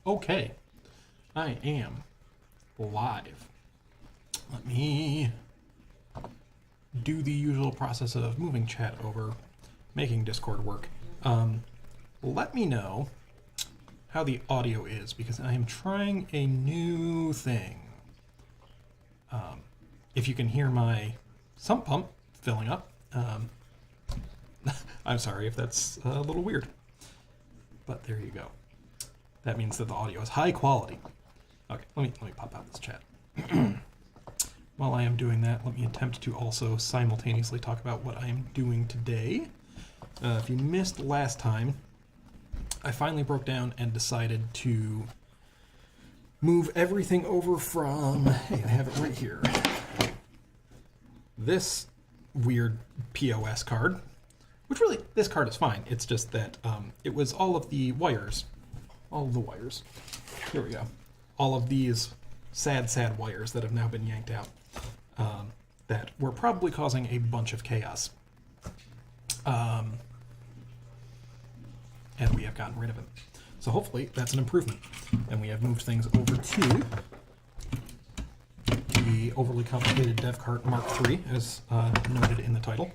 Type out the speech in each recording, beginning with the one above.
Okay, I am live. Let me do the usual process of moving chat over, making Discord work. Let me know how the audio is, because I am trying a new thing. If you can hear my sump pump filling up, I'm sorry if that's a little weird, but there you go. That means that the audio is high quality. Okay, let me pop out this chat. While I am doing that, let me attempt to also simultaneously talk about what I am doing today. If you missed last time, I finally broke down and decided to move everything over from, hey, I have it right here, this weird POS card, which really, this card is fine. It's just that it was all of the wires, here we go, all of these sad wires that have now been yanked out that were probably causing a bunch of chaos. And we have gotten rid of it. So hopefully that's an improvement. And we have moved things over to the overly complicated dev cart Mark III, as noted in the title.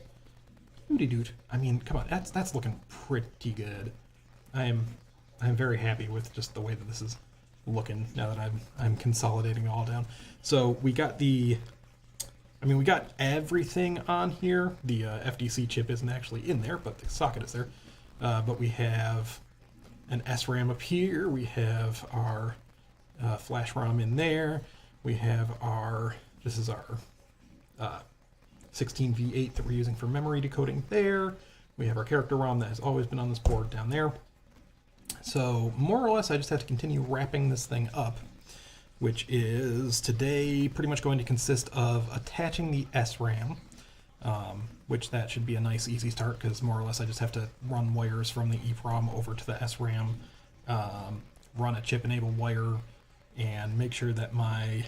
Doody doot. I mean, come on, that's looking pretty good. I'm very happy with just the way that this is looking now that I'm consolidating it all down. So we got we got everything on here. The FDC chip isn't actually in there, but the socket is there. But we have an SRAM up here. We have our flash ROM in there. We have this is our 16V8 that we're using for memory decoding there. We have our character ROM that has always been on this board down there. So more or less, I just have to continue wrapping this thing up, which is today pretty much going to consist of attaching the SRAM, which that should be a nice easy start, because more or less I just have to run wires from the EEPROM over to the SRAM, run a chip-enabled wire, and make sure that my,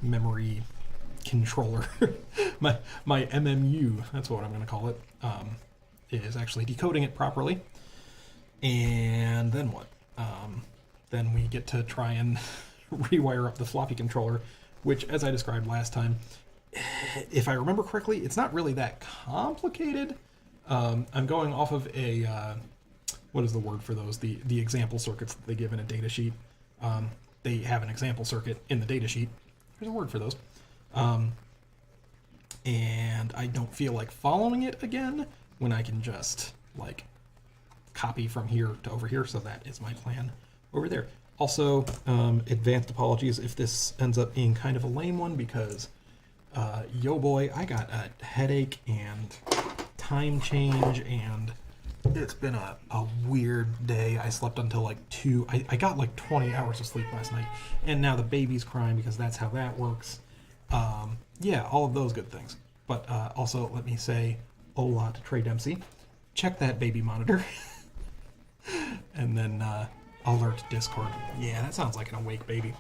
memory controller, my MMU, that's what I'm going to call it, is actually decoding it properly. And then what? Then we get to try and rewire up the floppy controller, which, as I described last time, if I remember correctly, it's not really that complicated. I'm going off of a, what is the word for those? The example circuits that they give in a data sheet. They have an example circuit in the data sheet. There's a word for those. And I don't feel like following it again when I can just, copy from here to over here, so that is my plan over there. Also, advanced apologies if this ends up being kind of a lame one, because yo boy, I got a headache and time change, and it's been a weird day. I slept until 2. I got 20 hours of sleep last night, and now the baby's crying because that's how that works. Yeah, all of those good things. But also, let me say hola to Trey Dempsey. Check that baby monitor. And then alert Discord. Yeah, that sounds like an awake baby.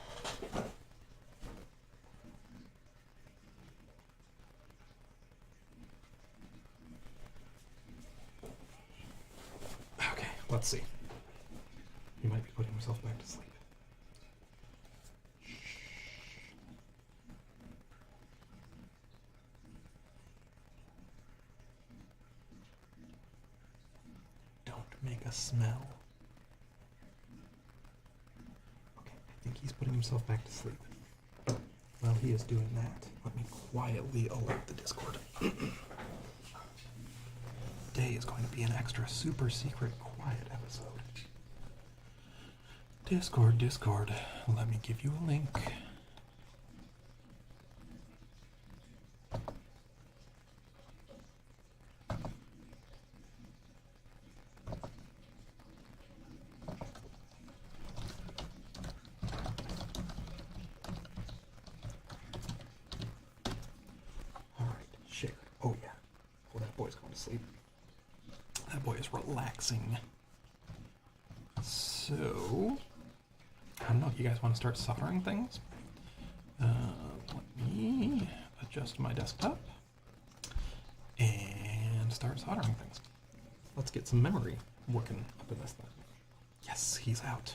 Okay, let's see. He might be putting himself back to sleep. Don't make a smell. Okay, I think he's putting himself back to sleep. While he is doing that, let me quietly alert the Discord. Today is going to be an extra super secret quiet episode. Discord, let me give you a link. Oh yeah. Oh, that boy's going to sleep. That boy is relaxing. So, I don't know if you guys want to start soldering things. Let me adjust my desktop and start soldering things. Let's get some memory working up in this thing. Yes, he's out.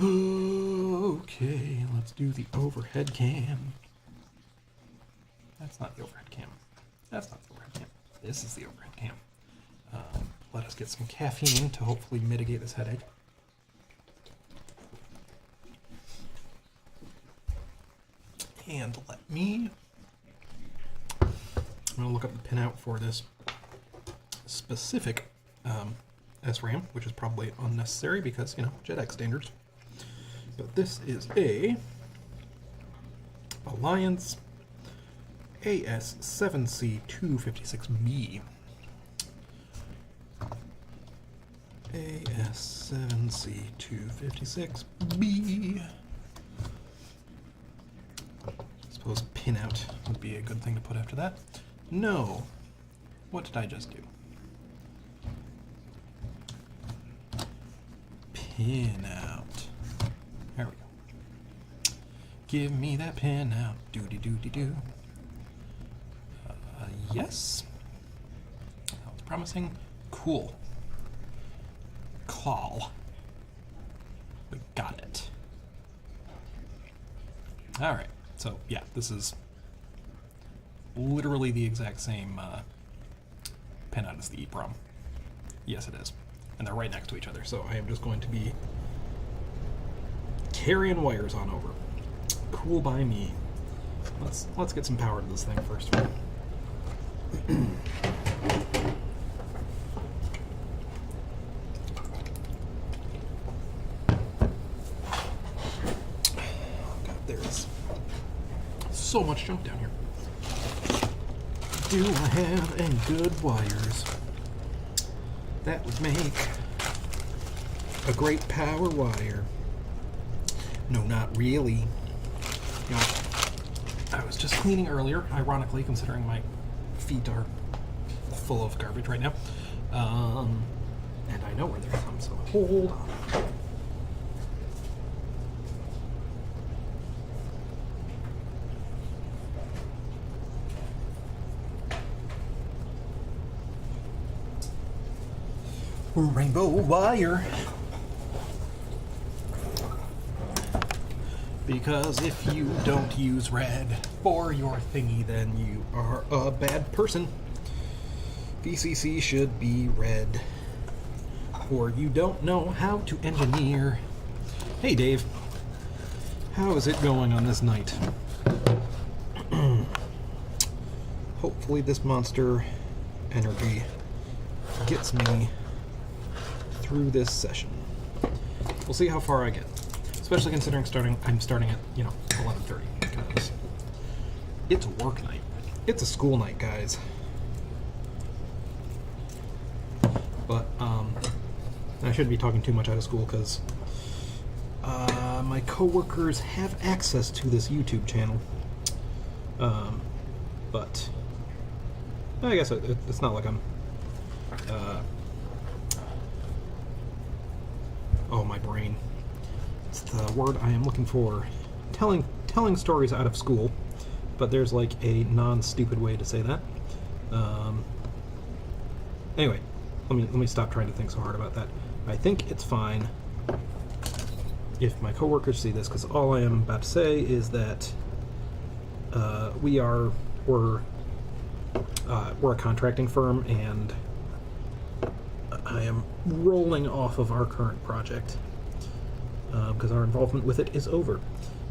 Okay, let's do the overhead cam. That's not the overhead cam. That's not the overhead cam. This is the overhead cam. Let us get some caffeine to hopefully mitigate this headache. And let me... I'm going to look up the pinout for this specific SRAM, which is probably unnecessary because, you know, JEDEC standards. But this is a Alliance AS7C256B. AS7C256B. I suppose pinout would be a good thing to put after that. No. What did I just do? Pinout. There we go. Give me that pinout. Doody-doody-doo. Yes. That was promising. Cool. Call. We got it. Alright. So, yeah, this is literally the exact same pinout as the EEPROM. Yes, it is. And they're right next to each other, so I am just going to be carrying wires on over. Cool by me. Let's get some power to this thing first. God, there's so much junk down here. Do I have any good wires? That would make a great power wire. No, not really. You know, I was just cleaning earlier, ironically, considering my feet are full of garbage right now. And I know where they're from, so hold on. Rainbow wire. Because if you don't use red for your thingy, then you are a bad person. VCC should be red. Or you don't know how to engineer. Hey Dave, how is it going on this night? Hopefully this monster energy gets me through this session. We'll see how far I get. Especially considering I'm starting at, 11:30, because it's work night. It's a school night, guys. But I shouldn't be talking too much out of school because my coworkers have access to this YouTube channel. But I guess it's not like I'm oh, my brain. It's the word I am looking for. Telling stories out of school, but there's like a non-stupid way to say that. Anyway, let me stop trying to think so hard about that. I think it's fine if my coworkers see this, because all I am about to say is that we're a contracting firm, and I am rolling off of our current project because our involvement with it is over.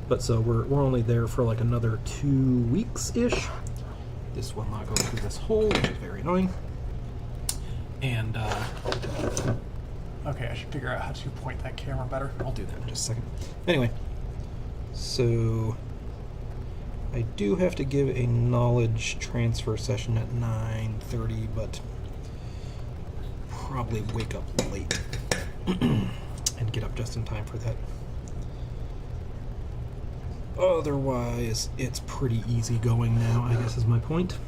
But so we're only there for like another 2 weeks-ish. This will not go through this hole, which is very annoying. And, okay, I should figure out how to point that camera better. I'll do that in just a second. Anyway, so I do have to give a knowledge transfer session at 9:30, but probably wake up late and get up just in time for that. Otherwise, it's pretty easy going now, I guess is my point.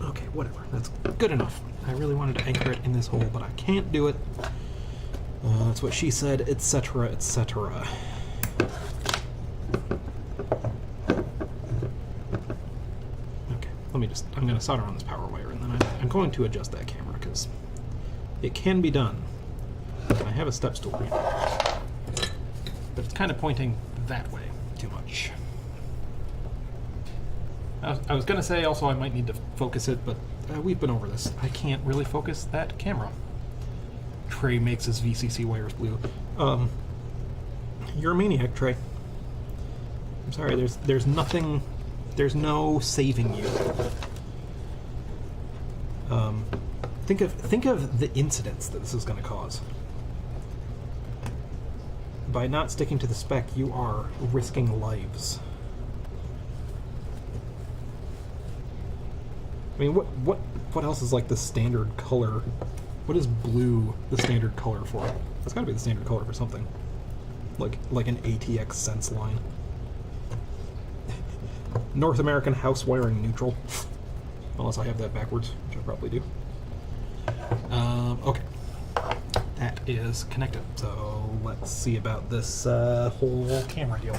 Okay, whatever. That's good enough. I really wanted to anchor it in this hole, but I can't do it. That's what she said, etc., etc. Okay, let I'm going to solder on this power wire, and then I'm going to adjust that camera, because it can be done. I have a step stool here, but it's kind of pointing that way too much. I was going to say also I might need to focus it, but we've been over this. I can't really focus that camera. Trey makes his VCC wires blue. You're a maniac, Trey. I'm sorry, there's nothing, there's no saving you. Think of the incidents that this is going to cause. By not sticking to the spec, you are risking lives. I mean, what else is like the standard color? What is blue the standard color for? It's got to be the standard color for something. Like an ATX sense line. North American house wiring neutral. Unless I have that backwards, which I probably do. Okay. That is connected. So let's see about this whole camera deal.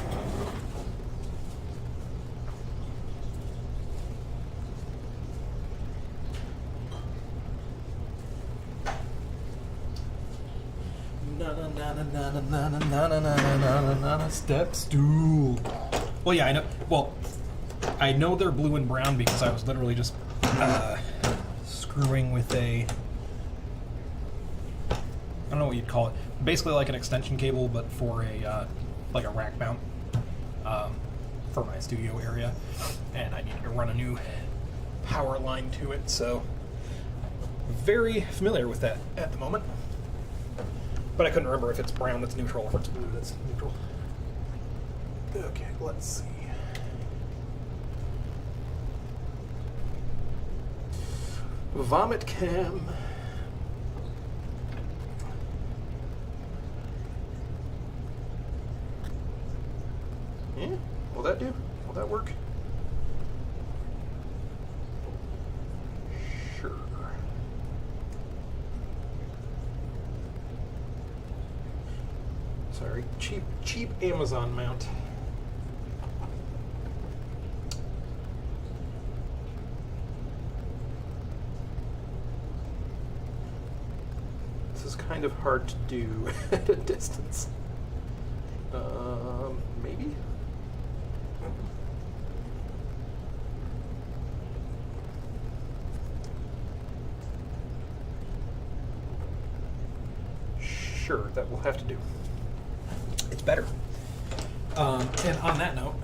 Step stool. Well, yeah, I know. Well, I know they're blue and brown because I was literally just screwing with a, I don't know what you'd call it. Basically like an extension cable, but for a like a rack mount for my studio area, and I needed to run a new power line to it. So very familiar with that at the moment. But I couldn't remember if it's brown that's neutral or if it's blue that's neutral. Okay, let's see. Vomit cam. Yeah, will that do? Will that work? Sure. Sorry, cheap Amazon mount. This is kind of hard to do at a distance. Maybe? Sure, that will have to do. It's better. And on that note,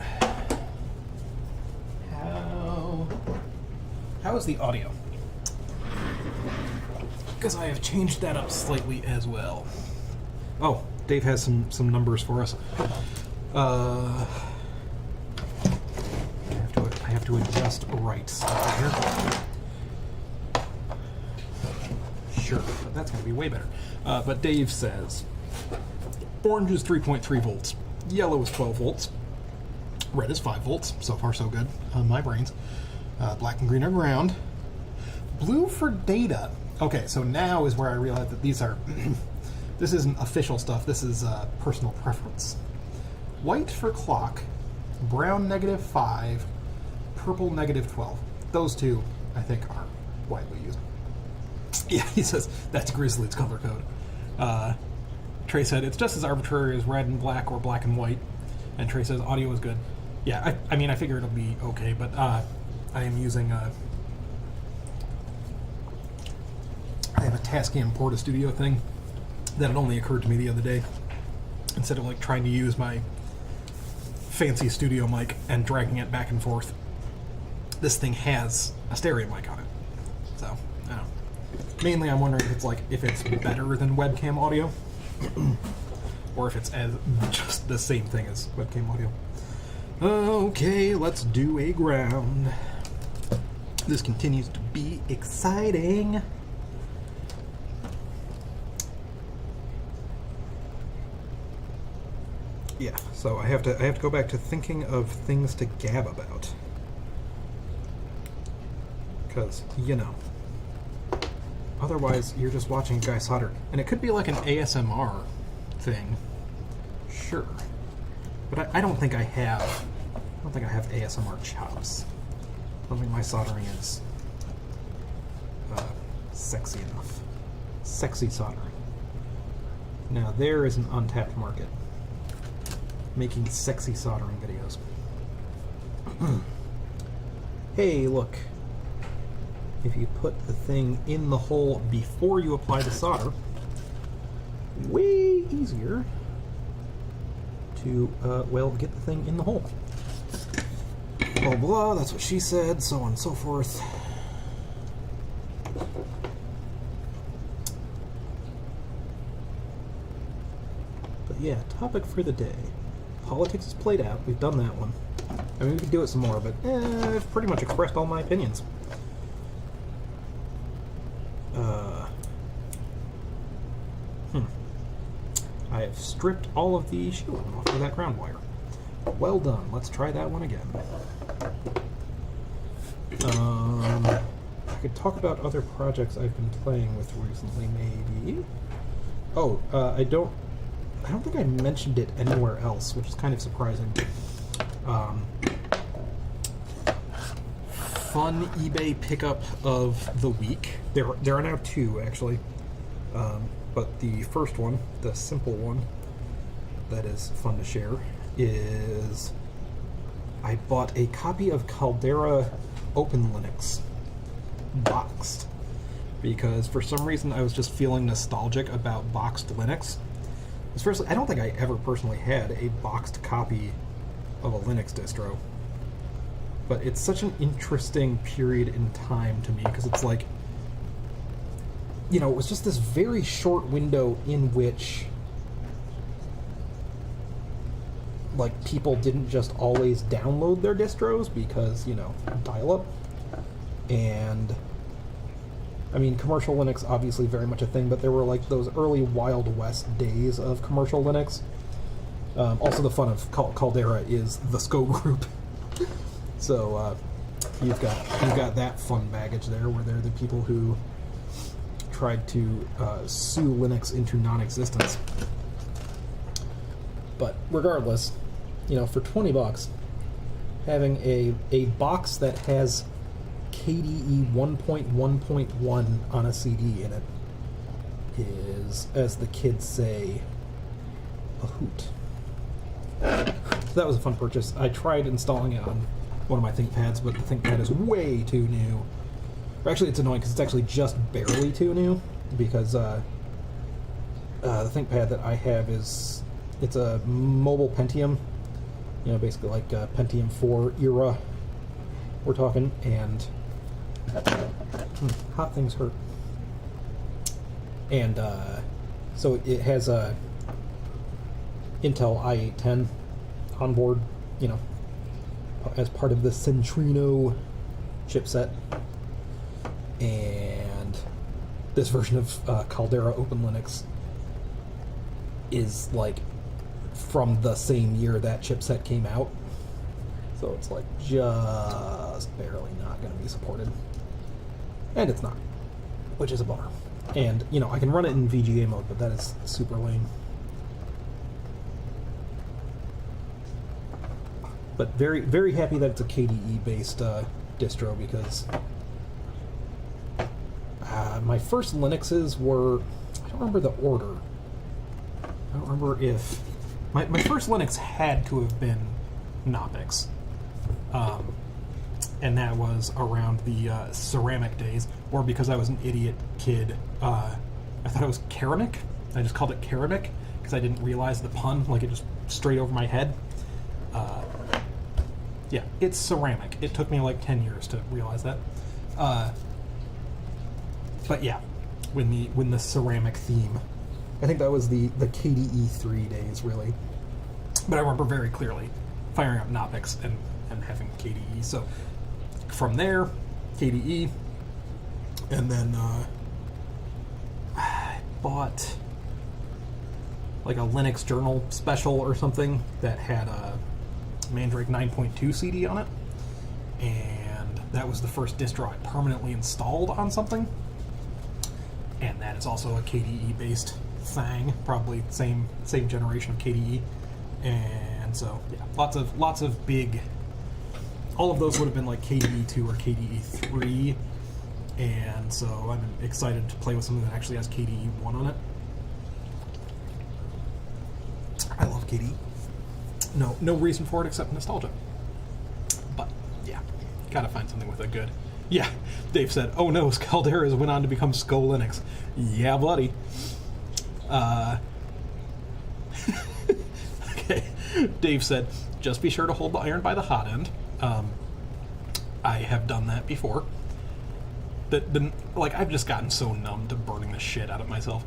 how is the audio? Because I have changed that up slightly as well. Oh, Dave has some numbers for us. I have to adjust right here. Sure, but that's going to be way better. But Dave says orange is 3.3 volts, yellow is 12 volts, red is 5 volts. So far, so good on my brains. Black and green are ground. Blue for data. Okay, so now is where I realize that these are. This isn't official stuff. This is personal preference. White for clock, brown -5, purple -12. Those two, I think, are widely used. Yeah, he says that's Grizzly's color code. Trey said it's just as arbitrary as red and black or black and white. And Trey says audio is good. Yeah, I mean, I figure it'll be okay, but I am using I have a Tascam Porta Studio thing that it only occurred to me the other day. Instead of like trying to use my fancy studio mic and dragging it back and forth, this thing has a stereo mic on it. So, I don't know. Mainly I'm wondering if it's better than webcam audio, or if it's just the same thing as webcam audio. Okay, let's do a ground. This continues to be exciting. Yeah, so I have to go back to thinking of things to gab about. Because, you know, otherwise you're just watching a guy solder. And it could be like an ASMR thing. Sure. But I don't think I have ASMR chops. I don't think my soldering is sexy enough. Sexy soldering. Now there is an untapped market. Making sexy soldering videos. Hey, look. If you put the thing in the hole before you apply the solder, way easier to, well, get the thing in the hole. Blah, blah, that's what she said, so on and so forth. But yeah, topic for the day. Politics is played out. We've done that one. I mean, we could do it some more, but I've pretty much expressed all my opinions. I have stripped all of the shielding off of that ground wire. Well done. Let's try that one again. I could talk about other projects I've been playing with recently, maybe. Oh, I don't think I mentioned it anywhere else, which is kind of surprising. Fun eBay pickup of the week. There are now two, actually. But the first one, the simple one, that is fun to share, is I bought a copy of Caldera Open Linux, boxed, because for some reason I was just feeling nostalgic about boxed Linux. Especially, I don't think I ever personally had a boxed copy of a Linux distro, but it's such an interesting period in time to me, because it's like, you know, it was just this very short window in which, like, people didn't just always download their distros because, you know, dial-up. And, I mean, commercial Linux, obviously very much a thing, but there were, like, those early Wild West days of commercial Linux. Also, the fun of Caldera is the SCO group. So, you've got that fun baggage there, where they're the people who tried to sue Linux into non-existence. But regardless, you know, for $20, having a box that has KDE 1.1.1 on a CD in it is, as the kids say, a hoot. So that was a fun purchase. I tried installing it on one of my ThinkPads, but the ThinkPad is way too new. Actually, it's annoying because it's actually just barely too new, because the ThinkPad that I have it's a mobile Pentium, you know, basically like Pentium 4 era, we're talking, and hot things hurt. And so it has a Intel i8-10 on board, you know, as part of the Centrino chipset. And this version of Caldera Open Linux is like from the same year that chipset came out, so it's like just barely not going to be supported, and it's not, which is a bummer. And you know, I can run it in VGA mode, but that is super lame. But very, very happy that it's a KDE based distro, because my first Linuxes were, I don't remember the order. I don't remember if... My first Linux had to have been Knoppix. And that was around the ceramic days, or because I was an idiot kid, I thought it was ceramic. I just called it ceramic, because I didn't realize the pun, like it just straight over my head. Yeah, it's ceramic. It took me like 10 years to realize that. But yeah, when the ceramic theme, I think that was the KDE 3 days, really. But I remember very clearly firing up Knoppix and having KDE. So from there, KDE, and then I bought like a Linux Journal special or something that had a Mandrake 9.2 CD on it, and that was the first distro I permanently installed on something. And that is also a KDE based thing, probably same generation of KDE. And so yeah, lots of big all of those would have been like KDE2 or KDE3, and so I'm excited to play with something that actually has KDE1 on it. I love KDE. No reason for it except nostalgia. But yeah, gotta find something with a good. Yeah, Dave said, "Oh no, Scalderas went on to become Sko Linux." Yeah, buddy. Okay. Dave said, "Just be sure to hold the iron by the hot end." I have done that before. I've just gotten so numb to burning the shit out of myself.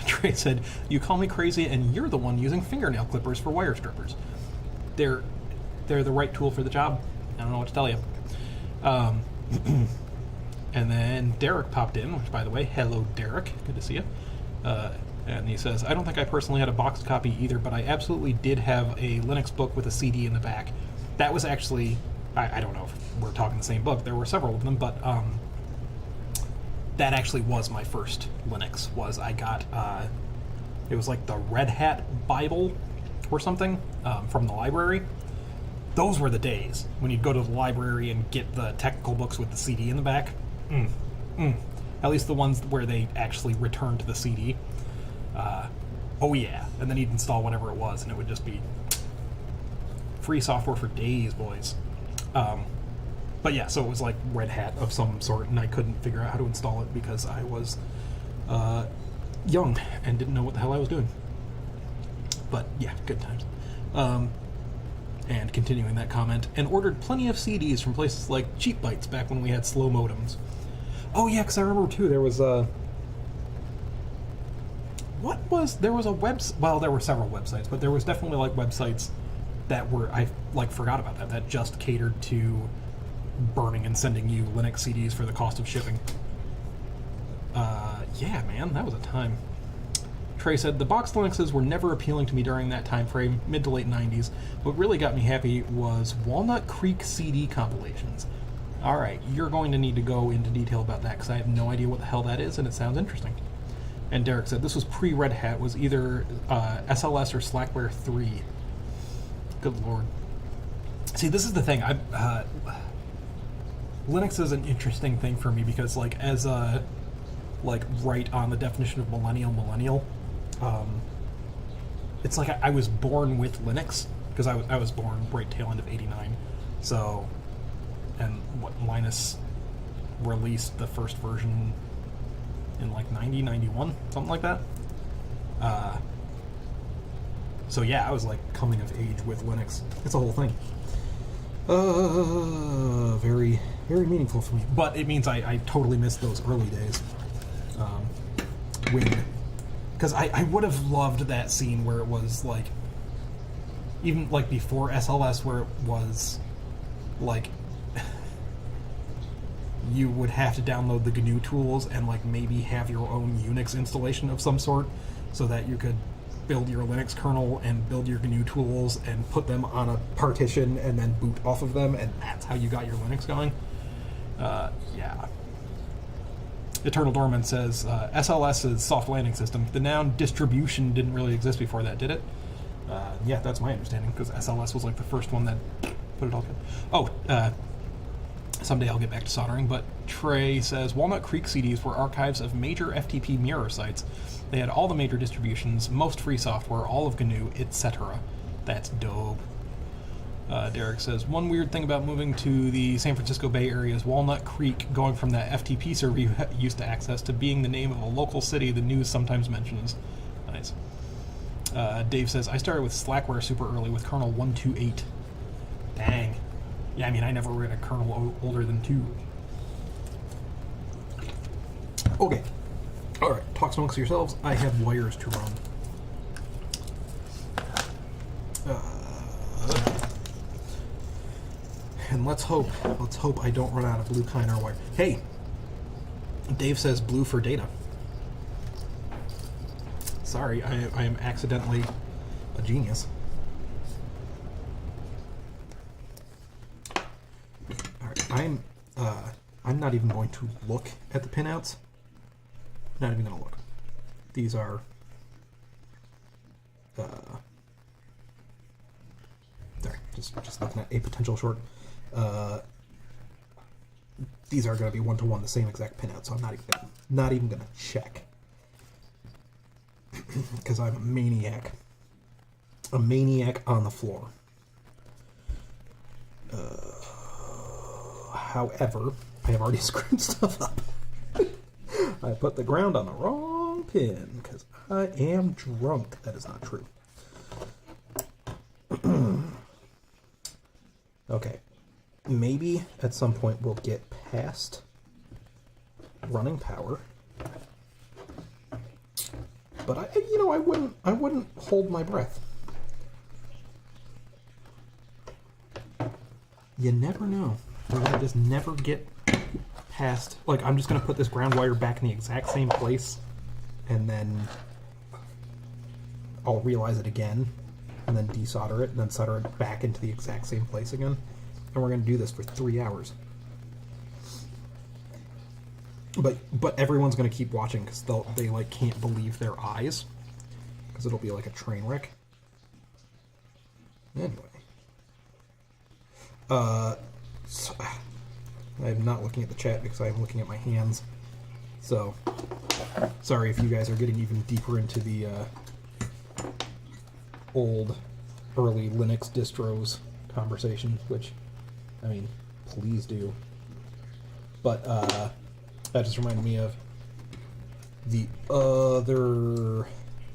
Trey said, "You call me crazy, and you're the one using fingernail clippers for wire strippers. They're the right tool for the job. I don't know what to tell you." And then Derek popped in, which, by the way, hello, Derek. Good to see you. And he says, "I don't think I personally had a boxed copy either, but I absolutely did have a Linux book with a CD in the back." That was actually, I don't know if we're talking the same book. There were several of them, but that actually was my first Linux. I got, it was like the Red Hat Bible or something from the library. Those were the days when you'd go to the library and get the technical books with the CD in the back. At least the ones where they actually returned to the CD. Oh yeah, and then you'd install whatever it was, and it would just be free software for days, boys. But yeah, so it was like Red Hat of some sort, and I couldn't figure out how to install it because I was young and didn't know what the hell I was doing. But yeah, good times. And continuing that comment, and ordered plenty of CDs from places like Cheap Bites back when we had slow modems. Oh yeah, because I remember too, there was a... There was a well, there were several websites, but there was definitely like websites that were, I forgot about that just catered to burning and sending you Linux CDs for the cost of shipping. Yeah, man, that was a time. Trey said, "The boxed Linuxes were never appealing to me during that time frame, mid to late 90s. What really got me happy was Walnut Creek CD compilations." Alright, you're going to need to go into detail about that, because I have no idea what the hell that is, and it sounds interesting. And Derek said, "This was pre-Red Hat, was either SLS or Slackware 3. Good lord. See, this is the thing. Linux is an interesting thing for me, because, as a, right on the definition of millennial, it's like I was born with Linux, because I was born right tail end of 89, so, and Linus released the first version in 90, 91, something like that. So yeah, I was coming of age with Linux. It's a whole thing. Very, very meaningful for me. But it means I totally missed those early days. Because I would have loved that scene where it was even before SLS, where it was you would have to download the GNU tools and maybe have your own Unix installation of some sort, so that you could build your Linux kernel and build your GNU tools and put them on a partition and then boot off of them, and that's how you got your Linux going. Yeah. Eternal Dormant says, SLS's soft landing system. The noun distribution didn't really exist before that, did it? Yeah, that's my understanding, because SLS was the first one that put it all together. Oh, someday I'll get back to soldering, but Trey says, Walnut Creek CDs were archives of major FTP mirror sites. They had all the major distributions, most free software, all of GNU, etc. That's dope. Derek says, one weird thing about moving to the San Francisco Bay Area is Walnut Creek, going from that FTP server you used to access to being the name of a local city the news sometimes mentions. Nice. Dave says, I started with Slackware super early with kernel 128. Dang. Yeah, I mean, I never read a kernel older than 2. Okay. Alright, talk amongst yourselves. I have wires to run. And let's hope I don't run out of blue Kynar wire. Hey! Dave says blue for data. Sorry, I am accidentally a genius. Alright, I'm not even going to look at the pinouts. Not even gonna look. These are there. just looking at a potential short. These are going to be 1-to-1 the same exact pinout, so I'm not even going to check because I'm a maniac on the floor. However, I have already screwed stuff up. I put the ground on the wrong pin because I am drunk. That is not true. Okay. Maybe at some point we'll get past running power. But I wouldn't hold my breath. You never know. We're gonna just never get past. Like, I'm just gonna put this ground wire back in the exact same place, and then I'll realize it again, and then desolder it, and then solder it back into the exact same place again. And we're gonna do this for 3 hours. But everyone's gonna keep watching because they like can't believe their eyes, because it'll be like a train wreck. Anyway, so, I'm not looking at the chat because I'm looking at my hands. So sorry if you guys are getting even deeper into the old early Linux distros conversation, which, I mean, please do. But that just reminded me of the other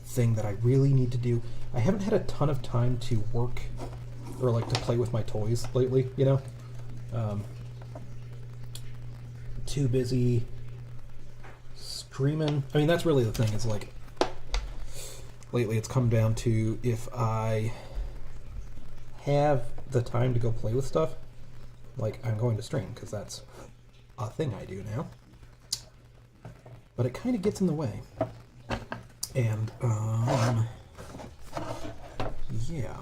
thing that I really need to do. I haven't had a ton of time to work or like to play with my toys lately, you know? Too busy streaming. I mean, that's really the thing, is like lately it's come down to if I have the time to go play with stuff, like I'm going to stream, because that's a thing I do now. But it kind of gets in the way. And, yeah.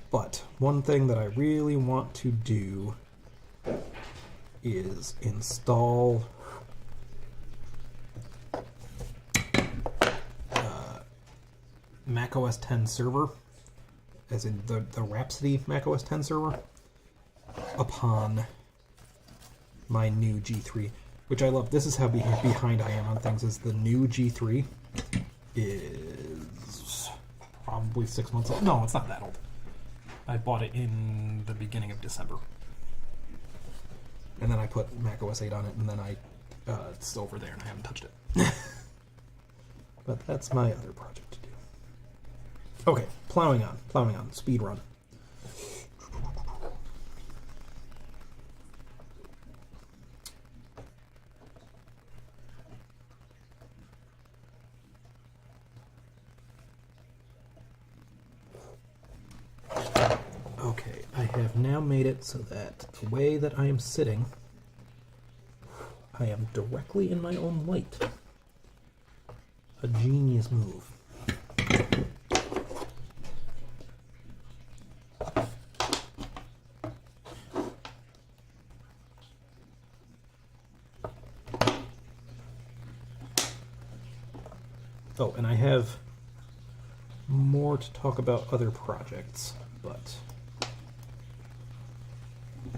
But one thing that I really want to do is install Mac OS X server, as in the Rhapsody Mac OS X server, upon my new G3, which I love. This is how behind I am on things. Is the new G3 is probably 6 months old. No, it's not that old. I bought it in the beginning of December. And then I put Mac OS 8 on it, and then it's over there, and I haven't touched it. But that's my other project to do. Okay, plowing on, speed run. Okay, I have now made it so that the way that I am sitting, I am directly in my own light. A genius move. Oh, and I have more to talk about other projects, but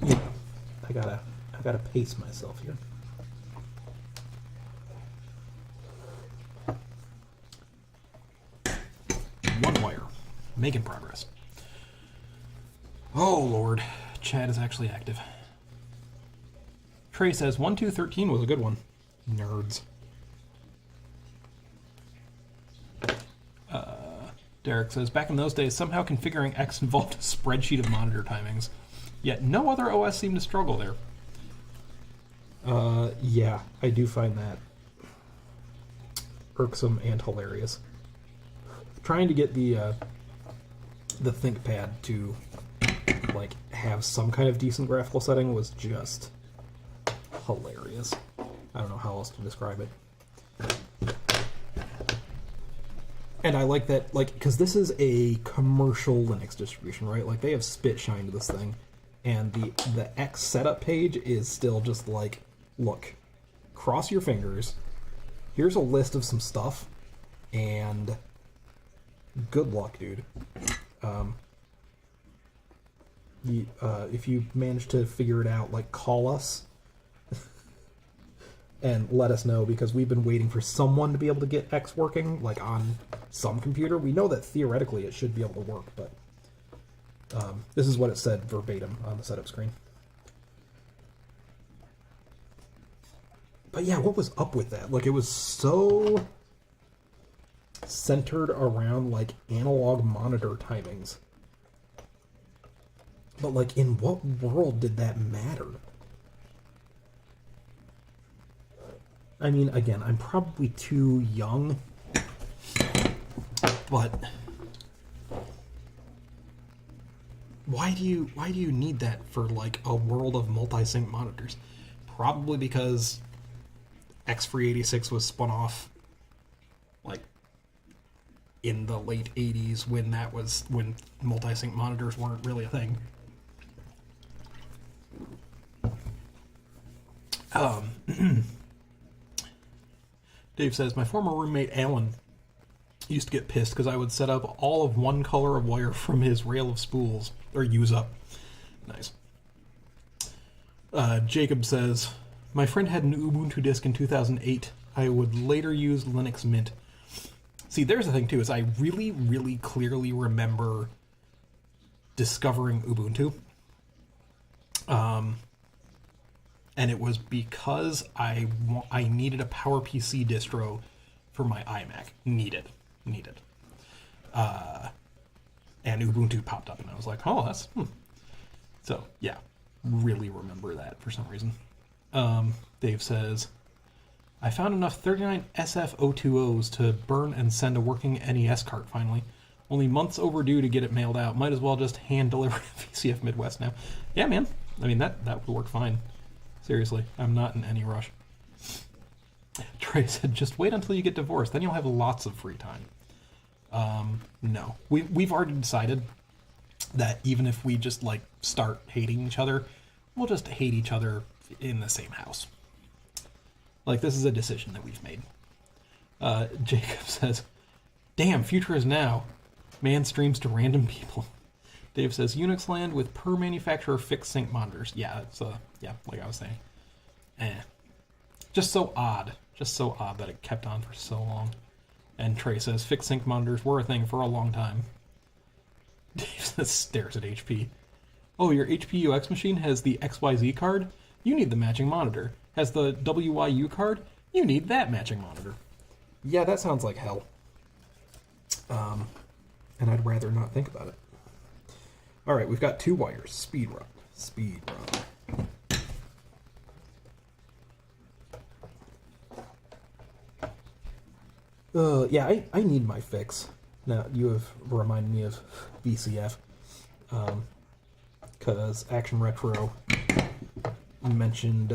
yeah, I gotta pace myself here. One wire, making progress. Oh Lord, chat is actually active. Trey says 1213 was a good one. Nerds. Derek says, back in those days, somehow configuring X involved a spreadsheet of monitor timings. Yet no other OS seemed to struggle there. Yeah, I do find that irksome and hilarious. Trying to get the ThinkPad to like have some kind of decent graphical setting was just hilarious. I don't know how else to describe it. And I like that, like, because this is a commercial Linux distribution, right? Like, they have spit shined this thing, and the X setup page is still just like, look, cross your fingers, here's a list of some stuff, and good luck, dude. if you manage to figure it out, like, call us and let us know, because we've been waiting for someone to be able to get X working, like, on some computer. We know that theoretically it should be able to work, but this is what it said verbatim on the setup screen. But yeah, what was up with that? Like, it was so centered around, like, analog monitor timings. But, like, in what world did that matter? I mean, again, I'm probably too young, but why do you need that for, like, a world of multi-sync monitors? Probably because X386 was spun off, like, in the late 80s when multi-sync monitors weren't really a thing. Dave says, my former roommate Alan used to get pissed because I would set up all of one color of wire from his rail of spools, or use up. Nice. Jacob says, my friend had an Ubuntu disk in 2008. I would later use Linux Mint. See, there's the thing too, is I really, really clearly remember discovering Ubuntu. And it was because I needed a PowerPC distro for my iMac. Needed. And Ubuntu popped up, and I was like, oh, that's... So, yeah, really remember that for some reason. Dave says, I found enough 39 SF020s to burn and send a working NES cart finally. Only months overdue to get it mailed out. Might as well just hand deliver to VCF Midwest now. Yeah, man. I mean, that would work fine. Seriously, I'm not in any rush. Trey said, just wait until you get divorced, then you'll have lots of free time. No. We've already decided that even if we just, like, start hating each other, we'll just hate each other in the same house. Like, this is a decision that we've made. Jacob says, damn, future is now. Man streams to random people. Dave says, Unix land with per manufacturer fixed sync monitors. Yeah, it's yeah, like I was saying. Just so odd that it kept on for so long. And Trey says, fixed sync monitors were a thing for a long time. Dave says, stares at HP. Oh, your HP UX machine has the XYZ card? You need the matching monitor. Has the WYU card? You need that matching monitor. Yeah, that sounds like hell. And I'd rather not think about it. Alright, we've got 2 wires. Speed run. Yeah, I need my fix. Now, you have reminded me of VCF. Because Action Retro mentioned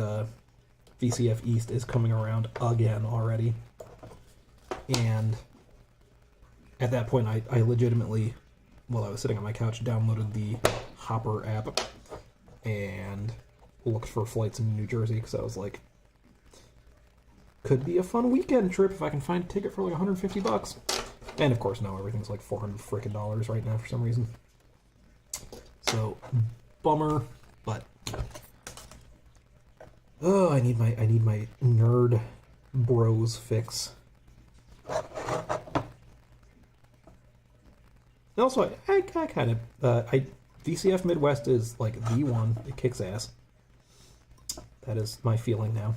VCF East is coming around again already. And at that point, I legitimately, while I was sitting on my couch, downloaded the Hopper app and looked for flights in New Jersey, because I was like, could be a fun weekend trip if I can find a ticket for like $150. And of course, now everything's like $400 frickin' right now for some reason. So, bummer, but I need my nerd bros fix. And also, I kind of VCF Midwest is like the one. It kicks ass. That is my feeling now.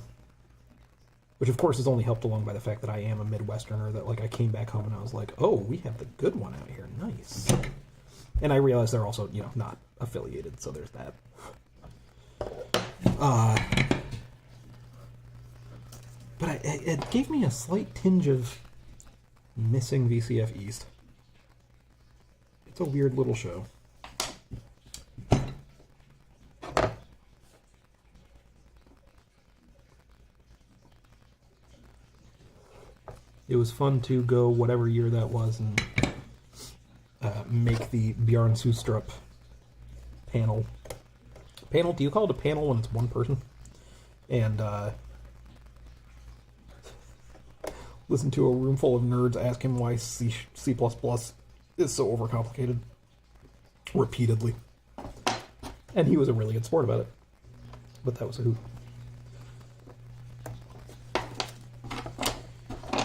Which, of course, is only helped along by the fact that I am a Midwesterner, that, like, I came back home and I was like, oh, we have the good one out here. Nice. And I realized they're also, you know, not affiliated, so there's that. But it gave me a slight tinge of missing VCF East. It's a weird little show. It was fun to go whatever year that was and make the Bjorn Sustrup panel. Panel? Do you call it a panel when it's one person? And listen to a room full of nerds ask him why C++ is so overcomplicated. Repeatedly. And he was a really good sport about it. But that was a hoot.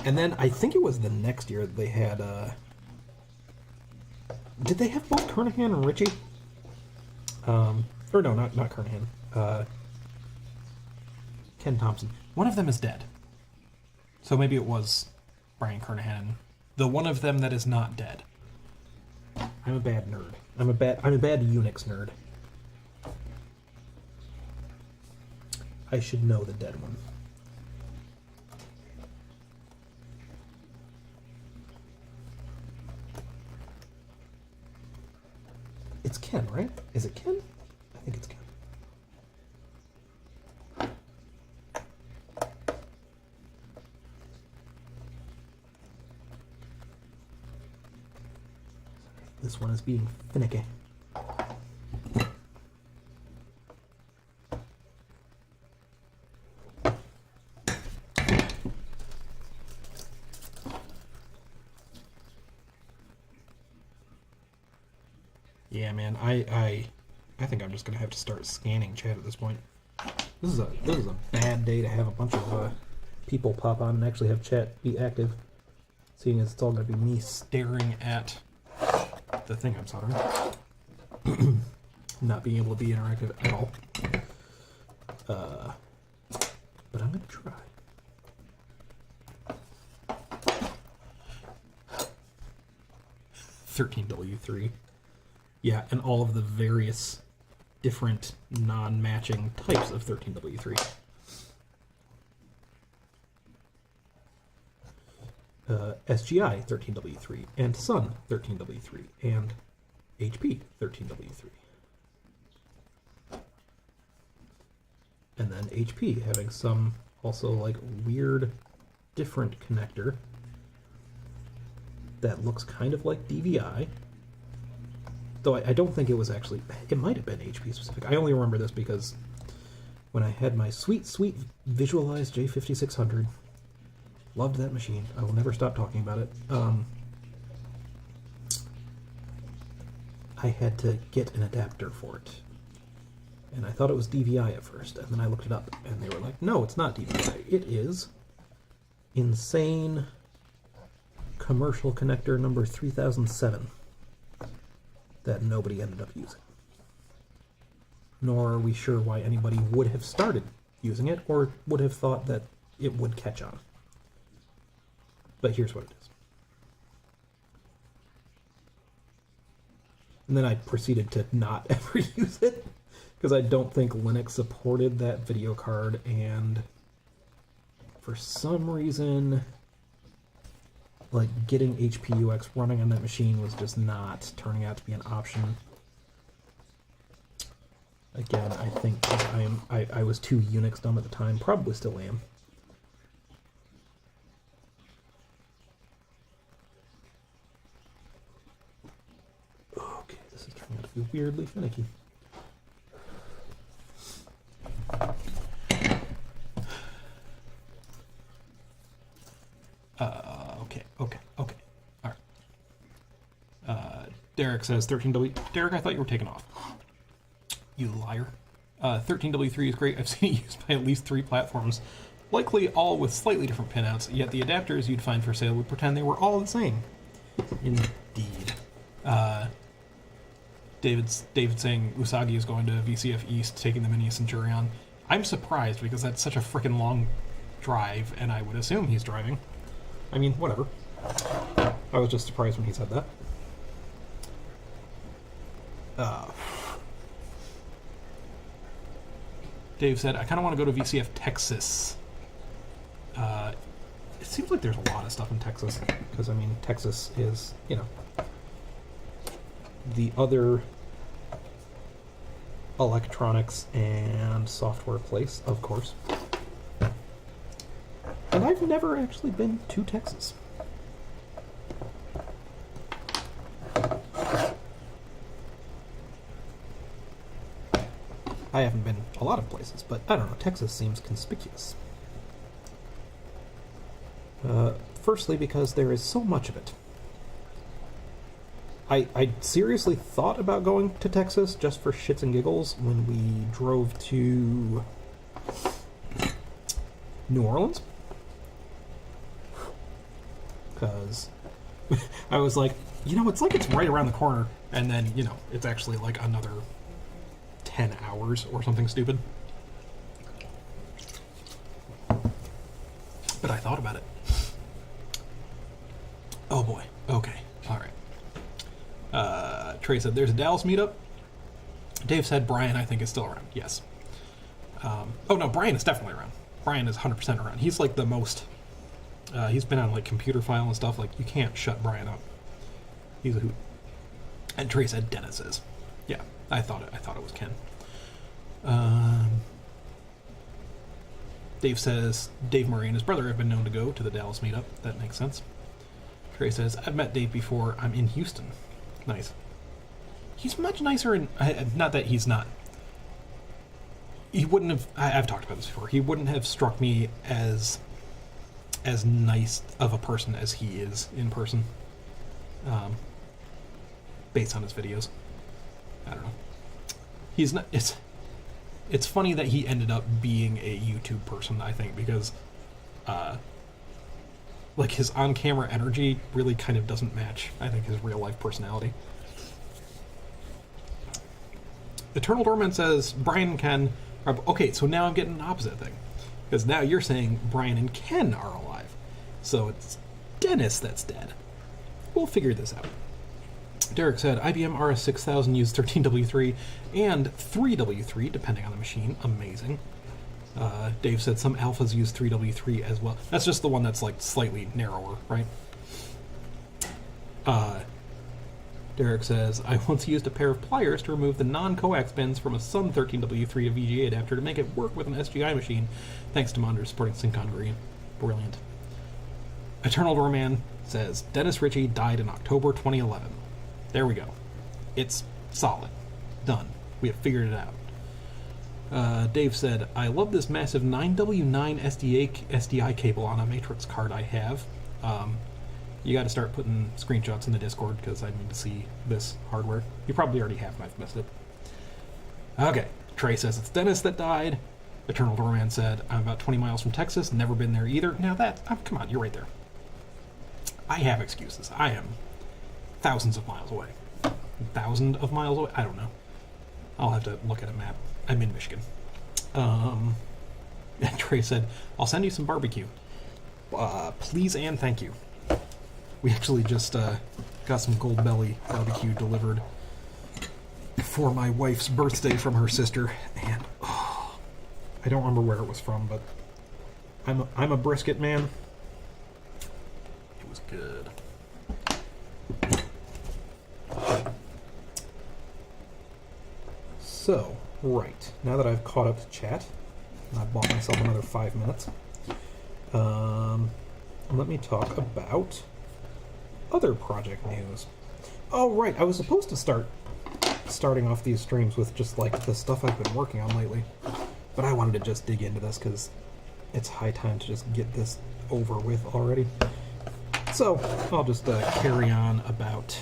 And then I think it was the next year they had, did they have both Kernahan and Ritchie? Or no, not Kernahan. Ken Thompson. One of them is dead. So maybe it was Brian Kernahan. The one of them that is not dead. I'm a bad nerd. I'm a bad Unix nerd. I should know the dead one. It's Ken, right? Is it Ken? I think it's Ken. This one is being finicky. Yeah, man, I think I'm just gonna have to start scanning chat at this point. This is a bad day to have a bunch of people pop on and actually have chat be active, seeing as it's all gonna be me staring at the thing I'm soldering, not being able to be interactive at all. But I'm gonna try. (13W3). Yeah, and all of the various different non-matching types of 13W3. SGI 13W3, and Sun 13W3, and HP 13W3. And then HP having some also like weird different connector that looks kind of like DVI. Though I don't think it was actually, it might have been HP specific. I only remember this because when I had my sweet, sweet visualized J5600, loved that machine. I will never stop talking about it. I had to get an adapter for it. And I thought it was DVI at first, and then I looked it up, and they were like, no, it's not DVI. It is insane commercial connector number 3007. That nobody ended up using. Nor are we sure why anybody would have started using it or would have thought that it would catch on. But here's what it is. And then I proceeded to not ever use it because I don't think Linux supported that video card, and for some reason like getting HPUX running on that machine was just not turning out to be an option. Again, I think I was too Unix dumb at the time, probably still am. Okay, this is turning out to be weirdly finicky. Okay. All right. Derek says 13W. Derek, I thought you were taking off. You liar. 13W3 is great. I've seen it used by at least 3 platforms, likely all with slightly different pinouts, yet the adapters you'd find for sale would pretend they were all the same. Indeed. David saying Usagi is going to VCF East, taking the Mini Centurion. I'm surprised because that's such a freaking long drive, and I would assume he's driving. I mean, whatever. I was just surprised when he said that. Dave said, I kind of want to go to VCF Texas. It seems like there's a lot of stuff in Texas, because, I mean, Texas is, you know, the other electronics and software place, of course. And I've never actually been to Texas. I haven't been a lot of places, but I don't know, Texas seems conspicuous. Firstly, because there is so much of it. I seriously thought about going to Texas just for shits and giggles when we drove to New Orleans. Because I was like, it's like it's right around the corner, and then, it's actually like another 10 hours or something stupid. But I thought about it. Oh boy. Okay. All right. Trey said, there's a Dallas meetup. Dave said Brian, I think, is still around. Yes. Oh no, Brian is definitely around. Brian is 100% around. He's like the most... he's been on like computer file and stuff. Like, you can't shut Brian up. He's a hoot. And Trey said Dennis is. Yeah, I thought it was Ken. Dave says Dave Murray and his brother have been known to go to the Dallas meetup. That makes sense. Trey says, I've met Dave before. I'm in Houston. Nice. He's much nicer in... not that he's not. He wouldn't have... I've talked about this before. He wouldn't have struck me as nice of a person as he is in person. Based on his videos. I don't know. He's not... It's funny that he ended up being a YouTube person, I think, because like his on-camera energy really kind of doesn't match, I think, his real-life personality. Eternal Dormant says, Brian and Ken are... Okay, so now I'm getting an opposite thing. Because now you're saying Brian and Ken are alive. So it's Dennis that's dead. We'll figure this out. Derek said, IBM RS6000 used 13W3 and 3W3, depending on the machine. Amazing. Dave said some alphas use 3W3 as well. That's just the one that's like slightly narrower, right? Derek says, I once used a pair of pliers to remove the non-coax pins from a Sun 13W3 to VGA adapter to make it work with an SGI machine, thanks to monitors supporting Syncon Green. Brilliant. Eternal Doorman says, Dennis Ritchie died in October 2011. There we go. It's solid. Done. We have figured it out. Dave said, I love this massive 9W9 SDI cable on a Matrix card I have. You got to start putting screenshots in the Discord because I need to see this hardware. You probably already have and I've missed it. Okay. Trey says it's Dennis that died. Eternal Doorman said, I'm about 20 miles from Texas. Never been there either. Now that... come on, you're right there. I have excuses. I am thousands of miles away. 1,000 of miles away? I don't know. I'll have to look at a map. I'm in Michigan. And Trey said, I'll send you some barbecue. Please and thank you. We actually just got some Gold Belly barbecue delivered for my wife's birthday from her sister. And I don't remember where it was from, but I'm a brisket man. It was good. So, right, now that I've caught up to chat, and I bought myself another 5 minutes, let me talk about other project news. Oh, right, I was supposed to starting off these streams with just, like, the stuff I've been working on lately, but I wanted to just dig into this because it's high time to just get this over with already. So, I'll just carry on about...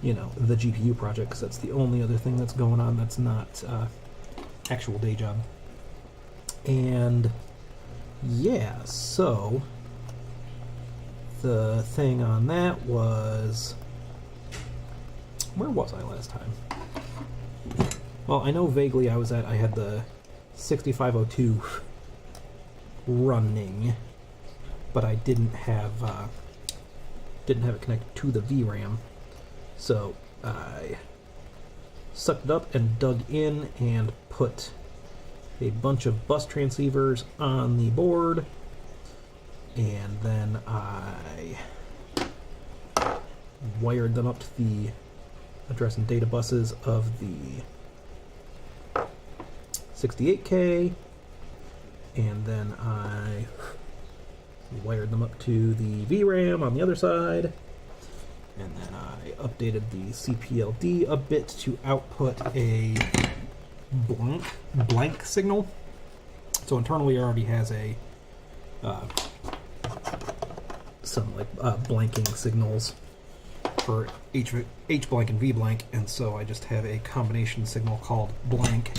the GPU project, because that's the only other thing that's going on that's not actual day job. And yeah, so the thing on that was... Where was I last time? Well, I know vaguely I had the 6502 running, but I didn't have it connected to the VRAM. So I sucked it up and dug in and put a bunch of bus transceivers on the board, and then I wired them up to the address and data buses of the 68K, and then I wired them up to the VRAM on the other side. And then I updated the CPLD a bit to output a blank signal. So internally it already has a some like blanking signals for H blank and V blank, and so I just have a combination signal called blank,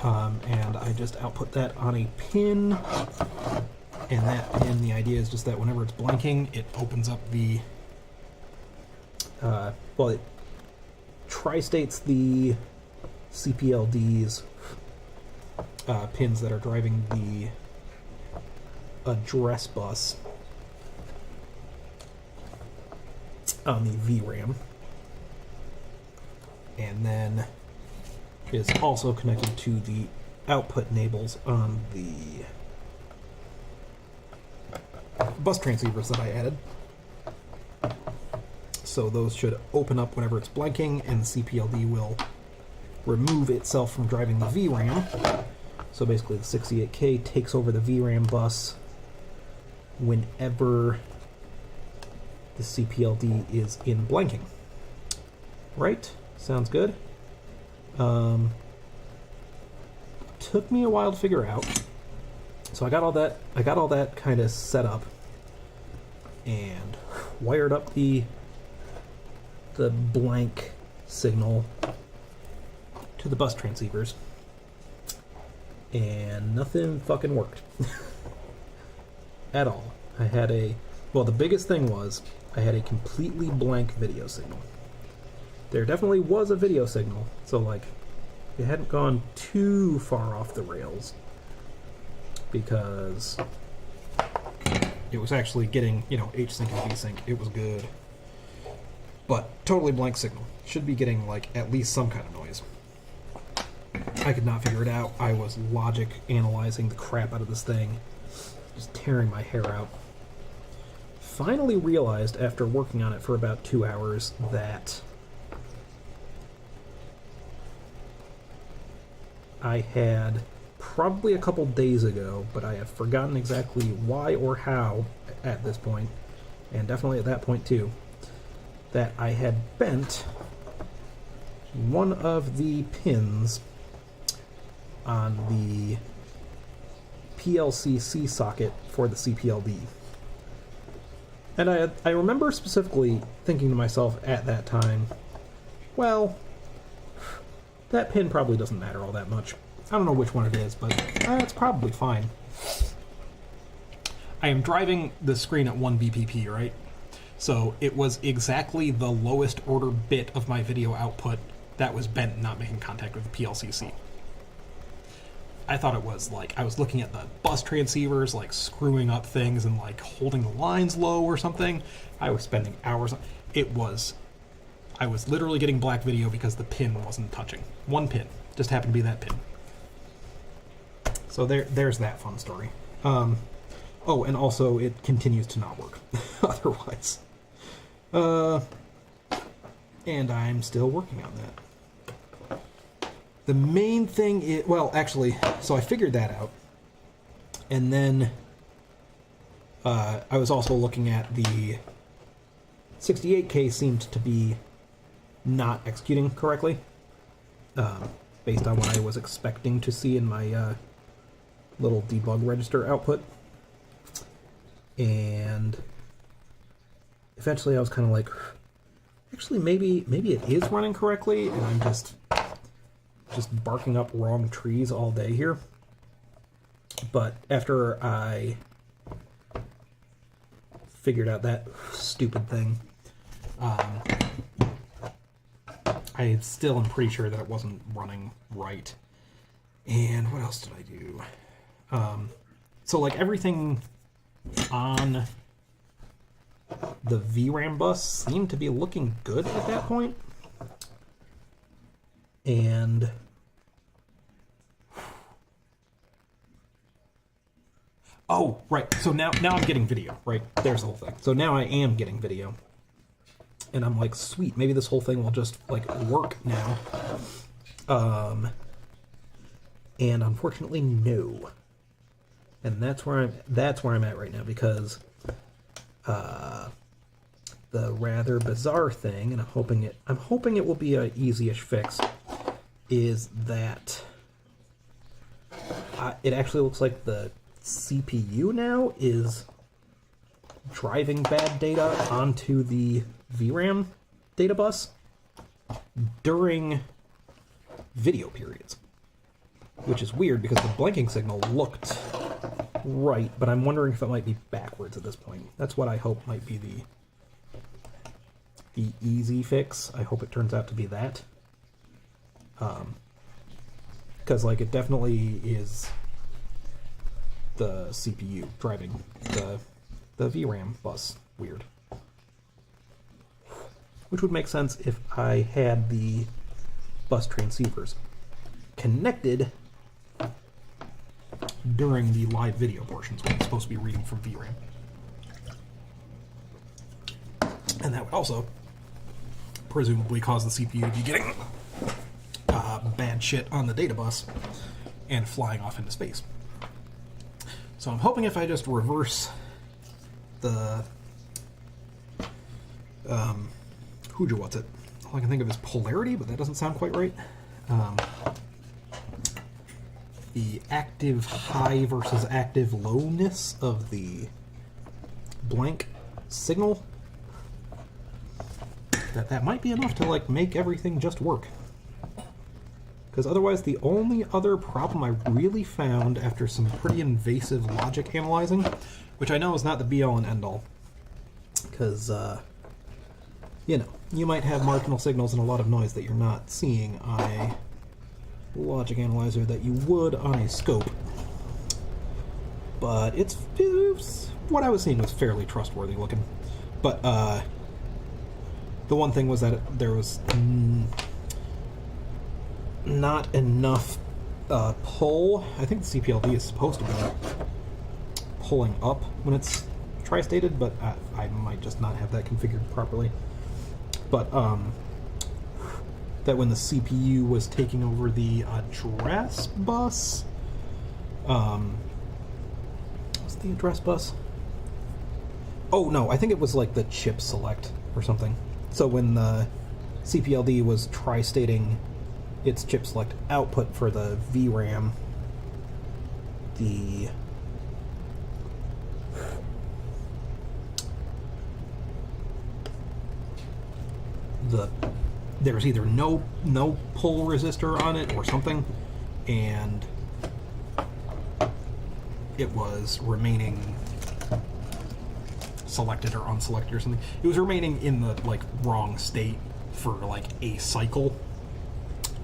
and I just output that on a pin, and that pin, the idea is just that whenever it's blanking, it opens up the, well, it tri-states the CPLD's pins that are driving the address bus on the VRAM, and then is also connected to the output enables on the bus transceivers that I added. So those should open up whenever it's blanking, and the CPLD will remove itself from driving the VRAM. So basically the 68K takes over the VRAM bus whenever the CPLD is in blanking. Right? Sounds good. Took me a while to figure out. So I got all that kind of set up and wired up the blank signal to the bus transceivers, and nothing fucking worked at all. The biggest thing was I had a completely blank video signal. There definitely was a video signal, so like it hadn't gone too far off the rails, because it was actually getting, H-sync and V-sync. It was good. But totally blank signal. Should be getting like at least some kind of noise. I could not figure it out. I was logic analyzing the crap out of this thing, just tearing my hair out. Finally realized after working on it for about 2 hours that I had probably a couple days ago, but I have forgotten exactly why or how at this point, and definitely at that point too, that I had bent one of the pins on the PLC-C socket for the CPLD. And I remember specifically thinking to myself at that time, well, that pin probably doesn't matter all that much. I don't know which one it is, but it's probably fine. I am driving the screen at 1 BPP, right? So it was exactly the lowest order bit of my video output that was bent, not making contact with the PLC-C. I thought it was like, I was looking at the bus transceivers, like screwing up things and like holding the lines low or something. I was spending hours on I was literally getting black video because the pin wasn't touching. One pin. Just happened to be that pin. So there's that fun story. Oh, and also it continues to not work otherwise. And I'm still working on that. The main thing is, well, actually, so I figured that out. And then I was also looking at the 68K seemed to be not executing correctly, based on what I was expecting to see in my little debug register output. And eventually I was kind of like, actually maybe it is running correctly, and I'm just barking up wrong trees all day here. But after I figured out that stupid thing, I still am pretty sure that it wasn't running right. And what else did I do? So like everything on the VRAM bus seemed to be looking good at that point. And oh, right. So now I'm getting video, right? There's the whole thing. So now I am getting video. And I'm like, sweet, maybe this whole thing will just like work now. And unfortunately, no. And that's where I'm at right now, because the rather bizarre thing, and I'm hoping it will be an easy-ish fix, is that it actually looks like the CPU now is driving bad data onto the VRAM data bus during video periods, which is weird because the blanking signal looked right, but I'm wondering if it might be backwards at this point. That's what I hope might be the easy fix. I hope it turns out to be that. Because like it definitely is the CPU driving the VRAM bus weird. Which would make sense if I had the bus transceivers connected during the live video portions when it's supposed to be reading from VRAM. And that would also presumably cause the CPU to be getting bad shit on the data bus and flying off into space. So I'm hoping if I just reverse the what's it? All I can think of is polarity, but that doesn't sound quite right. The active high versus active lowness of the blank signal, that might be enough to like make everything just work. Because otherwise the only other problem I really found after some pretty invasive logic analyzing, which I know is not the be-all and end-all, because you know, you might have marginal signals and a lot of noise that you're not seeing on a logic analyzer that you would on a scope. But it's what I was seeing was fairly trustworthy looking. But the one thing was that there was not enough pull. I think the CPLD is supposed to be pulling up when it's tri-stated, but I might just not have that configured properly. But that when the CPU was taking over the address bus, what's the address bus? Oh no, I think it was like the chip select or something. So when the CPLD was tri-stating its chip select output for the VRAM, there was either no pull resistor on it or something, and it was remaining selected or unselected or something. It was remaining in the like wrong state for like a cycle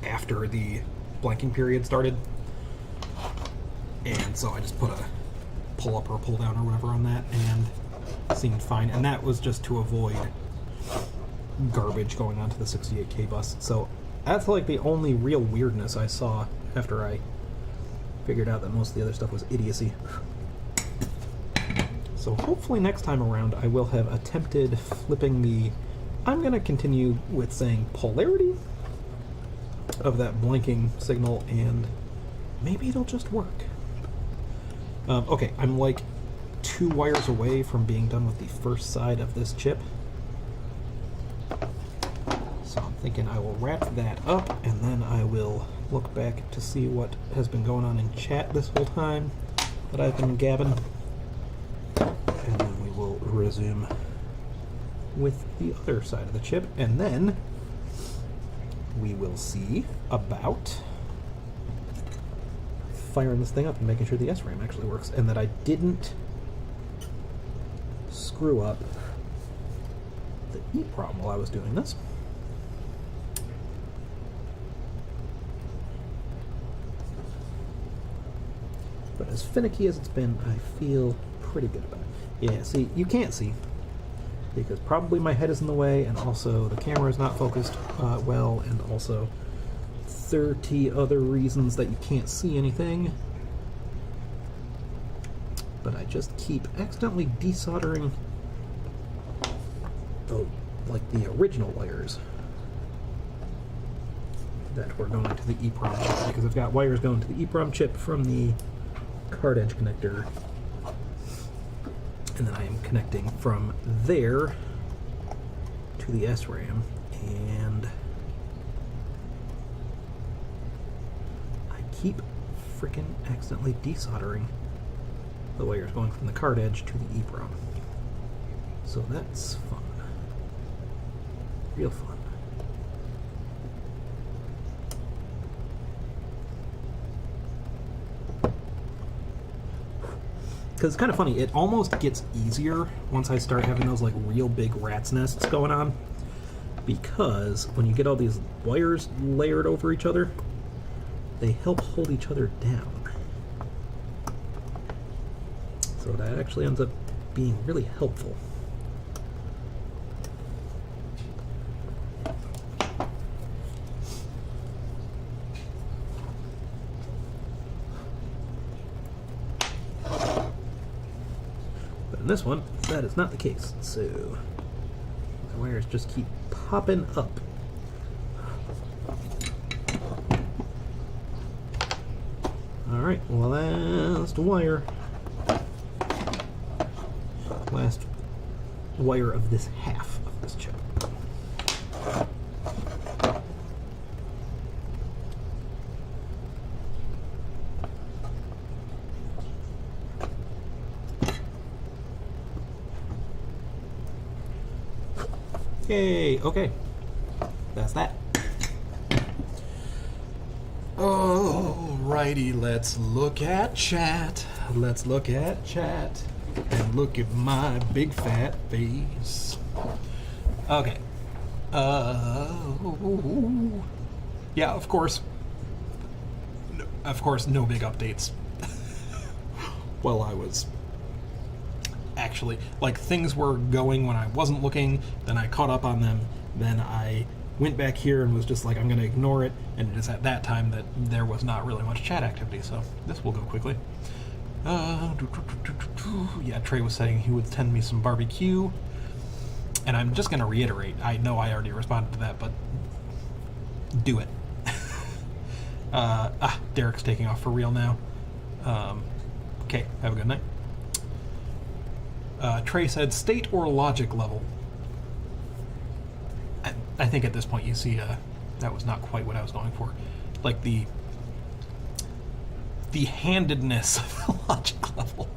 after the blanking period started, and so I just put a pull up or pull down or whatever on that, and it seemed fine. And that was just to avoid garbage going onto the 68K bus. So that's like the only real weirdness I saw after I figured out that most of the other stuff was idiocy. So hopefully next time around I will have attempted flipping the... I'm going to continue with saying polarity of that blinking signal, and maybe it'll just work. Okay, I'm like 2 wires away from being done with the first side of this chip. So I'm thinking I will wrap that up, and then I will look back to see what has been going on in chat this whole time that I've been gabbing. And then we will resume with the other side of the chip, and then we will see about firing this thing up and making sure the SRAM actually works, and that I didn't screw up the EEPROM while I was doing this. But as finicky as it's been, I feel pretty good about it. Yeah, see, you can't see, because probably my head is in the way, and also the camera is not focused well, and also 30 other reasons that you can't see anything. But I just keep accidentally desoldering the original wires that were going to the EEPROM chip, because I've got wires going to the EEPROM chip from the card edge connector, and then I am connecting from there to the SRAM, and I keep freaking accidentally desoldering the wires going from the card edge to the EEPROM. So that's fun. Real fun. Because it's kind of funny, it almost gets easier once I start having those like real big rat's nests going on, because when you get all these wires layered over each other, they help hold each other down. So that actually ends up being really helpful. In this one, that is not the case, so the wires just keep popping up. Alright, well, last wire. Last wire of this half of this chip. Yay, okay. That's that. Alrighty, let's look at chat. Let's look at chat. And look at my big fat face. Okay. Yeah, of course. Of course, no big updates. Well, I was... Actually, like, things were going when I wasn't looking, then I caught up on them, then I went back here and was just like, I'm going to ignore it, and it is at that time that there was not really much chat activity, so this will go quickly. Yeah, Trey was saying he would send me some barbecue, and I'm just going to reiterate, I know I already responded to that, but do it. Derek's taking off for real now. Okay, have a good night. Trey said, state or logic level. I think at this point you see that was not quite what I was going for. Like the handedness of the logic level.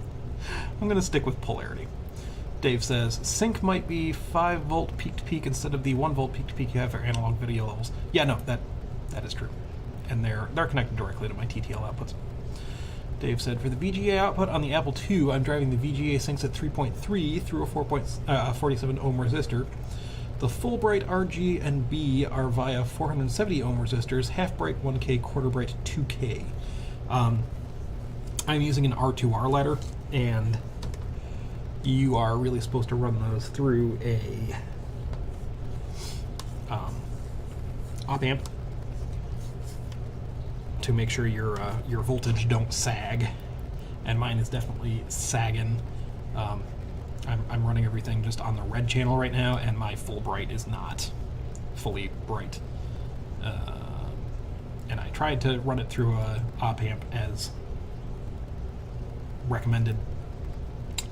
I'm going to stick with polarity. Dave says, sync might be 5 volt peak to peak instead of the 1 volt peak to peak you have for analog video levels. Yeah, no, that is true. And they're connected directly to my TTL outputs. Dave said, for the VGA output on the Apple II, I'm driving the VGA syncs at 3.3 through a 47 ohm resistor. The Fulbright RG and B are via 470 ohm resistors, half bright 1K, quarter bright 2K. I'm using an R2R ladder, and you are really supposed to run those through a op amp to make sure your voltage don't sag, and mine is definitely sagging. I'm running everything just on the red channel right now, and my full bright is not fully bright. And I tried to run it through a op amp as recommended,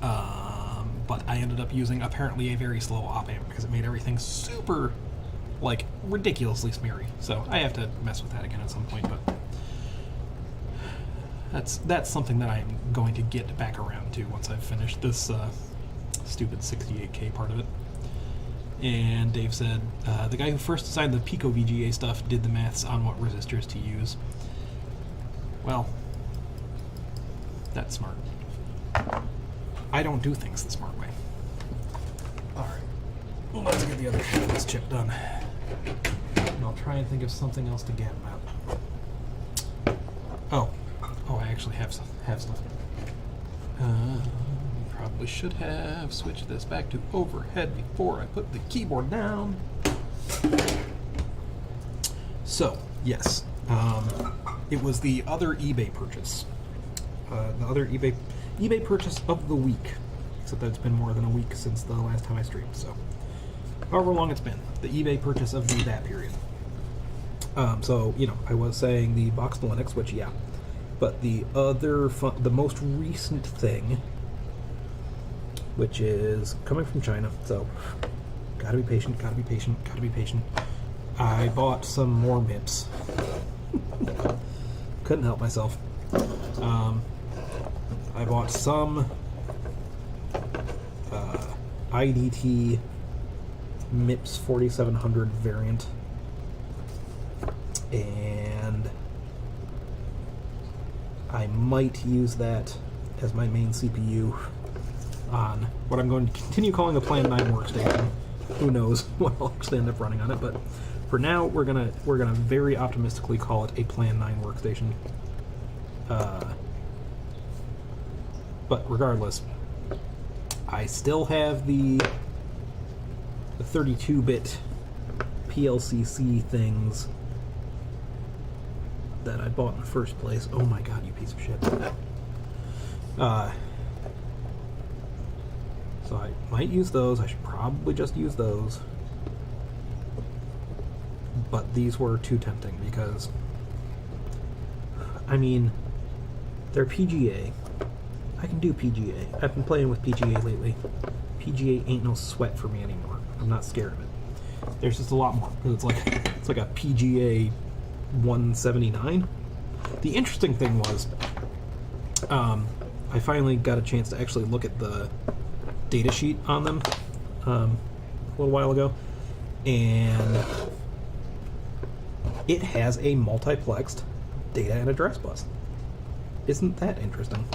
but I ended up using apparently a very slow op amp because it made everything super, like, ridiculously smeary. So I have to mess with that again at some point, but that's something that I'm going to get back around to once I've finished this stupid 68K part of it. And Dave said, the guy who first designed the Pico VGA stuff did the maths on what resistors to use. Well, that's smart. I don't do things the smart way. Alright, well, let's get the other half of this chip done. And I'll try and think of something else to gab about. Oh, I actually have stuff. Probably should have switched this back to overhead before I put the keyboard down. So, yes, it was the other eBay purchase. The other eBay purchase of the week, except that it's been more than a week since the last time I streamed, so however long it's been, the eBay purchase of that period. So, you know, I was saying the boxed Linux, which, yeah, but the other, the most recent thing, which is coming from China, so gotta be patient. I bought some more MIPS. Couldn't help myself. I bought some IDT MIPS 4700 variant, and I might use that as my main CPU on what I'm going to continue calling the Plan 9 workstation. Who knows what I'll actually end up running on it, but for now we're gonna very optimistically call it a Plan 9 workstation. But regardless, I still have the 32-bit PLCC things that I bought in the first place. Oh my god, you piece of shit. So I might use those. I should probably just use those. But these were too tempting because, I mean, they're PGA. I can do PGA. I've been playing with PGA lately. PGA ain't no sweat for me anymore. I'm not scared of it. There's just a lot more. It's like a PGA 179. The interesting thing was, I finally got a chance to actually look at the data sheet on them a little while ago, and it has a multiplexed data and address bus. Isn't that interesting?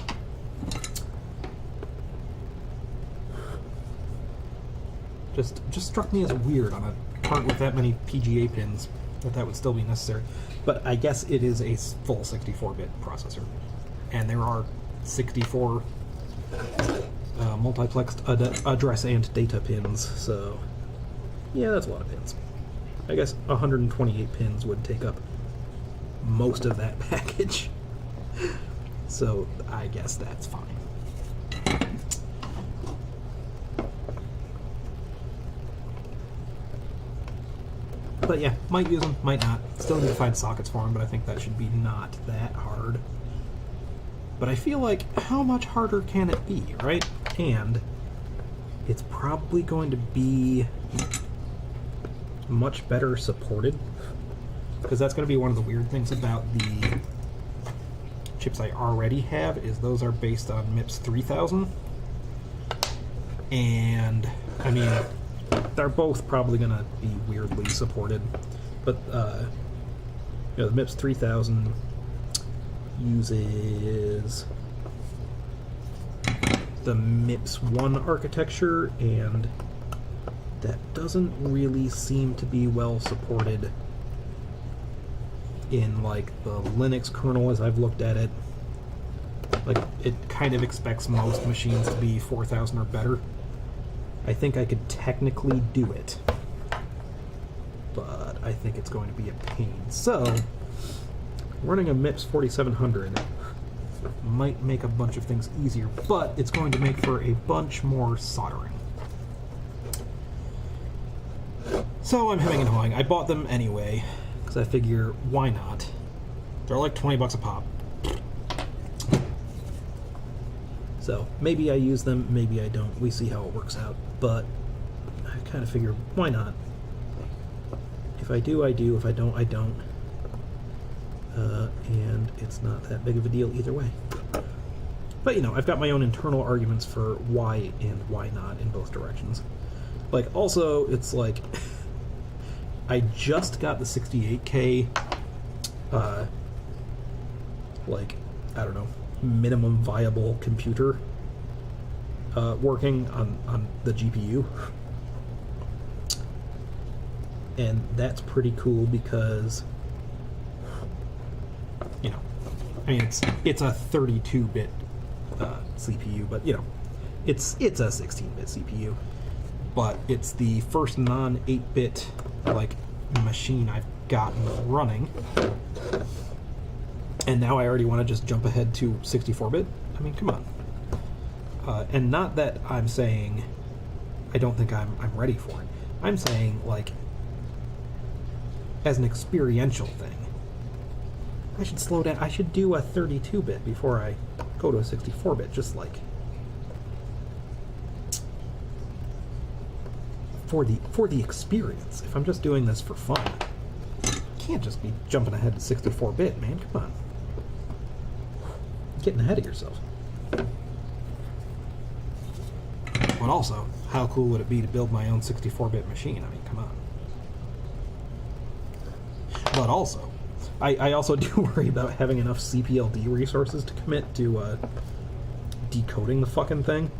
Just struck me as weird on a part with that many PGA pins that would still be necessary. But I guess it is a full 64-bit processor, and there are 64 multiplexed address and data pins, so yeah, that's a lot of pins. I guess 128 pins would take up most of that package, so I guess that's fine. But yeah, might use them, might not. Still need to find sockets for them, but I think that should be not that hard. But I feel like, how much harder can it be, right? And it's probably going to be much better supported, because that's going to be one of the weird things about the chips I already have, is those are based on MIPS 3000. And, I mean, they're both probably going to be weirdly supported, but you know, the MIPS 3000 uses the MIPS 1 architecture, and that doesn't really seem to be well supported in like the Linux kernel as I've looked at it. Like, it kind of expects most machines to be 4000 or better. I think I could technically do it, but I think it's going to be a pain. So, running a MIPS 4700 might make a bunch of things easier, but it's going to make for a bunch more soldering. So I'm hemming and hawing. I bought them anyway, because I figure, why not? They're like 20 bucks a pop. So maybe I use them, maybe I don't. We see how it works out. But I kind of figure, why not? If I do, I do. If I don't, I don't. And it's not that big of a deal either way. But, you know, I've got my own internal arguments for why and why not in both directions. Like, also, it's like, I just got the 68K, like, I don't know, minimum viable computer working on the GPU. And that's pretty cool because, you know, I mean, it's a 32-bit CPU, but, you know, it's a 16-bit CPU. But it's the first non-8-bit, like, machine I've gotten running. And now I already want to just jump ahead to 64-bit? I mean, come on. And not that I'm saying I don't think I'm ready for it. I'm saying, like, as an experiential thing, I should slow down. I should do a 32-bit before I go to a 64-bit, just like for the experience. If I'm just doing this for fun, you can't just be jumping ahead to 64-bit, man. Come on. Getting ahead of yourself. But also, how cool would it be to build my own 64-bit machine? I mean, come on. But also, I also do worry about having enough CPLD resources to commit to decoding the fucking thing.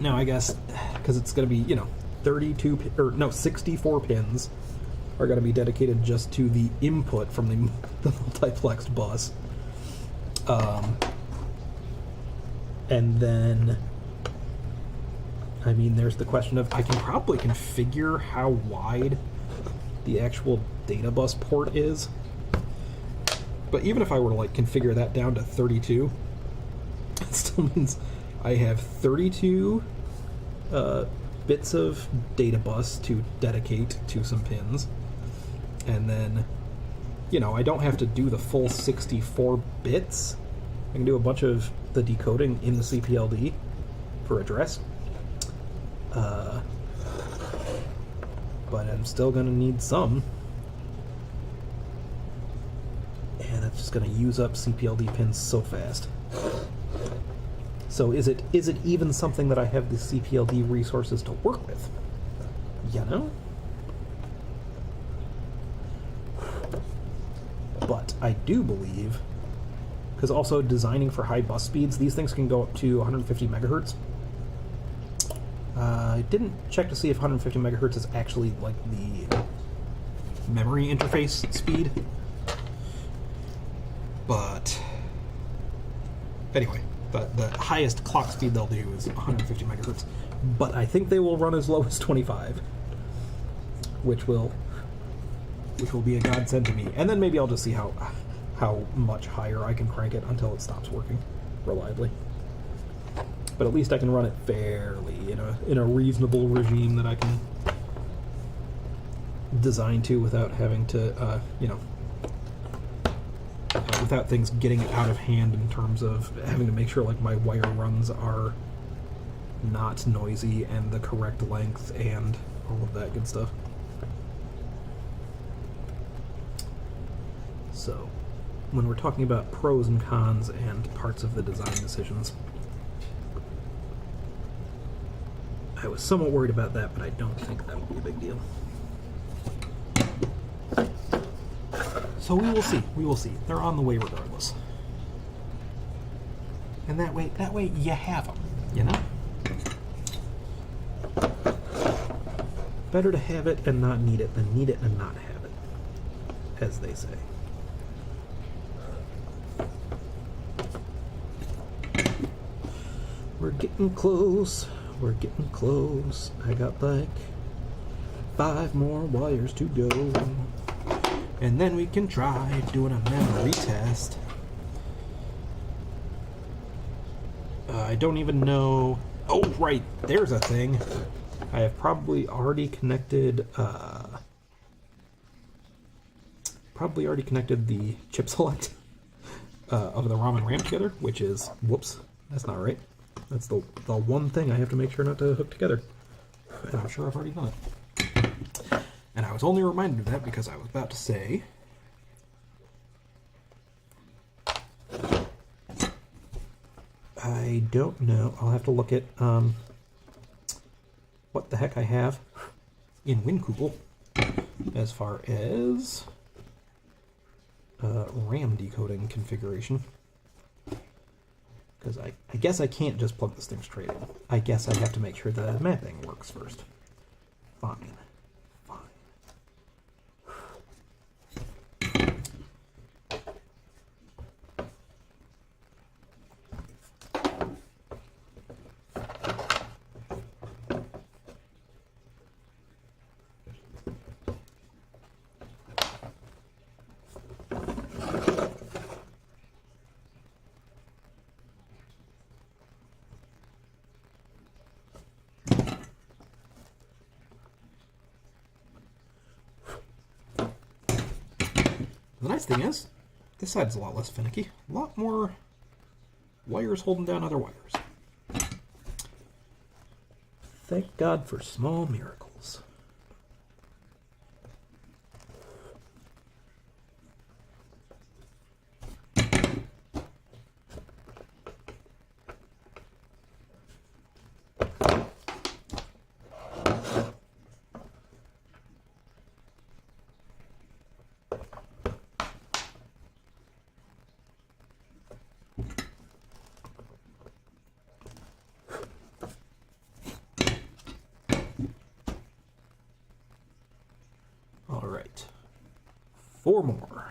Now, I guess, because it's going to be, you know, 64 pins are going to be dedicated just to the input from the multiplexed bus. And then, I mean, there's the question of, I can probably configure how wide the actual data bus port is. But even if I were to, like, configure that down to 32, it still means I have 32 bits of data bus to dedicate to some pins. And then, you know, I don't have to do the full 64 bits. I can do a bunch of the decoding in the CPLD for address. But I'm still going to need some. And it's just going to use up CPLD pins so fast. So is it even something that I have the CPLD resources to work with? You know? But I do believe, because also designing for high bus speeds, these things can go up to 150 megahertz. I didn't check to see if 150 megahertz is actually like the memory interface speed. But anyway, the highest clock speed they'll do is 150 megahertz. But I think they will run as low as 25, which will be a godsend to me. And then maybe I'll just see how much higher I can crank it until it stops working reliably. But at least I can run it fairly in a reasonable regime that I can design to without having to, without things getting out of hand in terms of having to make sure like my wire runs are not noisy and the correct length and all of that good stuff. So, when we're talking about pros and cons and parts of the design decisions, I was somewhat worried about that, but I don't think that would be a big deal. So we will see. We will see. They're on the way regardless. And that way you have them, you know? Better to have it and not need it than need it and not have it, as they say. We're getting close. We're getting close. I got like 5 more wires to go. And then we can try doing a memory test. I don't even know... Oh, right. There's a thing. I have probably already connected... the chip select of the ROM and RAM together, which is... Whoops. That's not right. That's the one thing I have to make sure not to hook together. And I'm sure I've already done it. And I was only reminded of that because I was about to say... I don't know. I'll have to look at what the heck I have in WinKugel as far as RAM decoding configuration. Because I guess I can't just plug this thing straight in. I guess I have to make sure the mapping works first. Fine. The nice thing is, this side's a lot less finicky. A lot more wires holding down other wires. Thank God for small miracles. 4 more.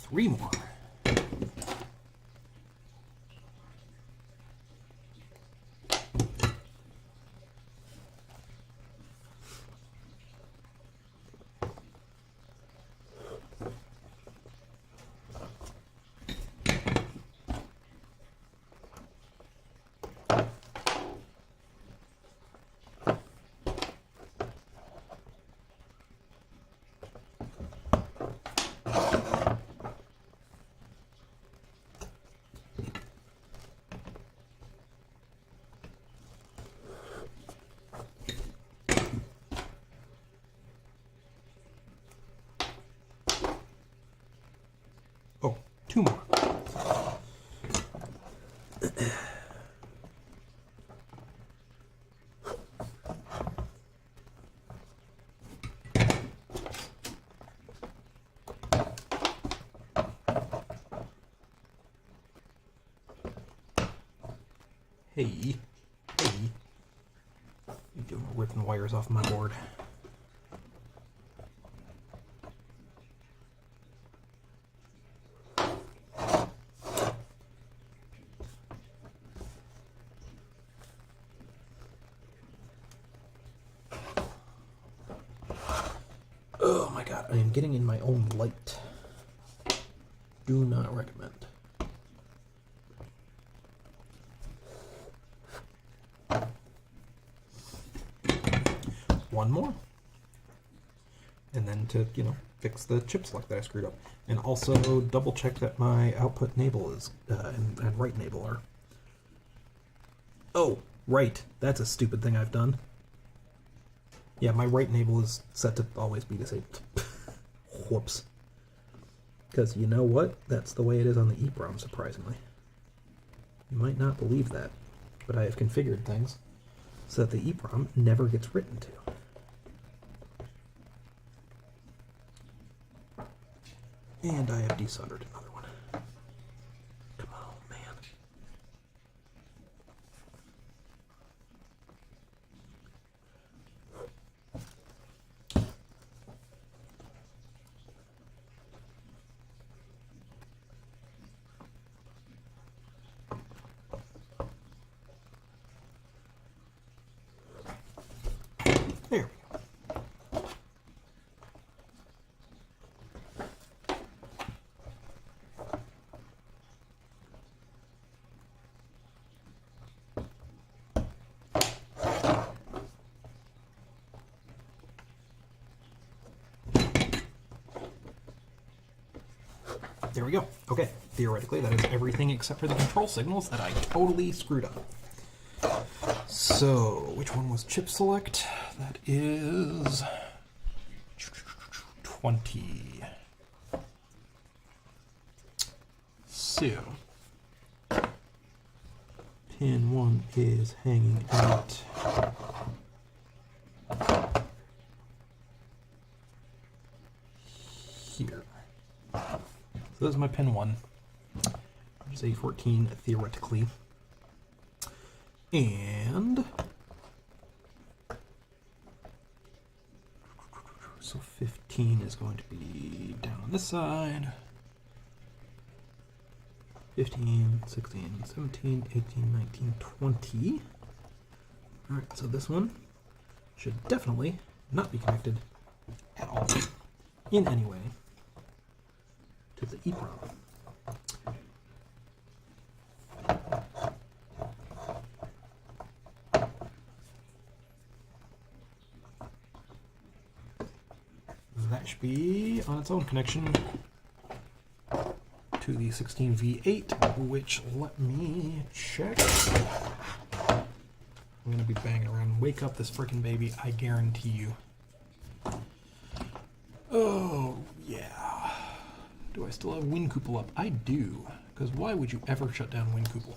Three more. Oh, 2 more. Hey, you doing ripping wires off my board? Oh my god, I am getting in my own light. Do not recommend. One more. And then to, fix the chip select that I screwed up. And also double check that my output enable is, and right enable are. Oh, right. That's a stupid thing I've done. Yeah, my right enable is set to always be disabled. Whoops. Because you know what? That's the way it is on the EEPROM, surprisingly. You might not believe that, but I have configured things so that the EEPROM never gets written to. And I have desoldered another one. Come on, man. There we go. There we go. Okay, theoretically that is everything except for the control signals that I totally screwed up. So, which one was chip select? That is 20. So, pin 1 is hanging out here. So this is my pin 1, which is A14 theoretically. And so 15 is going to be down on this side. 15, 16, 17, 18, 19, 20. Alright, so this one should definitely not be connected at all in any way to the EEPROM. should be on its own connection to the 16V8, which let me check. I'm gonna be banging around. Wake up this freaking baby, I guarantee you. Oh, yeah. Do I still have WinKuppel up? I do, because why would you ever shut down WinKuppel?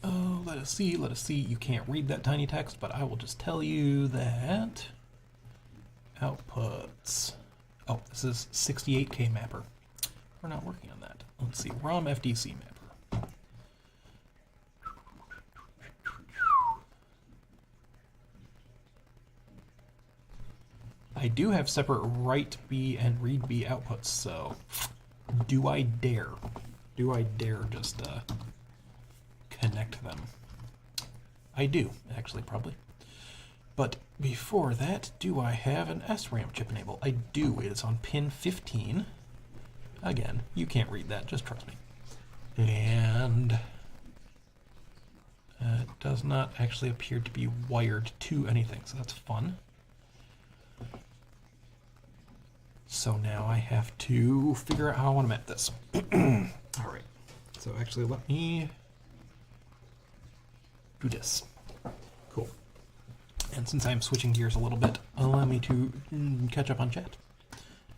Oh, let us see, let us see. You can't read that tiny text, but I will just tell you that outputs. Oh, this is 68K mapper. We're not working on that. Let's see, ROM FDC mapper. I do have separate write B and read B outputs, so do I dare? Do I dare just connect them? I do, actually, probably. But before that, do I have an SRAM chip enable? I do. It is on pin 15. Again, you can't read that, just trust me. And it does not actually appear to be wired to anything, so that's fun. So now I have to figure out how I want to map this. All right, so actually let me do this. Cool. And since I'm switching gears a little bit, allow me to catch up on chat.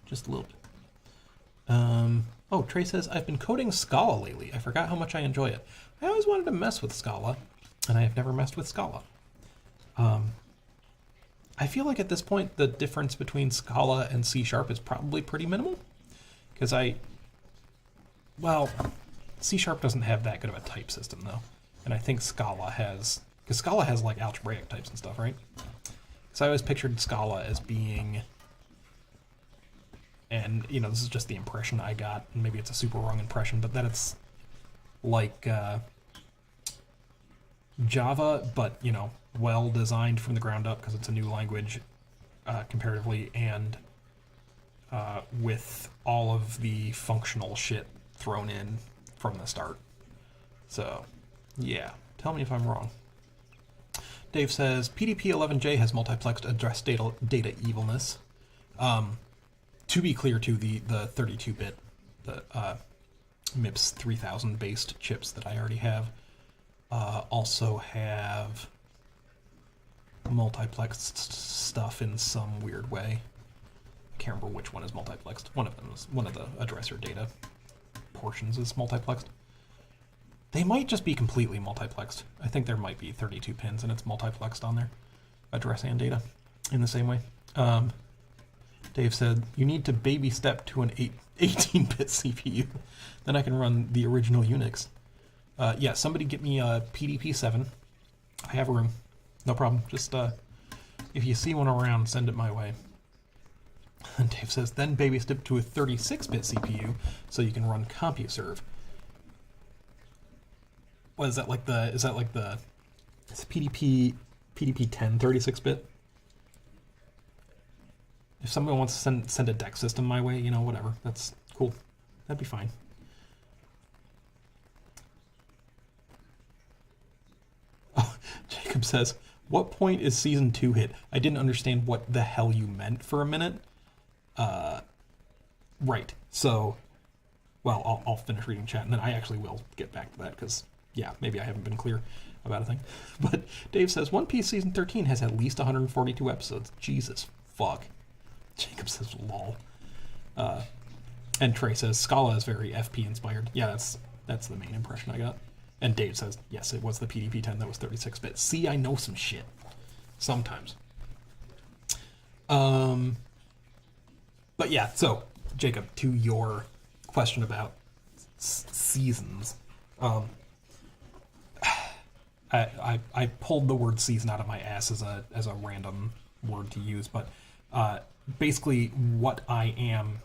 Just a little bit. Oh, Trey says, I've been coding Scala lately. I forgot how much I enjoy it. I always wanted to mess with Scala, and I have never messed with Scala. I feel like at this point, the difference between Scala and C# is probably pretty minimal. Because well, C# doesn't have that good of a type system, though. And I think Scala has, because Scala has like algebraic types and stuff, right? So I always pictured Scala as being, and you know, this is just the impression I got, and maybe it's a super wrong impression, but that it's like Java, but you know, well designed from the ground up because it's a new language comparatively, and with all of the functional shit thrown in from the start. So yeah, tell me if I'm wrong. Dave says PDP-11J has multiplexed address data evilness. To be clear, too, the 32-bit, the MIPS 3000 based chips that I already have also have multiplexed stuff in some weird way. I can't remember which one is multiplexed. One of them is, one of the address or data portions is multiplexed. They might just be completely multiplexed. I think there might be 32 pins and it's multiplexed on there. Address and data in the same way. Dave said, you need to baby step to an 18-bit CPU. Then I can run the original Unix. Yeah, somebody get me a PDP-7. I have room. No problem. Just, if you see one around, send it my way. And Dave says, then baby step to a 36-bit CPU so you can run CompuServe. What is that like is that like the it's PDP 10 36-bit? If someone wants to send a DEC system my way, you know, whatever. That's cool. That'd be fine. Oh, Jacob says, what point is season 2 hit? I didn't understand what the hell you meant for a minute. Right. So, well, I'll finish reading chat, and then I actually will get back to that, because, yeah, maybe I haven't been clear about a thing. But Dave says, One Piece Season 13 has at least 142 episodes. Jesus fuck. Jacob says, lol. And Trey says, Scala is very FP inspired. Yeah, that's the main impression I got. And Dave says, yes, it was the PDP-10 that was 36-bit. See, I know some shit. Sometimes. But yeah, so, Jacob, to your question about seasons, I pulled the word season out of my ass as a random word to use, but basically what I am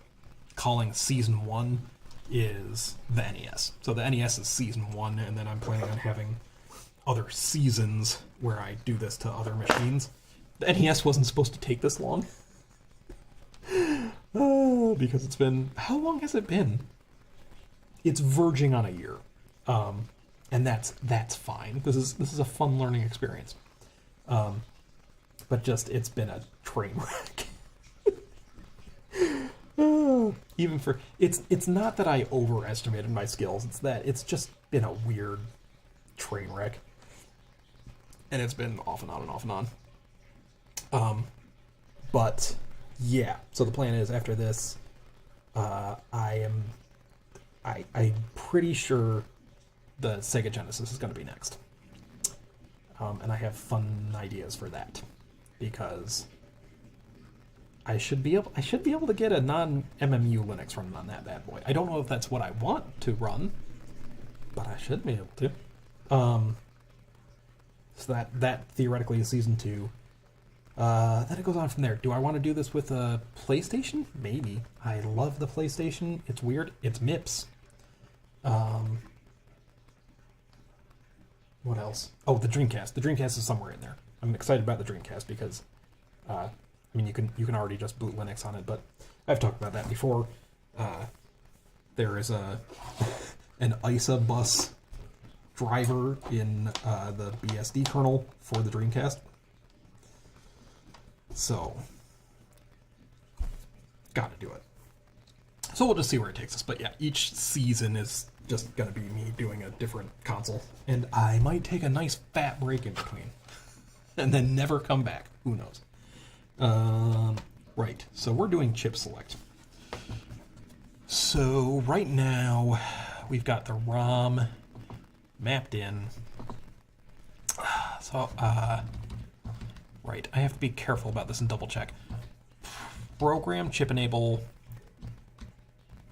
calling season 1 is the NES. So the NES is season 1, and then I'm planning on having other seasons where I do this to other machines. The NES wasn't supposed to take this long. Because it's been... How long has it been? It's verging on a year. And that's fine. This is a fun learning experience. But just, it's been a train wreck. even for it's not that I overestimated my skills. It's that it's just been a weird train wreck, and it's been off and on and off and on. But yeah. So the plan is after this, I'm pretty sure the Sega Genesis is going to be next, and I have fun ideas for that because I should be able to get a non-MMU Linux running on that bad boy. I don't know if that's what I want to run, but I should be able to. So that theoretically is season 2. Then it goes on from there. Do I want to do this with a PlayStation? Maybe. I love the PlayStation. It's weird. It's MIPS. What else? Oh, the Dreamcast. The Dreamcast is somewhere in there. I'm excited about the Dreamcast because I mean, you can already just boot Linux on it, but I've talked about that before. There is an ISA bus driver in the BSD kernel for the Dreamcast. So, gotta do it. So we'll just see where it takes us. But yeah, each season is just gonna be me doing a different console. And I might take a nice fat break in between. And then never come back. Who knows? Right, so we're doing chip select. So right now, we've got the ROM mapped in. So, right, I have to be careful about this and double check. Program chip enable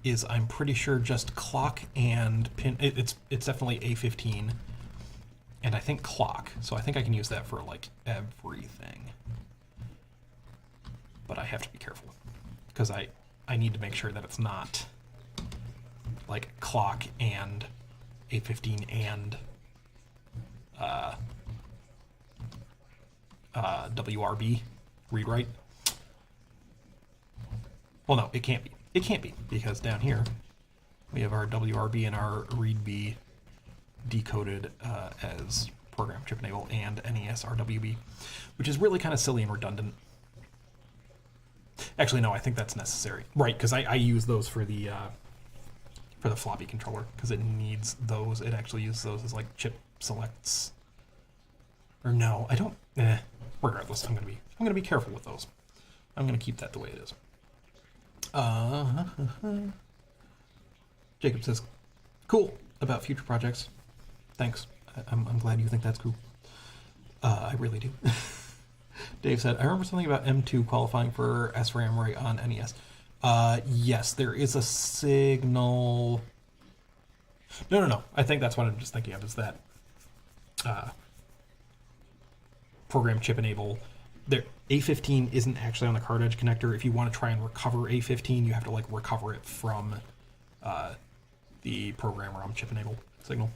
is, I'm pretty sure, just clock and pin. It's definitely A15, and I think clock. So I think I can use that for like everything. But I have to be careful because I need to make sure that it's not like clock and A15 and WRB read write. Well, no, it can't be. It can't be because down here we have our WRB and our readB decoded as program chip enable and NES RWB, which is really kind of silly and redundant. Actually, no, I think that's necessary. Right, because I use those for the floppy controller, because it needs those. It actually uses those as, like, chip selects. Or no, I don't... Regardless, I'm gonna be careful with those. I'm gonna keep that the way it is. Jacob says, cool, about future projects. Thanks. I'm glad you think that's cool. I really do. Dave said, I remember something about M2 qualifying for SRAM right on NES. Yes, there is a signal... No. I think that's what I'm just thinking of, is that program chip enable. There, A15 isn't actually on the card edge connector. If you want to try and recover A15, you have to like recover it from the program ROM chip enable signal.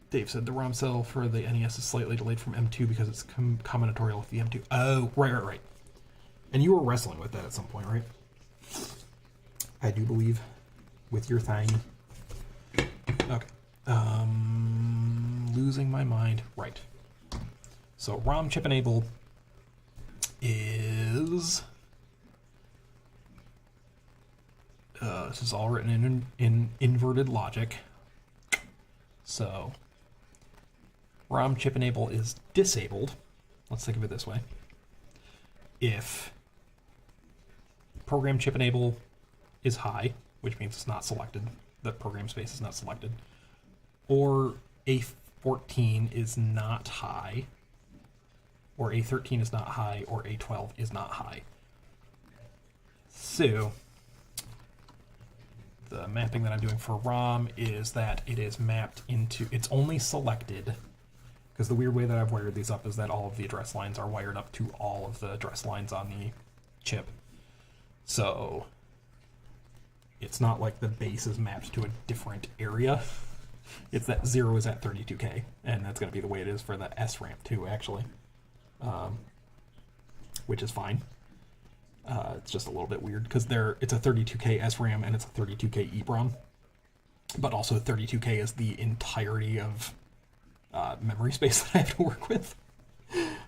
Dave said the ROM cell for the NES is slightly delayed from M2 because it's combinatorial with the M2. Oh, right. And you were wrestling with that at some point, right? I do believe with your thing. Okay. Losing my mind. Right. So ROM chip enable is... this is all written in inverted logic. So... ROM chip enable is disabled. Let's think of it this way. If program chip enable is high, which means it's not selected, the program space is not selected, or A14 is not high, or A13 is not high, or A12 is not high. So, the mapping that I'm doing for ROM is that it is mapped into, it's only selected, because the weird way that I've wired these up is that all of the address lines are wired up to all of the address lines on the chip. So it's not like the base is mapped to a different area. It's that 0 is at 32K, and that's going to be the way it is for the SRAM too, actually, which is fine. It's just a little bit weird because it's a 32K SRAM and it's a 32K EEPROM, but also 32K is the entirety of memory space that I have to work with.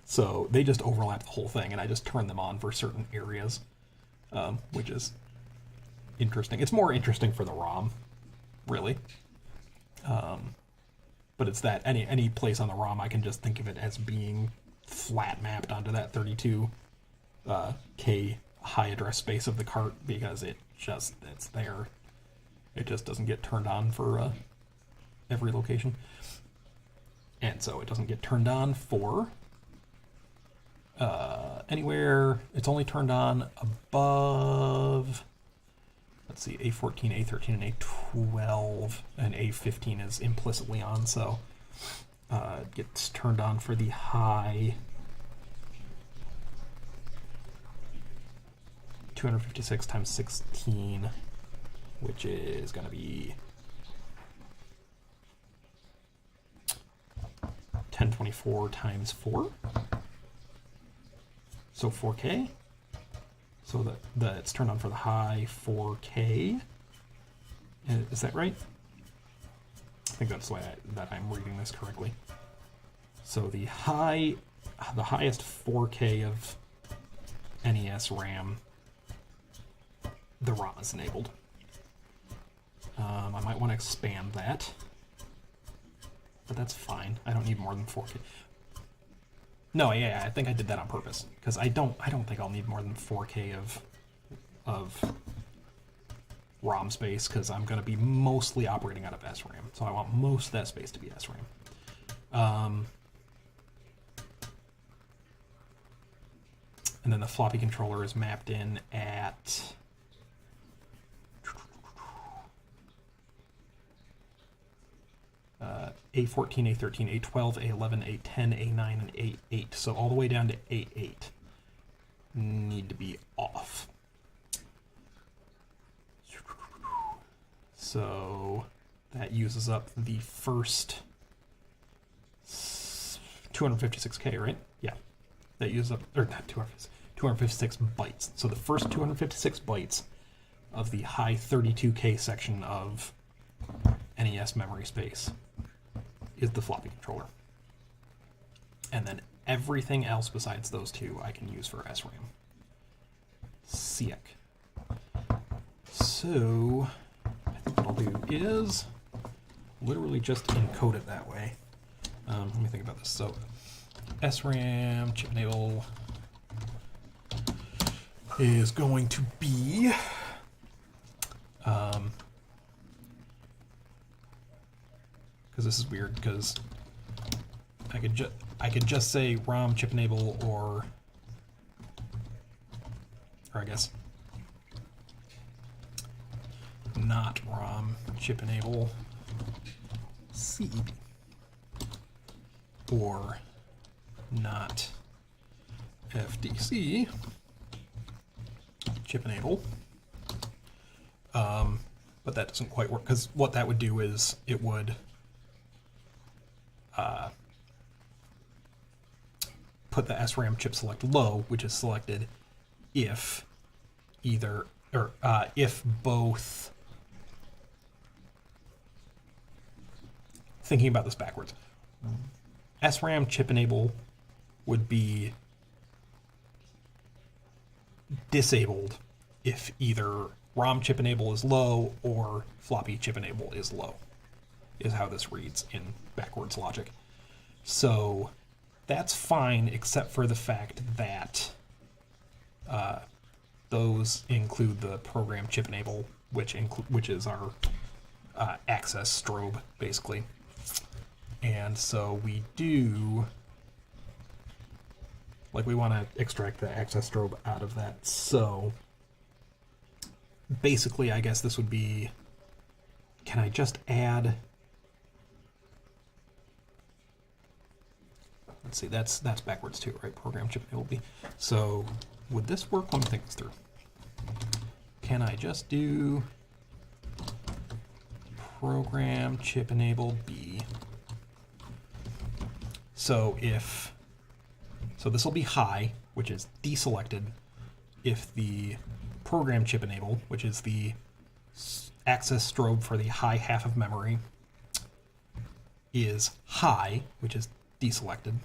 So they just overlap the whole thing, and I just turn them on for certain areas. which is interesting. It's more interesting for the ROM, really. But it's that any place on the ROM, I can just think of it as being flat mapped onto that 32K high address space of the cart, because it's there. It just doesn't get turned on for every location. And so it doesn't get turned on for anywhere. It's only turned on above, let's see, A14, A13, and A12, and A15 is implicitly on, so it gets turned on for the high 256 times 16, which is going to be 1024 times 4, so 4K. So that it's turned on for the high 4K. Is that right? I think that's the way that I'm reading this correctly. So the highest 4K of NES RAM, the ROM is enabled. I might want to expand that, but that's fine. I don't need more than 4K. No, yeah, I think I did that on purpose, because I don't think I'll need more than 4K of ROM space, because I'm going to be mostly operating out of SRAM, so I want most of that space to be SRAM. And then the floppy controller is mapped in at A14, A13, A12, A11, A10, A9, and A8. So all the way down to A8 need to be off. So that uses up the first 256K, right? Yeah. That uses up, or not 256 bytes. So the first 256 bytes of the high 32K section of NES memory space is the floppy controller. And then everything else besides those two I can use for SRAM. Sick. So I think what I'll do is literally just encode it that way. Let me think about this. So SRAM chip enable is going to be because this is weird, because I could just say ROM chip enable, or I guess not ROM chip enable CEB, or not FDC chip enable. But that doesn't quite work, because what that would do is it would put the SRAM chip select low, which is selected if either, or if both, thinking about this backwards, SRAM chip enable would be disabled if either ROM chip enable is low or floppy chip enable is low, is how this reads in backwards logic. So that's fine, except for the fact that those include the program chip enable, which is our access strobe, basically. And so we do, like, we want to extract the access strobe out of that. So basically, I guess this would be, can I just add, let's see, that's backwards too, right? Program chip enable B. So would this work? Let me think this through. Can I just do program chip enable B? So so this will be high, which is deselected, if the program chip enable, which is the access strobe for the high half of memory, is high, which is deselected,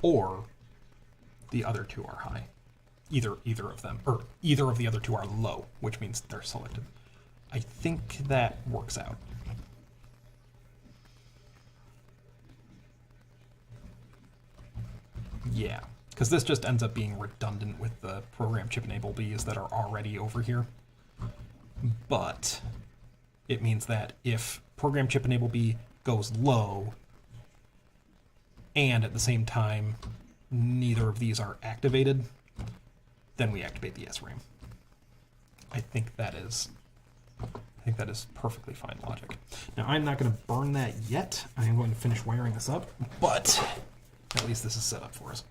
or the other two are high. Either of them, or either of the other two are low, which means they're selected. I think that works out. Yeah, because this just ends up being redundant with the program chip enable Bs that are already over here. But it means that if program chip enable B goes low, and at the same time neither of these are activated, then we activate the SRAM. I think that is perfectly fine logic. Now I'm not going to burn that yet. I am going to finish wiring this up, but at least this is set up for us.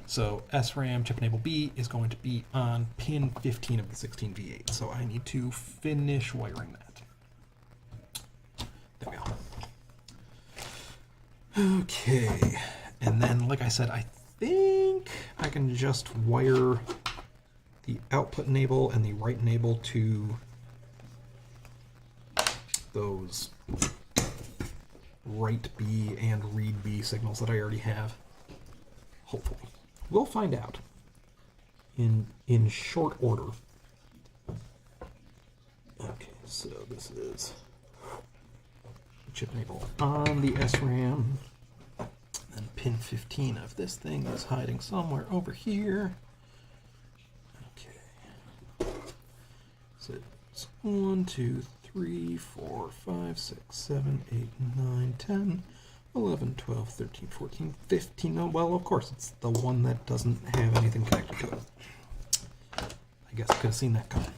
So SRAM chip enable B is going to be on pin 15 of the 16V8. So I need to finish wiring that. There we go. Okay, and then like I said, I think I can just wire the output enable and the write enable to those write B and read B signals that I already have. Hopefully. We'll find out in short order. Okay, so this is chip enable on the SRAM. And pin 15 of this thing is hiding somewhere over here. Okay. So it's 1, 2, 3, 4, 5, 6, 7, 8, 9, 10, 11, 12, 13, 14, 15. Oh, well, of course, it's the one that doesn't have anything connected to it. I guess I could have seen that coming.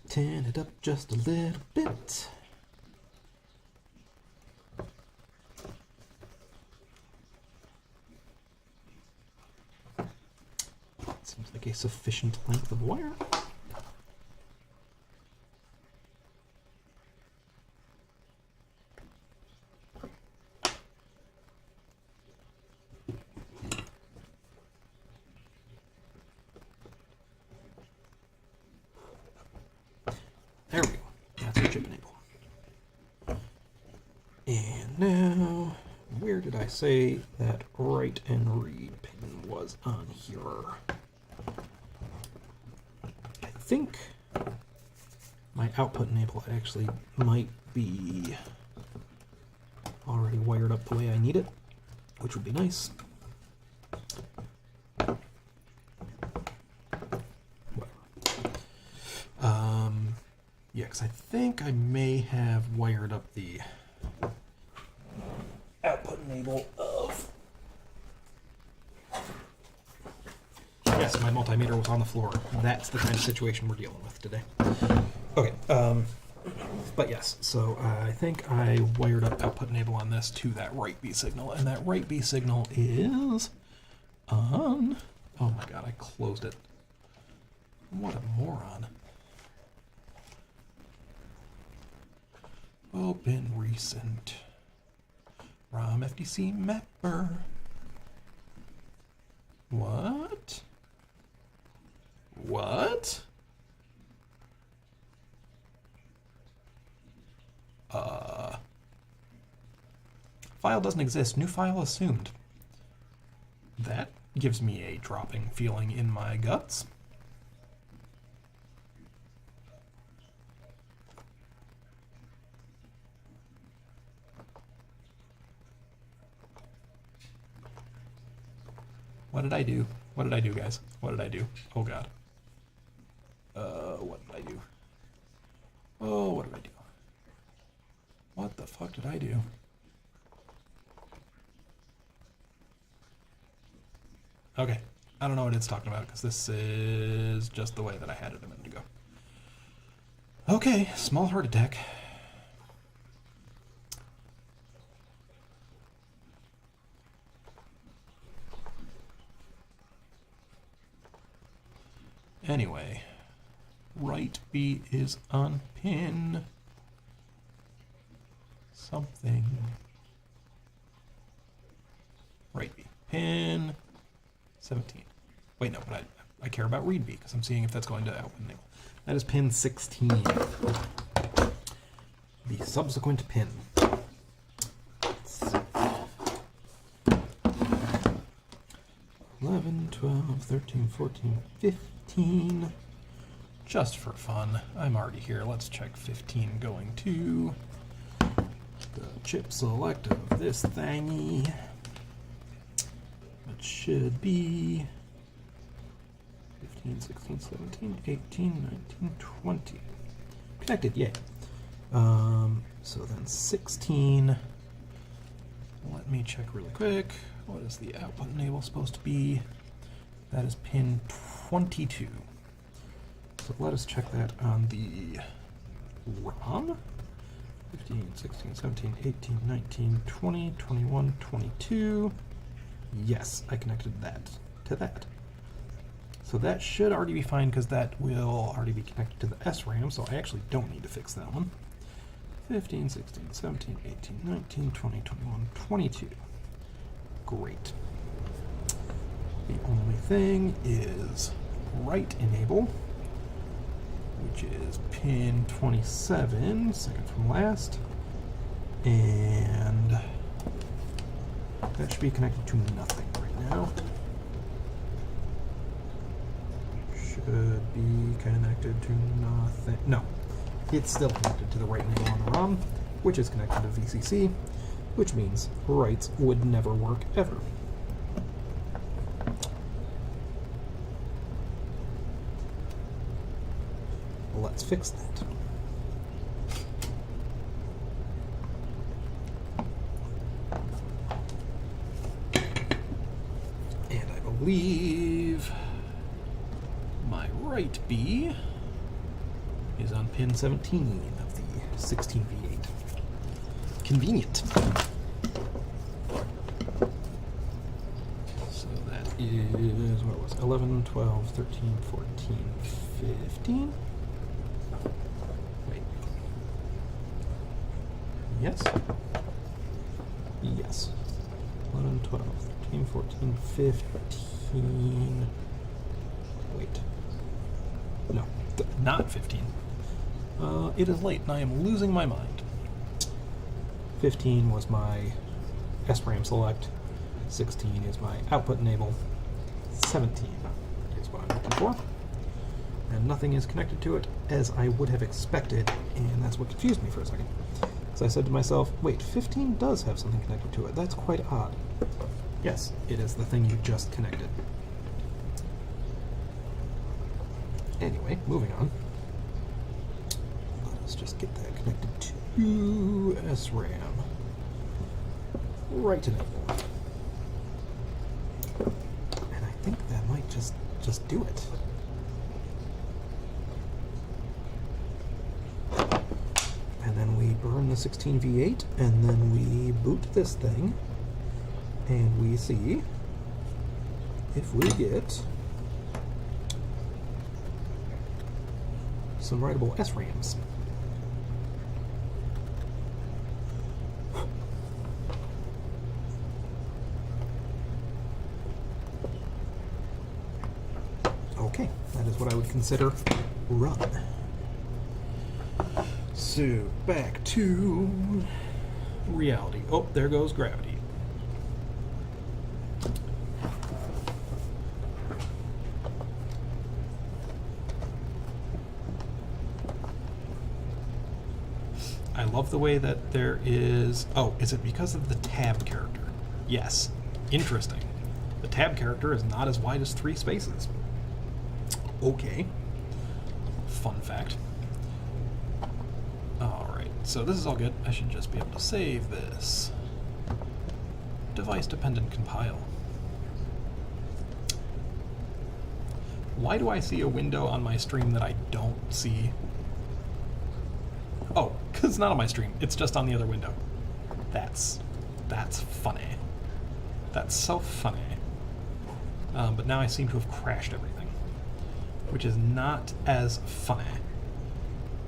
Tin it up just a little bit. Seems like a sufficient length of wire. There we go. That's our chip enable. And now, where did I say that write and read pin was on here? I think my output enable actually might be already wired up the way I need it, which would be nice. Yeah, because I think I may have wired up the output enable of... Yes, my multimeter was on the floor. That's the kind of situation we're dealing with today. Okay, but yes, so I think I wired up output enable on this to that write B signal, and that write B signal is on... Oh my god, I closed it. What a moron. Open recent ROM FDC mapper. What? What? File doesn't exist. New file assumed. That gives me a dropping feeling in my guts. What did I do? What did I do, guys? What did I do? Oh, God. What did I do? Oh, what did I do? What the fuck did I do? Okay. I don't know what it's talking about, because this is just the way that I had it a minute ago. Okay, small heart attack. Anyway, write B is on pin something. Write B, pin 17. Wait, no, but I care about read B because I'm seeing if that's going to output enable. That is pin 16. The subsequent pin. 11, 12, 13, 14, 15. Just for fun, I'm already here. Let's check 15 going to the chip select of this thingy. It should be 15, 16, 17, 18, 19, 20. Connected, yay. So then 16. Let me check really quick. What is the output enable supposed to be? That is pin 22. So let us check that on the ROM. 15, 16, 17, 18, 19, 20, 21, 22. Yes, I connected that to that. So that should already be fine because that will already be connected to the SRAM, so I actually don't need to fix that one. 15, 16, 17, 18, 19, 20, 21, 22. Great. The only thing is write enable, which is pin 27, second from last, and that should be connected to nothing right now. Should be connected to nothing. No, it's still connected to the write enable on the ROM, which is connected to VCC, which means writes would never work ever. Let's fix that. And I believe my right B is on pin 17 of the 16V8. Convenient. So that is, what was it, 11, 12, 13, 14, 15? Wait. Yes? Yes. 11, 12, 13, 14, 15. Wait. No, not 15. It is late and I am losing my mind. 15 was my SRAM select. 16 is my output enable. 17 is what I'm looking for. And nothing is connected to it as I would have expected, and that's what confused me for a second. So I said to myself, wait, 15 does have something connected to it. That's quite odd. Yes, it is the thing you just connected. Anyway, moving on. Let's just get that connected to SRAM. Right enable. And I think that might just do it. And then we burn the 16V8, and then we boot this thing, and we see if we get some writable SRAMs. Okay, that is what I would consider run. So, back to reality. Oh, there goes gravity. I love the way that there is... Oh, is it because of the tab character? Yes. Interesting. The tab character is not as wide as 3 spaces. Okay. Fun fact. Alright, so this is all good. I should just be able to save this. Device-dependent compile. Why do I see a window on my stream that I don't see? Oh, because it's not on my stream. It's just on the other window. That's funny. That's so funny. But now I seem to have crashed everything, which is not as funny.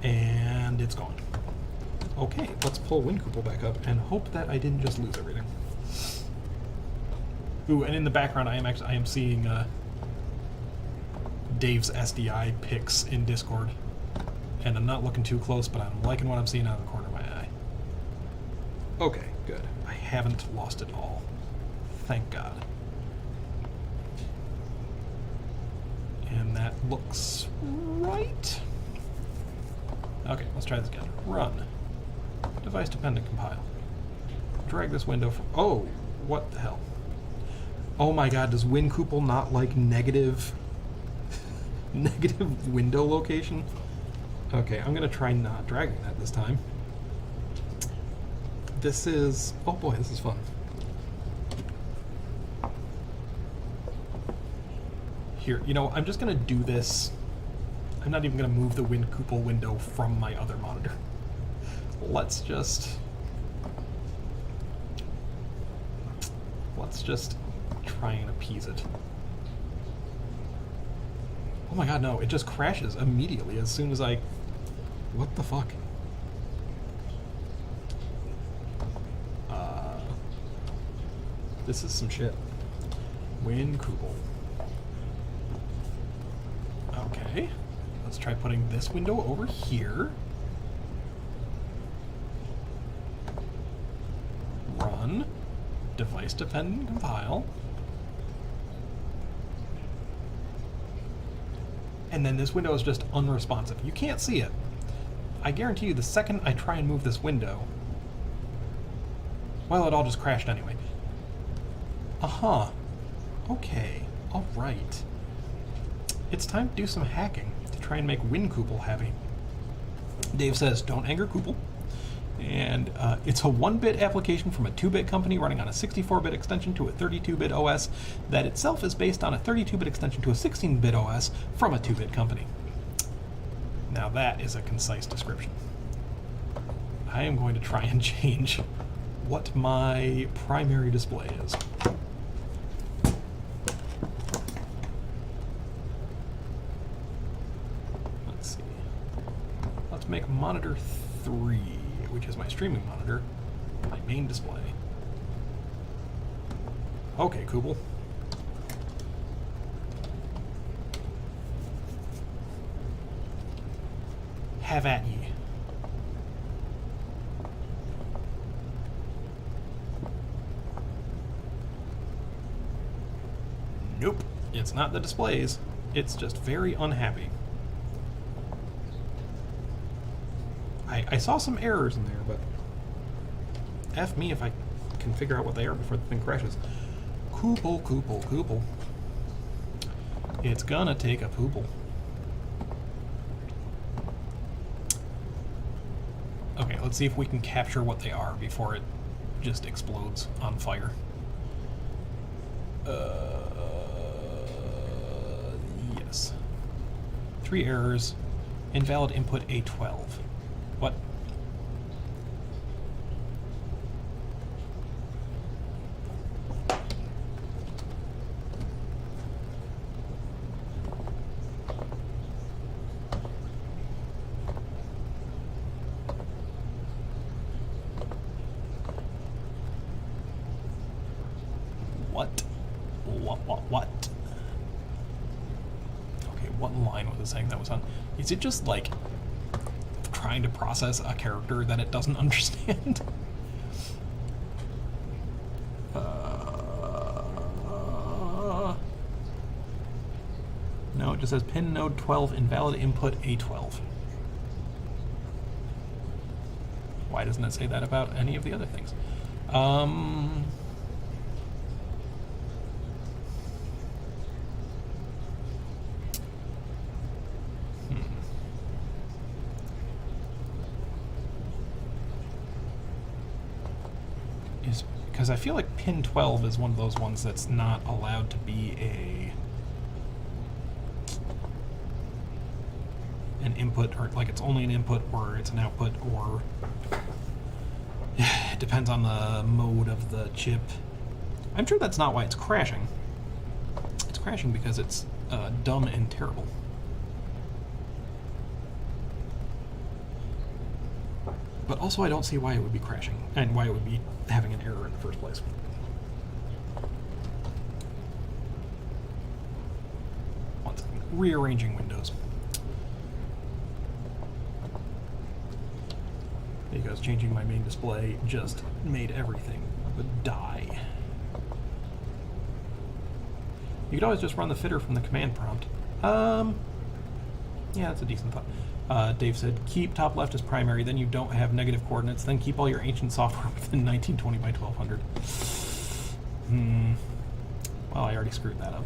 And it's gone. Okay, let's pull WinCouple back up and hope that I didn't just lose everything. Ooh, and in the background I am seeing Dave's SDI pics in Discord. And I'm not looking too close, but I'm liking what I'm seeing out of the corner of my eye. Okay, good. I haven't lost it all. Thank God. And that looks right. Okay, let's try this again. Run. Device dependent compile. Drag this window from... Oh, what the hell? Oh my God, does WinCouple not like negative window location? Okay, I'm gonna try not dragging that this time. This is... Oh boy, this is fun. Here, you know, I'm just gonna do this. I'm not even gonna move the WinCouple window from my other monitor. Let's just try and appease it. Oh my God, no, it just crashes immediately as soon as I... What the fuck? This is some shit. WinCouple. Okay, let's try putting this window over here. Run. Device dependent compile. And then this window is just unresponsive. You can't see it. I guarantee you the second I try and move this window, well, it all just crashed anyway. Uh-huh. Okay. All right. It's time to do some hacking to try and make WinCouple happy. Dave says, don't anger Couple. And it's a 1-bit application from a 2-bit company running on a 64-bit extension to a 32-bit OS that itself is based on a 32-bit extension to a 16-bit OS from a 2-bit company. Now that is a concise description. I am going to try and change what my primary display is. Let's see. Let's make monitor 3, which is my streaming monitor, my main display. Okay, Couple. Have at ye. Nope, it's not the displays. It's just very unhappy. I saw some errors in there, but F me if I can figure out what they are before the thing crashes. Couple, Couple, Couple. It's gonna take a poople. Okay, let's see if we can capture what they are before it just explodes on fire. Yes. 3 errors. Invalid input A12. What? What? Okay, what line was it saying that was on? Is it just like trying to process a character that it doesn't understand? No, it just says pin node 12 invalid input A12. Why doesn't it say that about any of the other things? Because I feel like pin 12 is one of those ones that's not allowed to be an input, or like it's only an input or it's an output, or it depends on the mode of the chip. I'm sure that's not why it's crashing. It's crashing because it's dumb and terrible. But also I don't see why it would be crashing, and why it would be having an error in the first place. One second. Rearranging windows. Because because changing my main display just made everything die. You could always just run the fitter from the command prompt. Yeah, that's a decent thought. Dave said, keep top left as primary, then you don't have negative coordinates, then keep all your ancient software within 1920 by 1200. Well, I already screwed that up.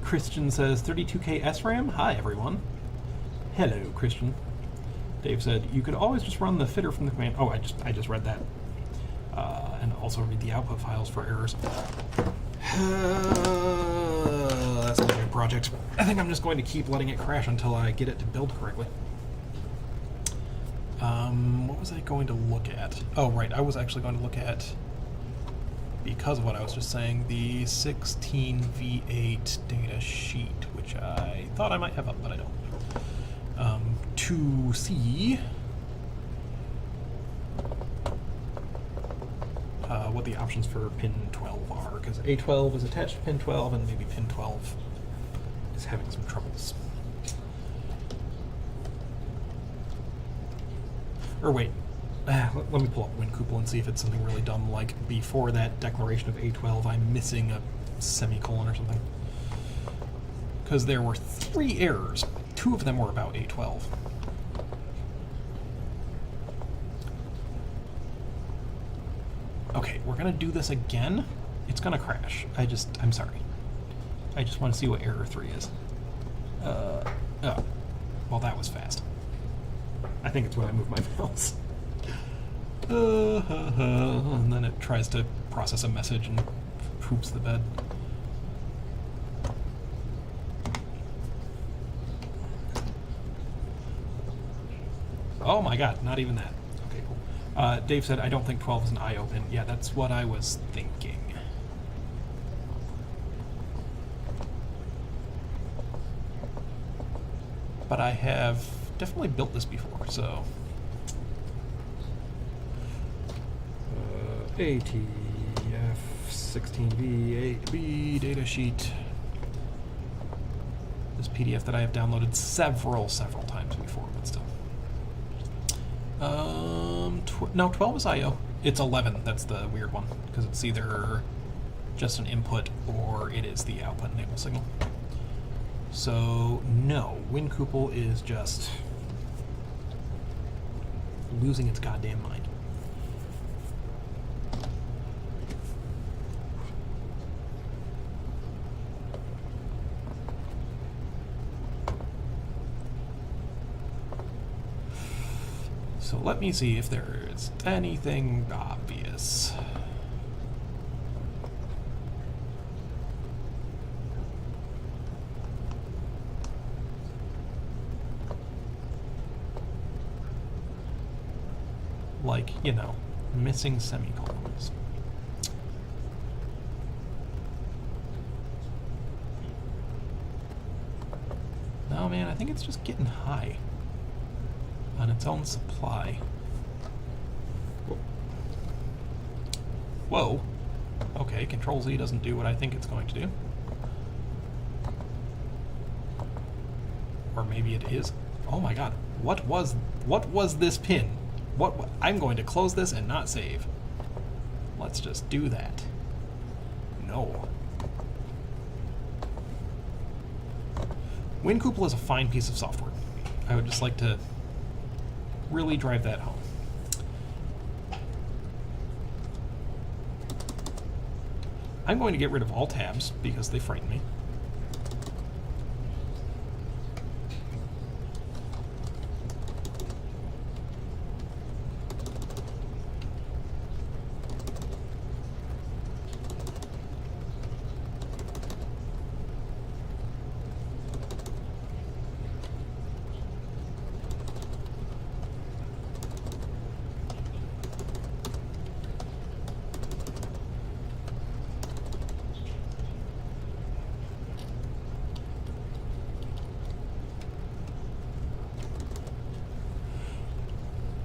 Christian says, 32K SRAM? Hi, everyone. Hello, Christian. Dave said, you could always just run the fitter from the command. Oh, I just read that. And also read the output files for errors. That's a new project. I think I'm just going to keep letting it crash until I get it to build correctly. What was I going to look at? Oh, right, I was actually going to look at, because of what I was just saying, the 16v8 data sheet, which I thought I might have up, but I don't. To see what the options for pin 12 are, because A12 is attached to pin 12, and maybe pin 12 is having some troubles. Or wait, let me pull up WinCouple and see if it's something really dumb, like before that declaration of A12, I'm missing a semicolon or something. Because there were 3 errors. 2 of them were about A12. Okay, we're gonna do this again. It's gonna crash. I'm sorry. I just want to see what error 3 is. Oh, well, that was fast. I think it's when I move my mouse. And then it tries to process a message and poops the bed. Oh my god, not even that. Okay, cool. Dave said, I don't think 12 is an IO pin. Yeah, that's what I was thinking. But I have definitely built this before, so... ATF 16v8b datasheet. This PDF that I have downloaded several times before, but still. No, 12 is IO. It's 11, that's the weird one, because it's either just an input or it is the output enable signal. So, no, WinCouple is just losing its goddamn mind. So let me see if there is anything obvious. Like, you know, missing semicolons. No, man, I think it's just getting high on its own supply. Whoa. Okay, Control-Z doesn't do what I think it's going to do. Or maybe it is. Oh my god. What was this pin? I'm going to close this and not save. Let's just do that. No. WinCouple is a fine piece of software. I would just like to really drive that home. I'm going to get rid of all tabs because they frighten me.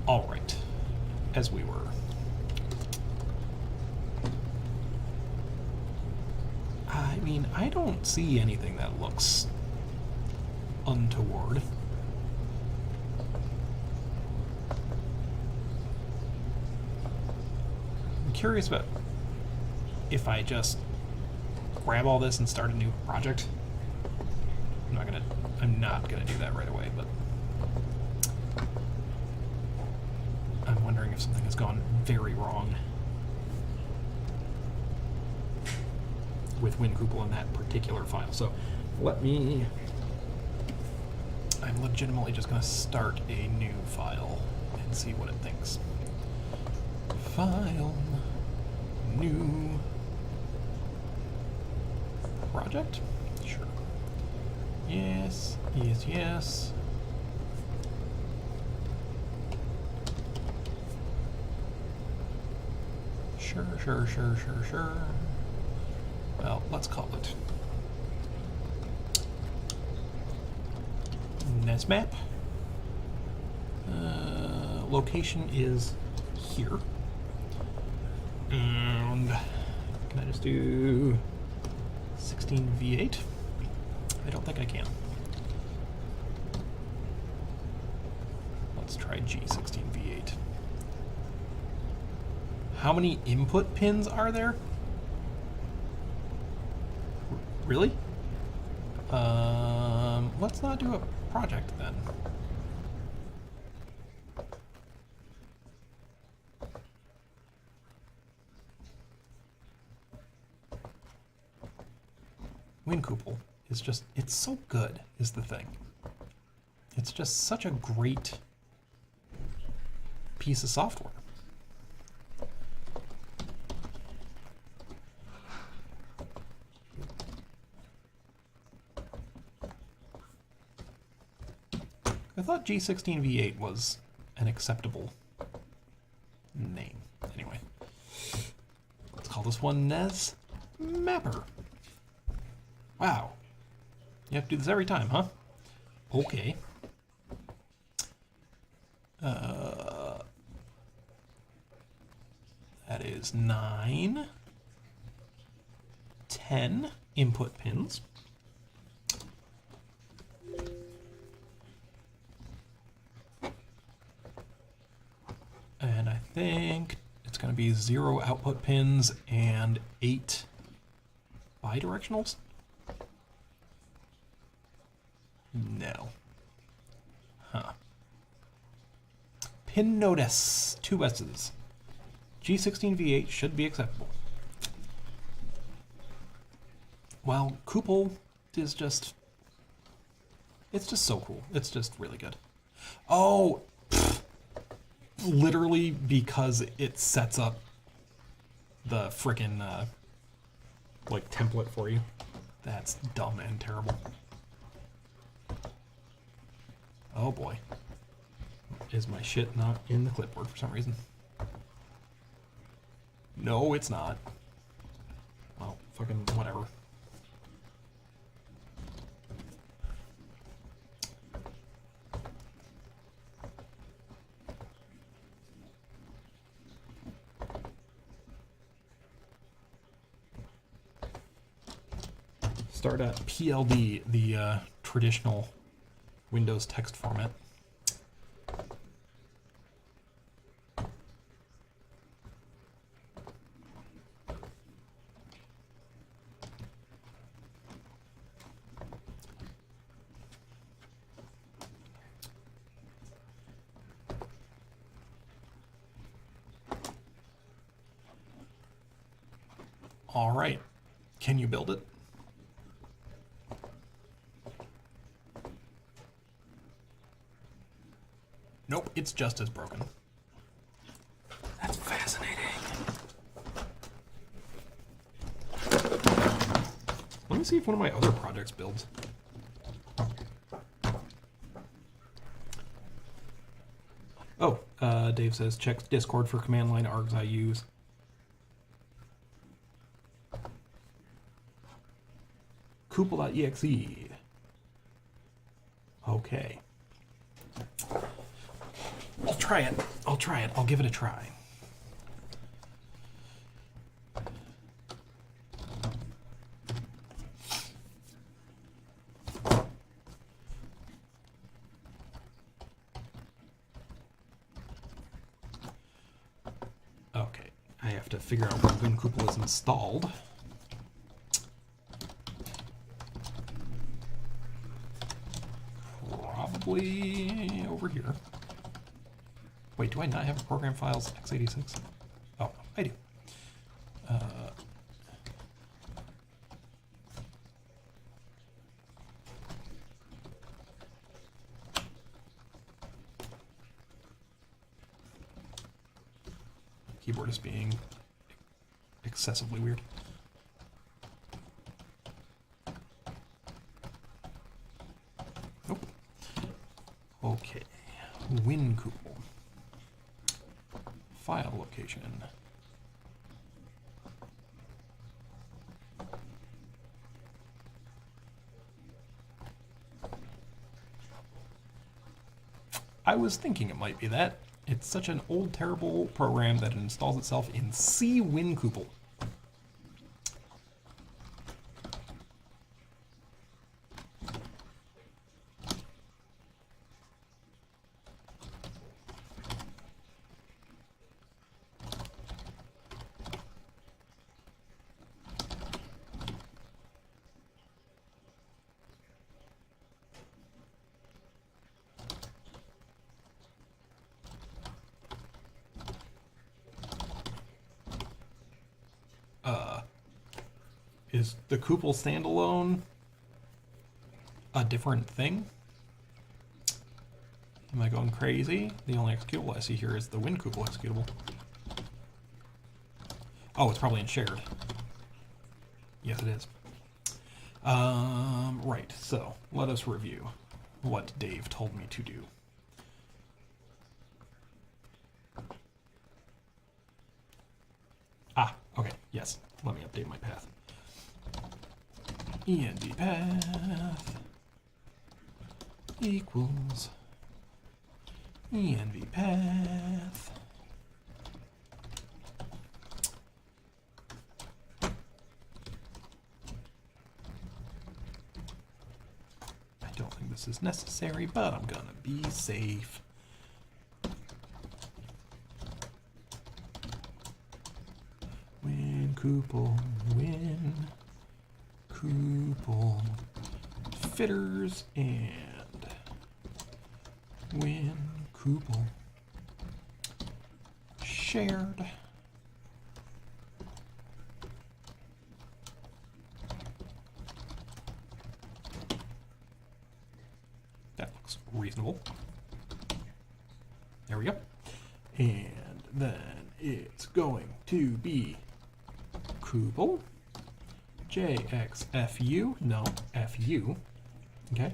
All right, as we were. I mean, I don't see anything that looks untoward. curious about if I just grab all this and start a new project. I'm not gonna do that right away, but I'm wondering if something has gone very wrong with WinKuppel in that particular file. So I'm legitimately just gonna start a new file and see what it thinks. File, new project? Sure. Yes, yes, yes. Sure. Well, let's call it NES map. Location is here. And can I just do 16v8? I don't think I can. Let's try G16v8. How many input pins are there? Really? Let's not do a project then. WinKuppel is just, it's so good, is the thing. It's just such a great piece of software. I thought G16v8 was an acceptable name. Anyway, let's call this one NES Mapper. Wow. You have to do this every time, huh? Okay. That is 9, 10 input pins. And I think it's going to be 0 output pins and 8 bidirectionals. No. Huh. Pin notice, 2 S's. G16v8 should be acceptable. Well, Kuppel is just... it's just so cool. It's just really good. Oh! Pfft. Literally because it sets up the frickin' like template for you. That's dumb and terrible. Oh boy. Is my shit not in the clipboard for some reason? No, it's not. Well, fucking whatever. Start.pld, the traditional Windows text format. All right, can you build it? Nope, it's just as broken. That's fascinating. Let me see if one of my other projects builds. Oh, Dave says, check Discord for command line args I use. Kuppel.exe. Okay. I'll try it. I'll give it a try. Okay, I have have to figure out where WinKuppel is installed. Probably over here. Wait, do I not have program files x86? Oh, I do. Keyboard is being excessively weird. Nope. Okay. WinKuppel. File location. I was thinking it might be that. It's such an old, terrible program that it installs itself in C WinKuppel. Is the Kuppel standalone a different thing? Am I going crazy? The only executable I see here is the WinKuppel executable. Oh, it's probably in shared. Yes, it is. Right, so let us review what Dave told me to do. Ah, okay, yes. Let me update my path. env path equals env path I don't think this is necessary, but I'm gonna be safe. WinKuppel, WinKuppel fitters and WinKuppel shared. That looks reasonable. There we go. And then it's going to be Kuppel JXFU, no, FU. Okay.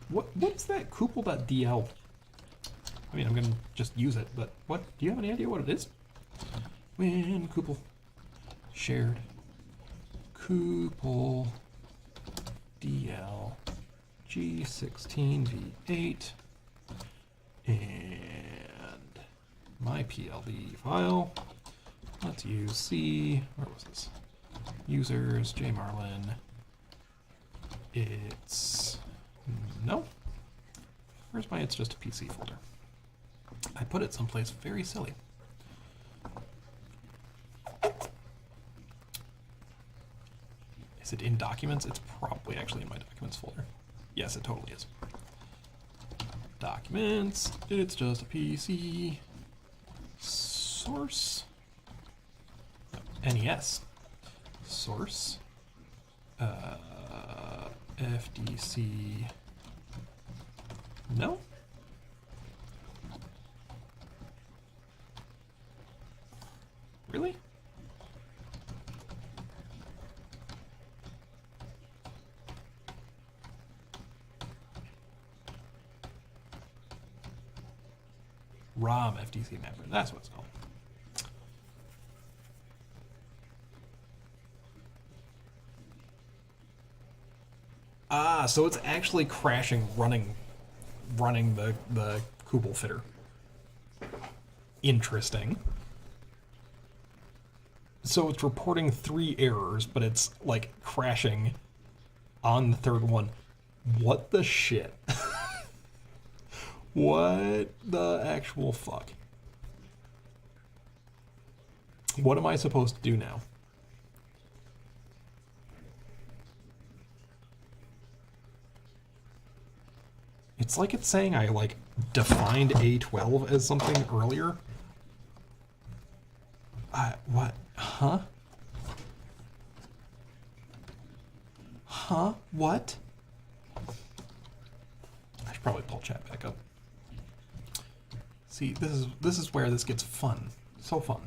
What's that Kuppel.dl? I mean, I'm gonna just use it, but what? Do you have any idea what it is? WinKuppel shared Kuppel DL G16V8 and my PLD file. Let's use C. Where was this? Users, jmarlin. It's no. Where's my? It's just a PC folder. I put it someplace very silly. Is it in documents? It's probably actually in my documents folder. Yes, it totally is. Documents. It's just a PC. Source. NES. Source. FDC. No? Really? ROM FDC mapper, that's what it's called. Ah, so it's actually crashing running the Kuppel fitter. Interesting. So it's reporting 3 errors, but it's like crashing on the 3rd one. What the shit? What the actual fuck? What am I supposed to do now? It's like it's saying I, like, defined A12 as something earlier. What? Huh? Huh? What? I should probably pull chat back up. See, this is where this gets fun. So fun.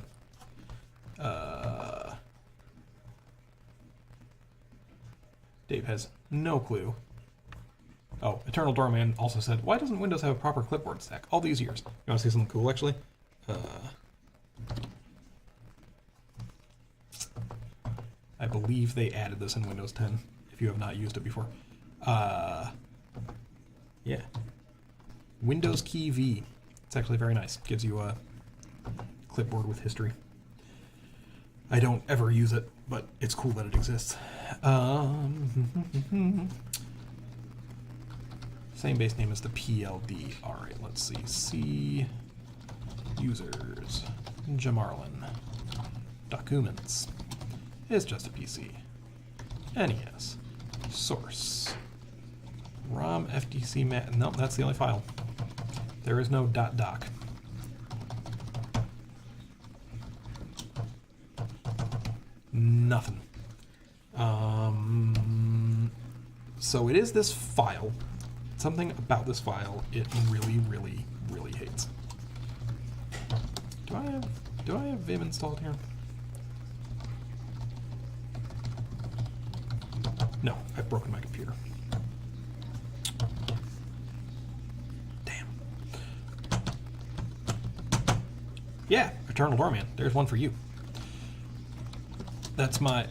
Dave has no clue. Oh, Eternal Doorman also said, why doesn't Windows have a proper clipboard stack all these years? You want to see something cool, actually? I believe they added this in Windows 10, if you have not used it before. Yeah. Windows Key V. It's actually very nice. Gives you a clipboard with history. I don't ever use it, but it's cool that it exists. Same base name as the PLD. All right, let's see. C users, Jamarlin, documents. It's just a PC. NES, source, ROM, FTC, nope, that's the only file. There is no .doc. Nothing. So it is this file. Something about this file it really, really, really hates. Do I have Vim installed here? No, I've broken my computer. Damn. Yeah, Eternal Doorman. There's one for you. That's my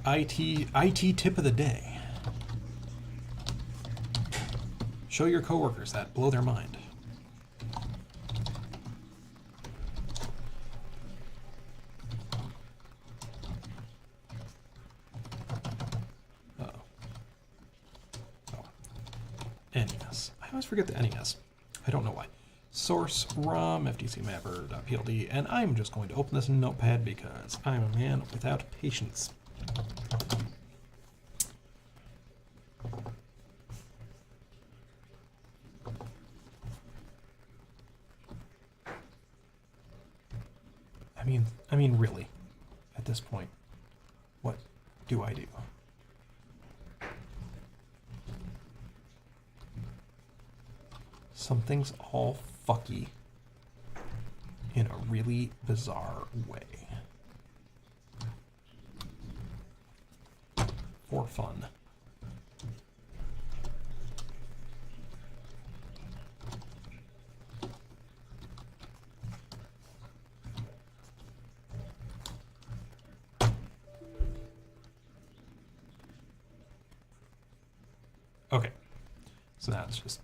IT tip of the day. Show your coworkers that. Blow their mind. Uh-oh. Oh. NES. I always forget the NES. I don't know why. Source, ROM, FTC mapper.pld, and I'm just going to open this in Notepad because I'm a man without patience. I mean, really, at this point, what do I do? Something's all fucky in a really bizarre way. For fun. Okay, so now it's just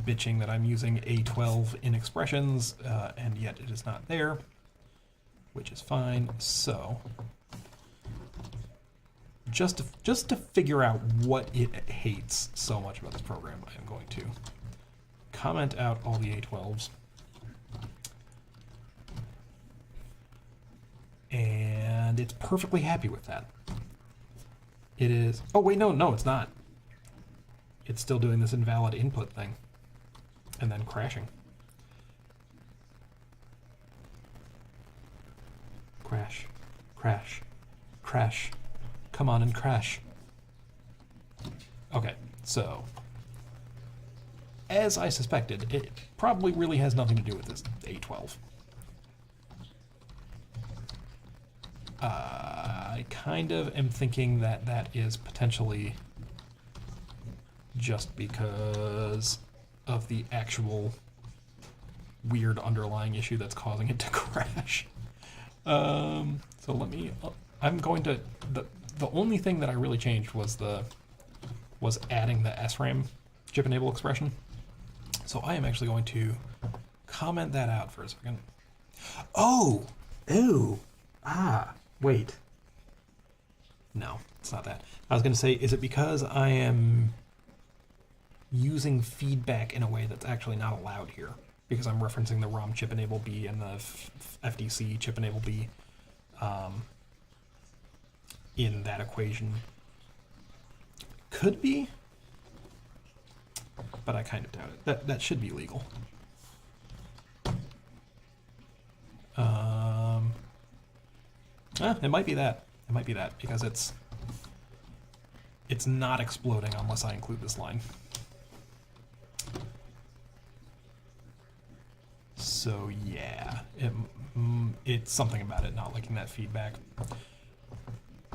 bitching that I'm using A12 in expressions, and yet it is not there, which is fine. So, just to figure out what it hates so much about this program, I am going to comment out all the A12s. And it's perfectly happy with that. It is, oh wait, no, it's not. It's still doing this invalid input thing and then crashing. Crash, crash, crash. Come on and crash. Okay, so as I suspected, it probably really has nothing to do with this A12. I kind of am thinking that that is potentially just because of the actual weird underlying issue that's causing it to crash. So let me, I'm going to, the only thing that I really changed was adding the SRAM chip enable expression. So I am actually going to comment that out for a second. Oh, ew, wait. No, it's not that. I was going to say, is it because I am using feedback in a way that's actually not allowed here? because I'm referencing the ROM chip enable B and the FDC chip enable B in that equation. Could be, but I kind of doubt it. That should be legal. It might be that. It might be that because it's not exploding unless I include this line. So yeah, it's something about it not liking that feedback.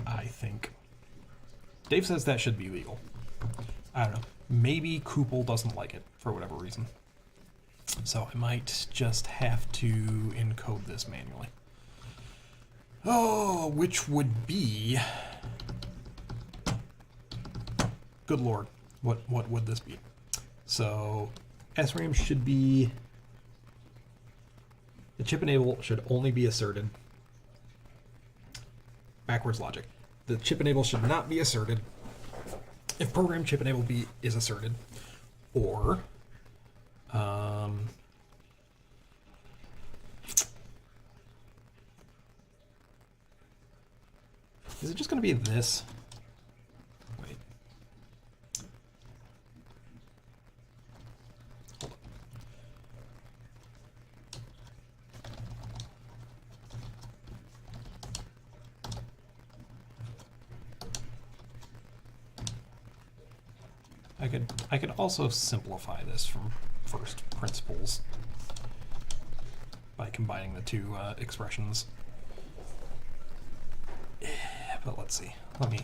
I think Dave says that should be legal. I don't know. Maybe Kupel doesn't like it for whatever reason. So I might just have to encode this manually. Oh, which would be... Good lord, what would this be? So SRAM should be... The chip enable should only be asserted. Backwards logic. The chip enable should not be asserted if program chip enable B is asserted, or is it just going to be this? Wait. Hold on. I could also simplify this from first principles by combining the two expressions. But let's see. Let me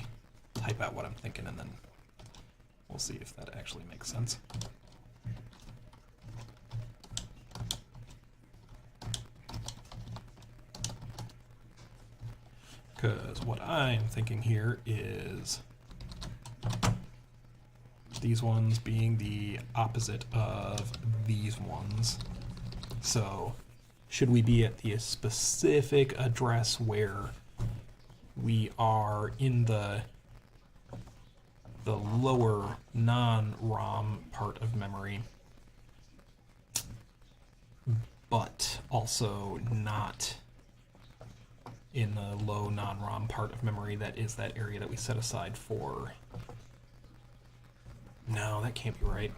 type out what I'm thinking and then we'll see if that actually makes sense. Because what I'm thinking here is these ones being the opposite of these ones. So should we be at the specific address where we are in the lower non-ROM part of memory, but also not in the low non-ROM part of memory that is that area that we set aside for... No, that can't be right.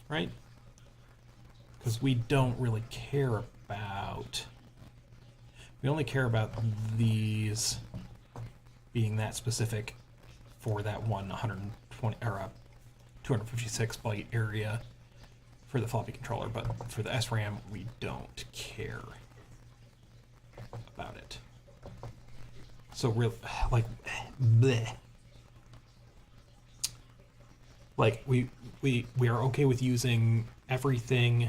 Right? Because we don't really care about... We only care about these being that specific for that 120 or 256 byte area for the floppy controller, but for the SRAM we don't care about it. So real like bleh. Like we are okay with using everything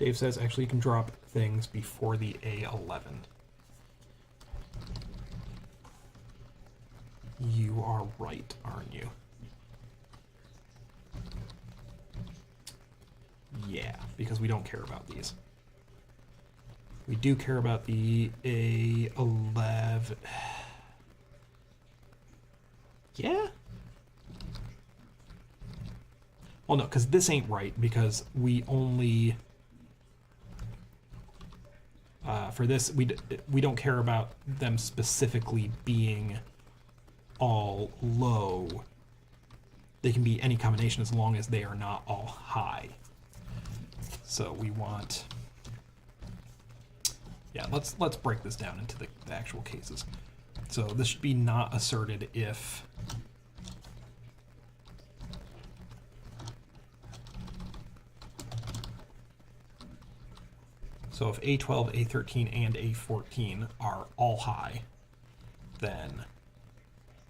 Dave says actually you can drop things before the A11. You are right, aren't you? Yeah, because we don't care about these. We do care about the A11. Yeah? Well, no, because this ain't right, because we only... for this, we don't care about them specifically being all low. They can be any combination as long as they are not all high. So we want... Yeah, let's break this down into the actual cases. So this should be not asserted if... So if A12, A13, and A14 are all high, then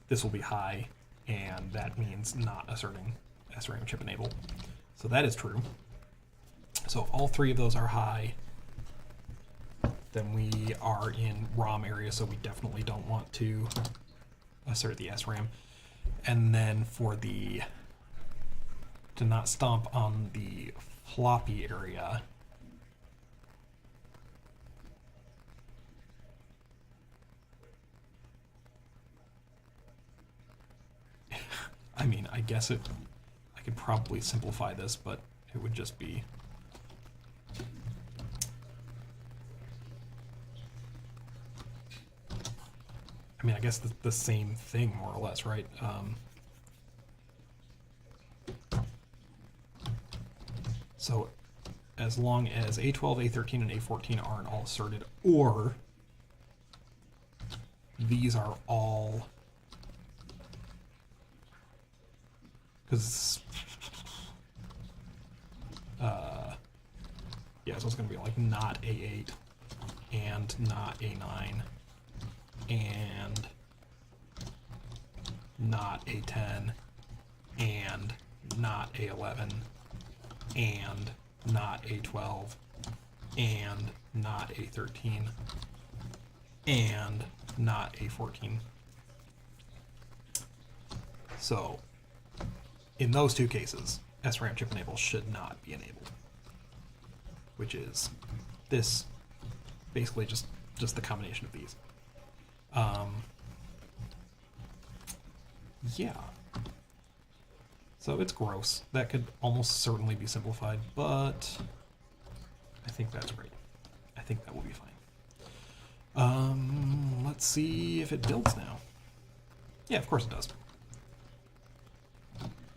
this will be high, and that means not asserting SRAM chip enable. So that is true. So if all three of those are high, then we are in ROM area, so we definitely don't want to assert the SRAM. And then for the to not stomp on the floppy area, I guess I could probably simplify this, but it would just be... I mean, I guess the same thing, more or less, right? So as long as A12, A13, and A14 aren't all asserted, or these are all... Because... yeah, so it's going to be like not A8, and not A9, and not A10, and not A11, and not A12, and not A13, and not A14. So, in those two cases, SRAM chip enable should not be enabled, which is this, basically just the combination of these. Yeah. So it's gross. That could almost certainly be simplified, but I think that's great. I think that will be fine. Let's see if it builds now. Yeah, of course it does.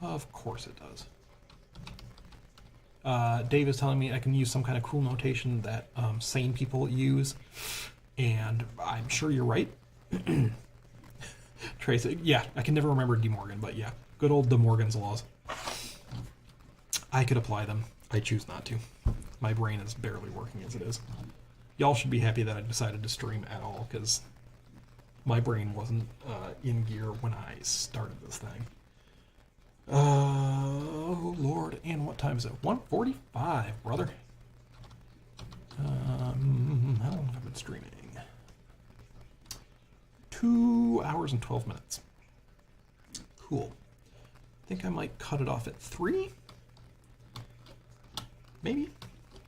Of course it does. Dave is telling me I can use some kind of cool notation that sane people use, and I'm sure you're right. Tracy, yeah, I can never remember De Morgan, but yeah, good old De Morgan's laws. I could apply them. I choose not to. My brain is barely working as it is. Y'all should be happy that I decided to stream at all, because my brain wasn't in gear when I started this thing. Oh, Lord. And what time is it? 1:45, brother. How long have I been streaming? 2 hours and 12 minutes. Cool. I think I might cut it off at 3? Maybe?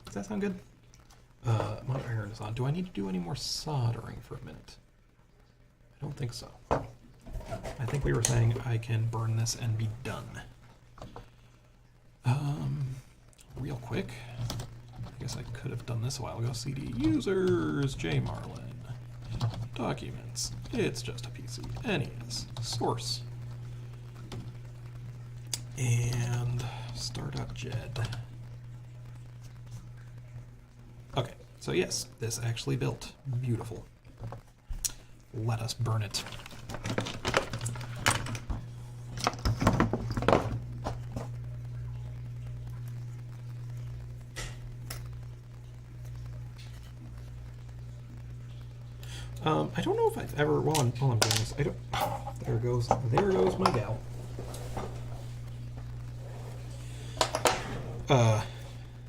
Does that sound good? My iron is on. Do I need to do any more soldering for a minute? I don't think so. I think we were saying I can burn this and be done. Real quick, I guess I could have done this a while ago. CD users, J Marlin, documents. It's just a PC. NES source and startup Jed. Okay, so yes, this actually built. Beautiful. Let us burn it. I don't know if I've ever, while I'm doing this, there goes my gal.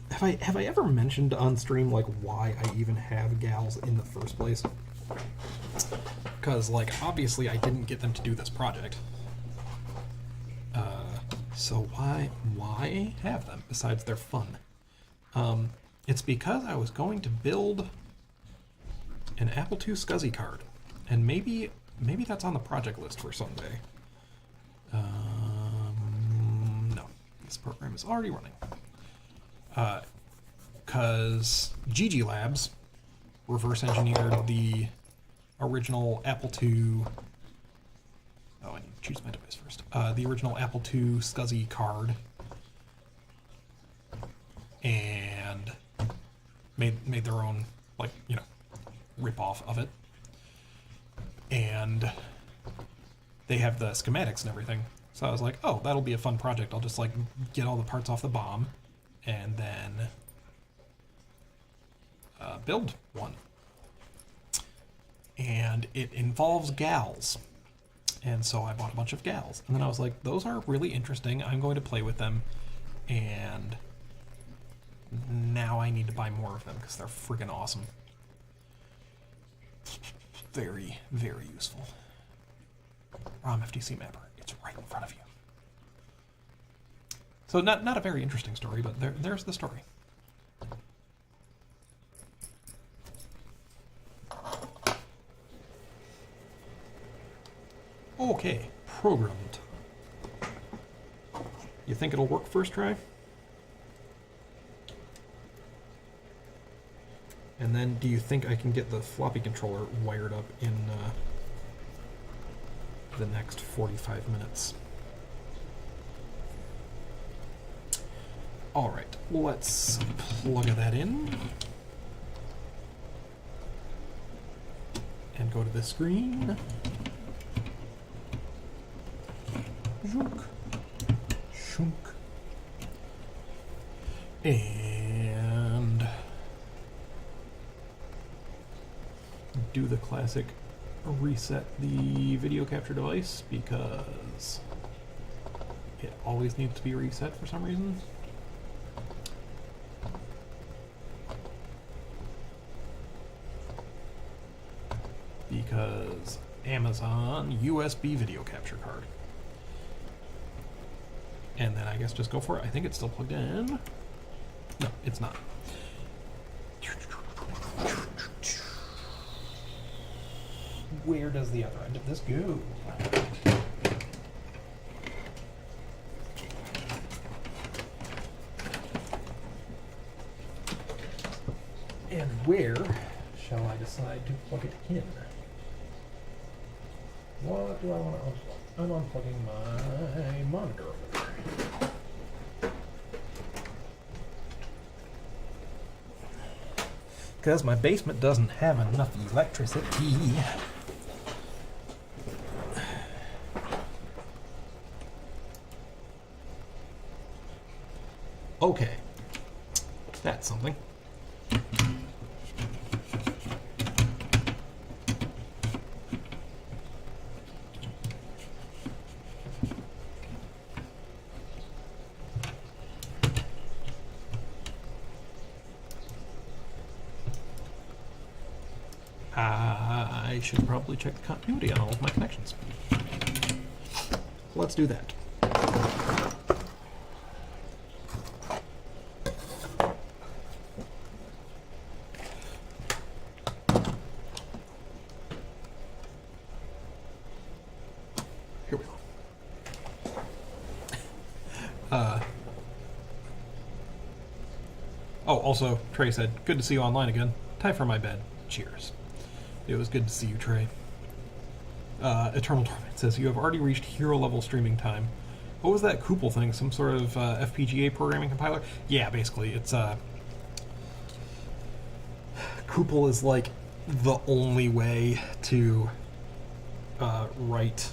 Have I ever mentioned on stream, like, why I even have gals in the first place? Because, like, obviously I didn't get them to do this project. So why have them, besides they're fun? It's because I was going to build an Apple II SCSI card, and maybe that's on the project list for someday. No, this program is already running. Because GG Labs reverse engineered the original Apple II. Oh, I need to choose my device first. The original Apple II SCSI card, and made their own, like, you know, rip-off of it. And they have the schematics and everything. So I was like, oh, that'll be a fun project. I'll just, like, get all the parts off the BOM and then build one. And it involves gals. And so I bought a bunch of gals. And then I was like, those are really interesting. I'm going to play with them. And now I need to buy more of them because they're freaking awesome. Very, very useful. ROM FTC mapper. It's right in front of you. So not a very interesting story, but there's the story. Okay, programmed. think it'll work first try? And then do you think I can get the floppy controller wired up in the next 45 minutes? All right, let's plug that in and go to this screen. Shunk. Shunk. And do the classic reset the video capture device because it always needs to be reset for some reason. Because Amazon USB video capture card. And then I guess just go for it. I think it's still plugged in. No, it's not. Where does the other end of this go? And where shall I decide to plug it in? What do I want to unplug? I'm unplugging my monitor over there. Because my basement doesn't have enough electricity. Okay. That's something. I should probably check the continuity on all of my connections. Let's do that. Here we go. Oh, also, Trey said, good to see you online again. Time for my bed. Cheers. It was good to see you, Trey. Eternal Torment says, you have already reached hero level streaming time. What was that Koopel thing? Some sort of FPGA programming compiler? Yeah, basically. It's Koopel is like the only way to write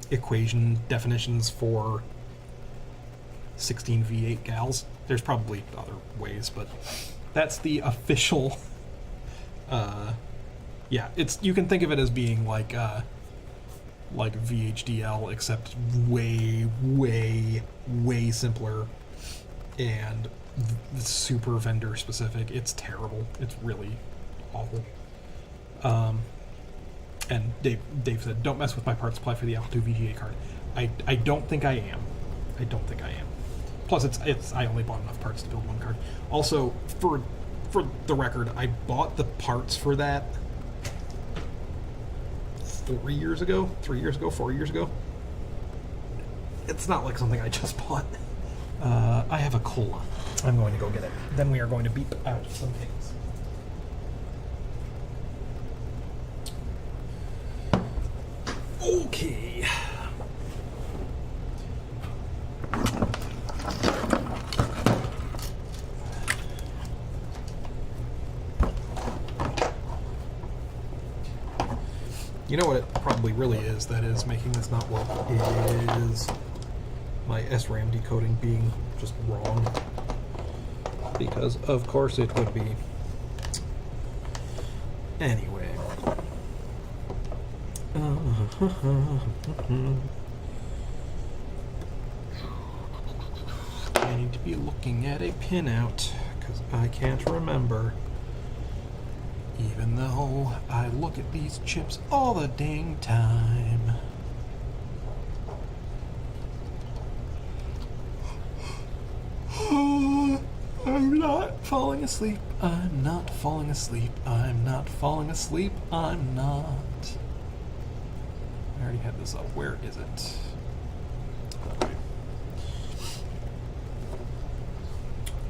equation definitions for 16v8 gals. There's probably other ways, but that's the official... yeah, it's, you can think of it as being like VHDL, except way, way, way simpler and super vendor specific. It's terrible. It's really awful. And Dave said, don't mess with my part supply for the Apple II VGA card. I don't think I am. I don't think I am. Plus, it's I only bought enough parts to build one card. Also, for the record, I bought the parts for that 4 years ago, 3 years ago, 4 years ago. It's not like something I just bought. I have a cola. I'm going to go get it. Then we are going to beep out some things. Okay. You know what it probably really is that is making this not work is my SRAM decoding being just wrong. Because of course it would be. Anyway. I need to be looking at a pinout because I can't remember. Even though I look at these chips all the dang time. I'm not falling asleep. I'm not falling asleep. I'm not falling asleep. I'm not. I already had this up. Where is it? Okay.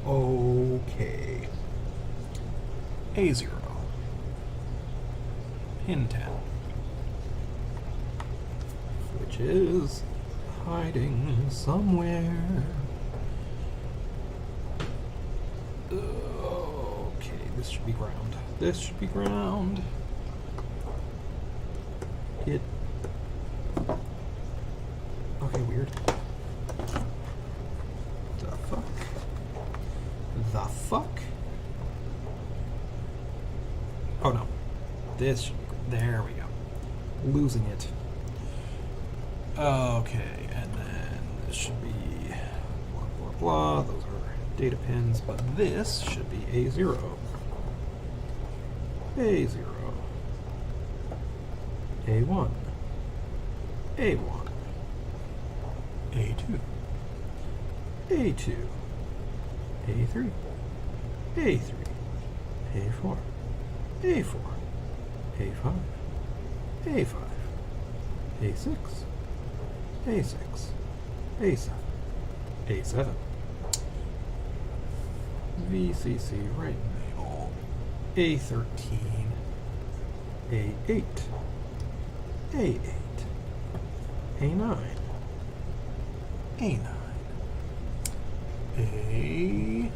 Okay. A0. Pin 10. Which is hiding somewhere. Okay, this should be ground. This should be ground. Okay, weird. The fuck? The fuck? Oh no. This should be, there we go. Losing it. Okay, and then this should be blah blah blah. Those are data pins, but this should be A0. A0. A1. A1. A2. A2. A3. A3. A4. A4. A5. A5. A6. A6. A7. A7. VCC right middle. A13. A8. A8. A9. A9. A11.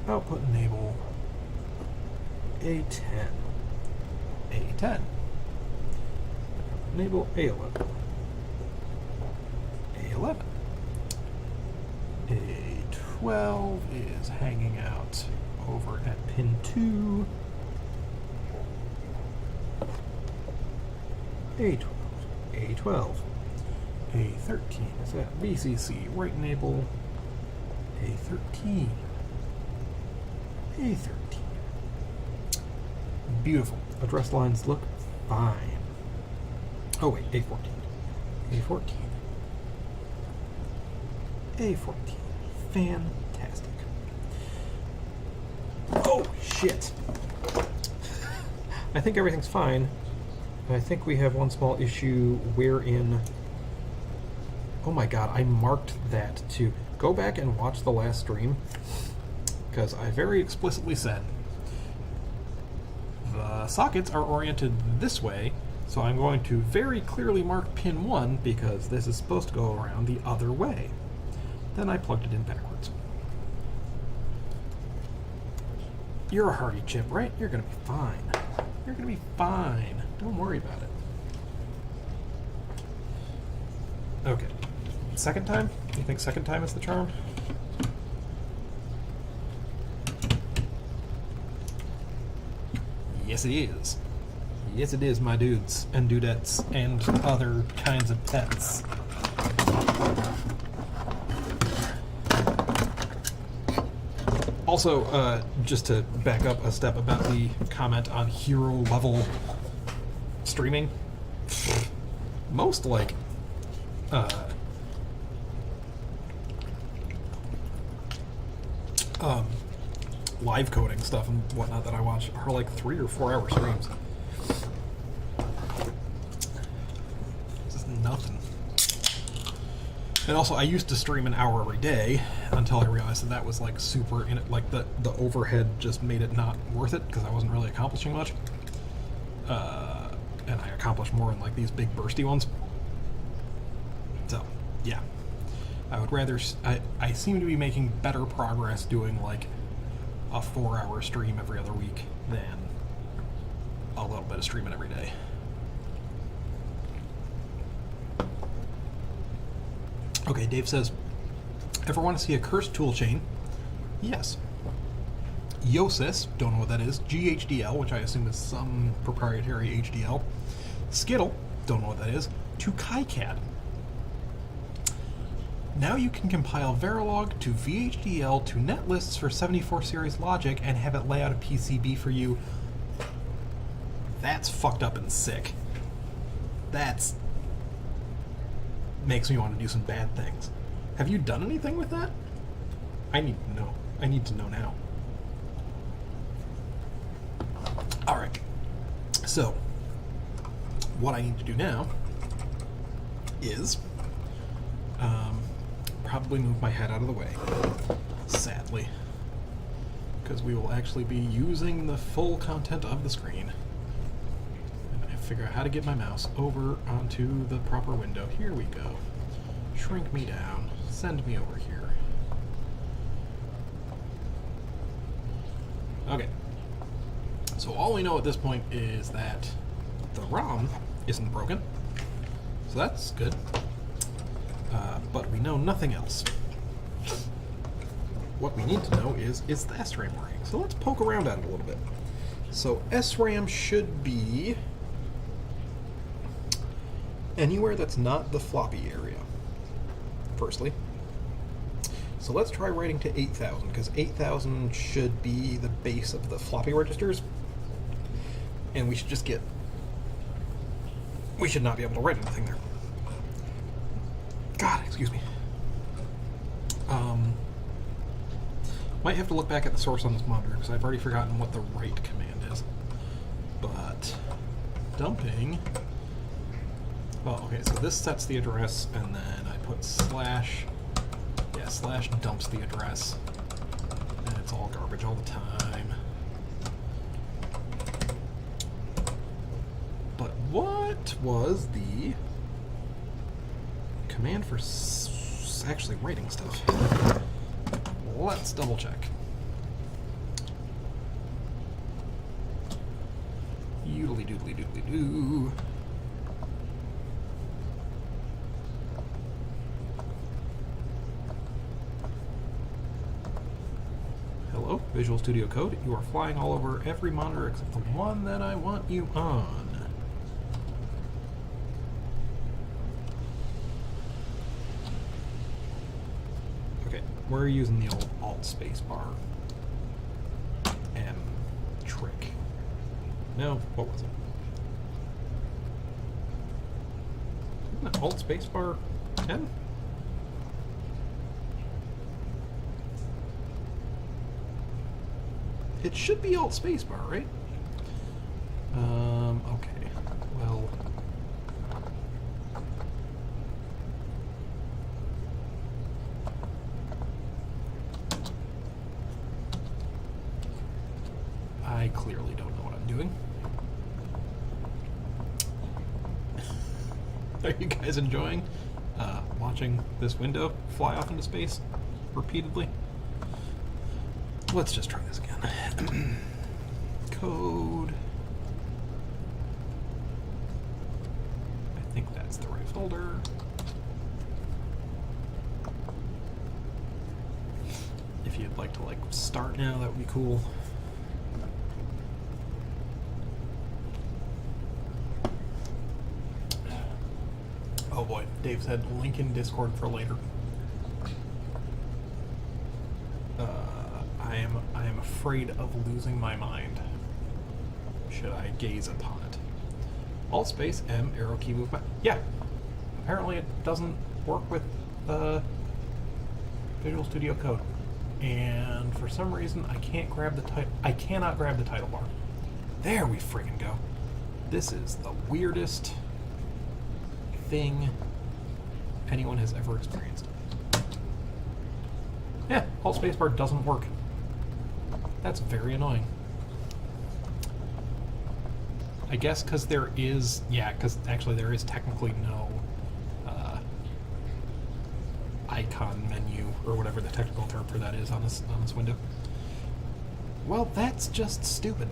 Output enable. A10. A10. Enable A11. A11. A12 is hanging out over at pin 2. A12. A12. A13 is at VCC. Right enable. A13. A13. Beautiful. Address lines look fine. Oh wait, A14. A14. A14. Fantastic. Oh shit. I think everything's fine. I think we have one small issue wherein... Oh my god, I marked that too. Go back and watch the last stream, because I very explicitly said the sockets are oriented this way, so I'm going to very clearly mark pin 1 because this is supposed to go around the other way. Then I plugged it in backwards. You're a hardy chip, right? You're gonna be fine. You're gonna be fine. Don't worry about it. Okay. Second time? You think second time is the charm? Yes, it is. Yes, it is, my dudes and dudettes and other kinds of pets. Also, just to back up a step about the comment on hero level streaming, most like live coding stuff and whatnot that I watch are like 3 or 4 hour streams. Just nothing. And also, I used to stream an hour every day until I realized that that was like super in it. Like the overhead just made it not worth it because I wasn't really accomplishing much. And I accomplished more in like these big bursty ones. So, yeah. I would rather... I seem to be making better progress doing like a 4 hour stream every other week than a little bit of streaming every day. Okay, Dave says, ever want to see a cursed toolchain? Yes. Yosis, don't know what that is. GHDL, which I assume is some proprietary HDL. Skittle, don't know what that is. To KiCad. Now you can compile Verilog to VHDL to netlists for 74 series logic and have it lay out a PCB for you. That's fucked up and sick. That's... makes me want to do some bad things. Have you done anything with that? I need to know. I need to know now. Alright. So, what I need to do now is probably move my head out of the way, sadly, because we will actually be using the full content of the screen. And I figure out how to get my mouse over onto the proper window. Here we go. Shrink me down. Send me over here. Okay. So all we know at this point is that the ROM isn't broken. So that's good. But we know nothing else. What we need to know is the SRAM working? So let's poke around at it a little bit. So SRAM should be anywhere that's not the floppy area, firstly. So let's try writing to 8000, because 8000 should be the base of the floppy registers. And we should just get... we should not be able to write anything there. God, excuse me. Might have to look back at the source on this monitor, because I've already forgotten what the write command is. But dumping... well, okay, so this sets the address, and then I put slash... yeah, slash dumps the address. And it's all garbage all the time. But what was the command for actually writing stuff? Let's double check. Yoodly doodly doodly doo. Hello, Visual Studio Code. You are flying all over every monitor except the one that I want you on. We're using the old Alt space bar M trick. No, what was it? Isn't it Alt space bar M? It should be Alt space bar, right? Okay. Well, I clearly don't know what I'm doing. Are you guys enjoying watching this window fly off into space repeatedly? Let's just try this again. Code. I think that's the right folder. If you'd like to start now, that would be cool. Oh boy, Dave said link in Discord for later. I am afraid of losing my mind should I gaze upon it. Alt space M arrow key movement. Yeah, apparently it doesn't work with Visual Studio Code, and for some reason I can't grab the title. I cannot grab the title bar. There we friggin' go. This is the weirdest thing anyone has ever experienced. Yeah, Alt spacebar doesn't work. That's very annoying. I guess because there is, because actually there is technically no icon menu or whatever the technical term for that is on this window. Well, that's just stupid.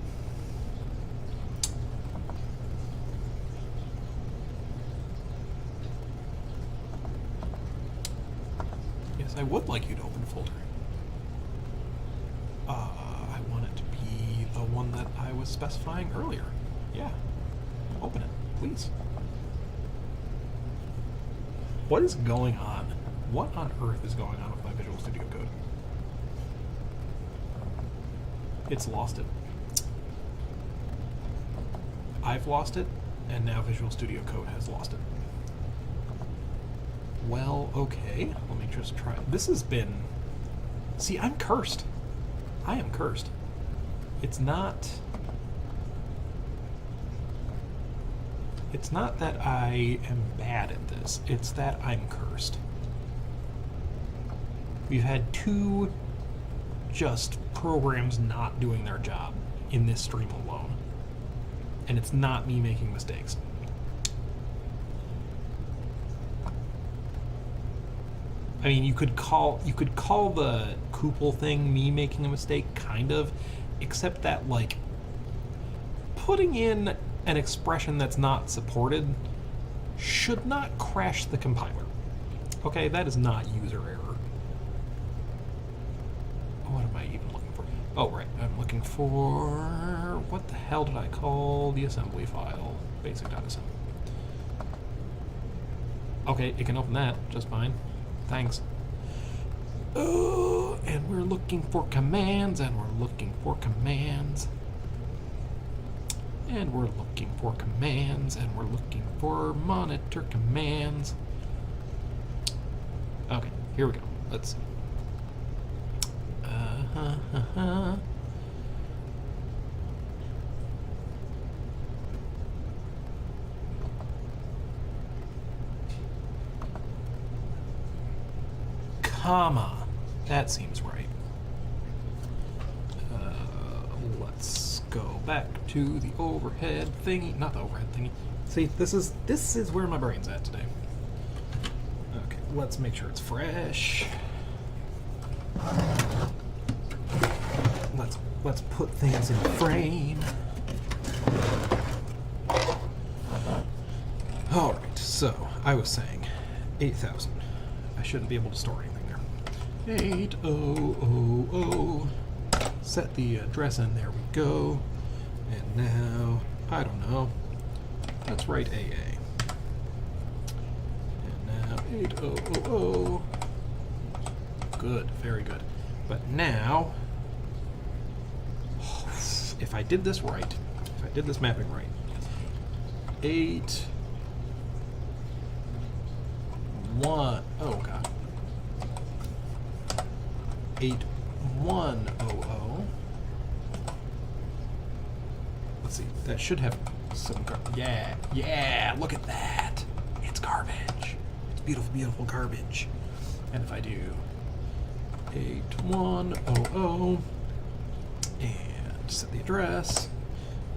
Yes, I would like you to open a folder. I want it to be the one that I was specifying earlier. Yeah, open it, please. What is going on? What on earth is going on with my Visual Studio Code? It's lost it. I've lost it, and now Visual Studio Code has lost it. Well, okay, let me just try. This has been... See, I'm cursed. I am cursed. It's not that I am bad at this. It's that I'm cursed. We've had 2 just programs not doing their job in this stream alone. And it's not me making mistakes. I mean, you could call the Kupel thing me making a mistake, kind of, except that, like, putting in an expression that's not supported should not crash the compiler. Okay, that is not user error. What am I even looking for? Oh, right, I'm looking for... What the hell did I call the assembly file? Basic.asm. Okay, it can open that just fine. Thanks. Oh, and we're looking for commands, and we're looking for commands. And we're looking for commands, and we're looking for monitor commands. Okay, here we go. Let's see. Comma. That seems right. Let's go back to the overhead thingy. Not the overhead thingy. See, this is where my brain's at today. Okay, let's make sure it's fresh. Let's put things in frame. All right. So I was saying, 8,000. I shouldn't be able to store anything there. 8000. Set the address in. There we go. And now, I don't know. Let's write AA. And now 8000. Good, very good. But now, if I did this right, if I did this mapping right, 8 1 oh god 8100. Let's see, that should have some yeah, look at that, it's garbage, it's beautiful garbage. And if I do 8100 and set the address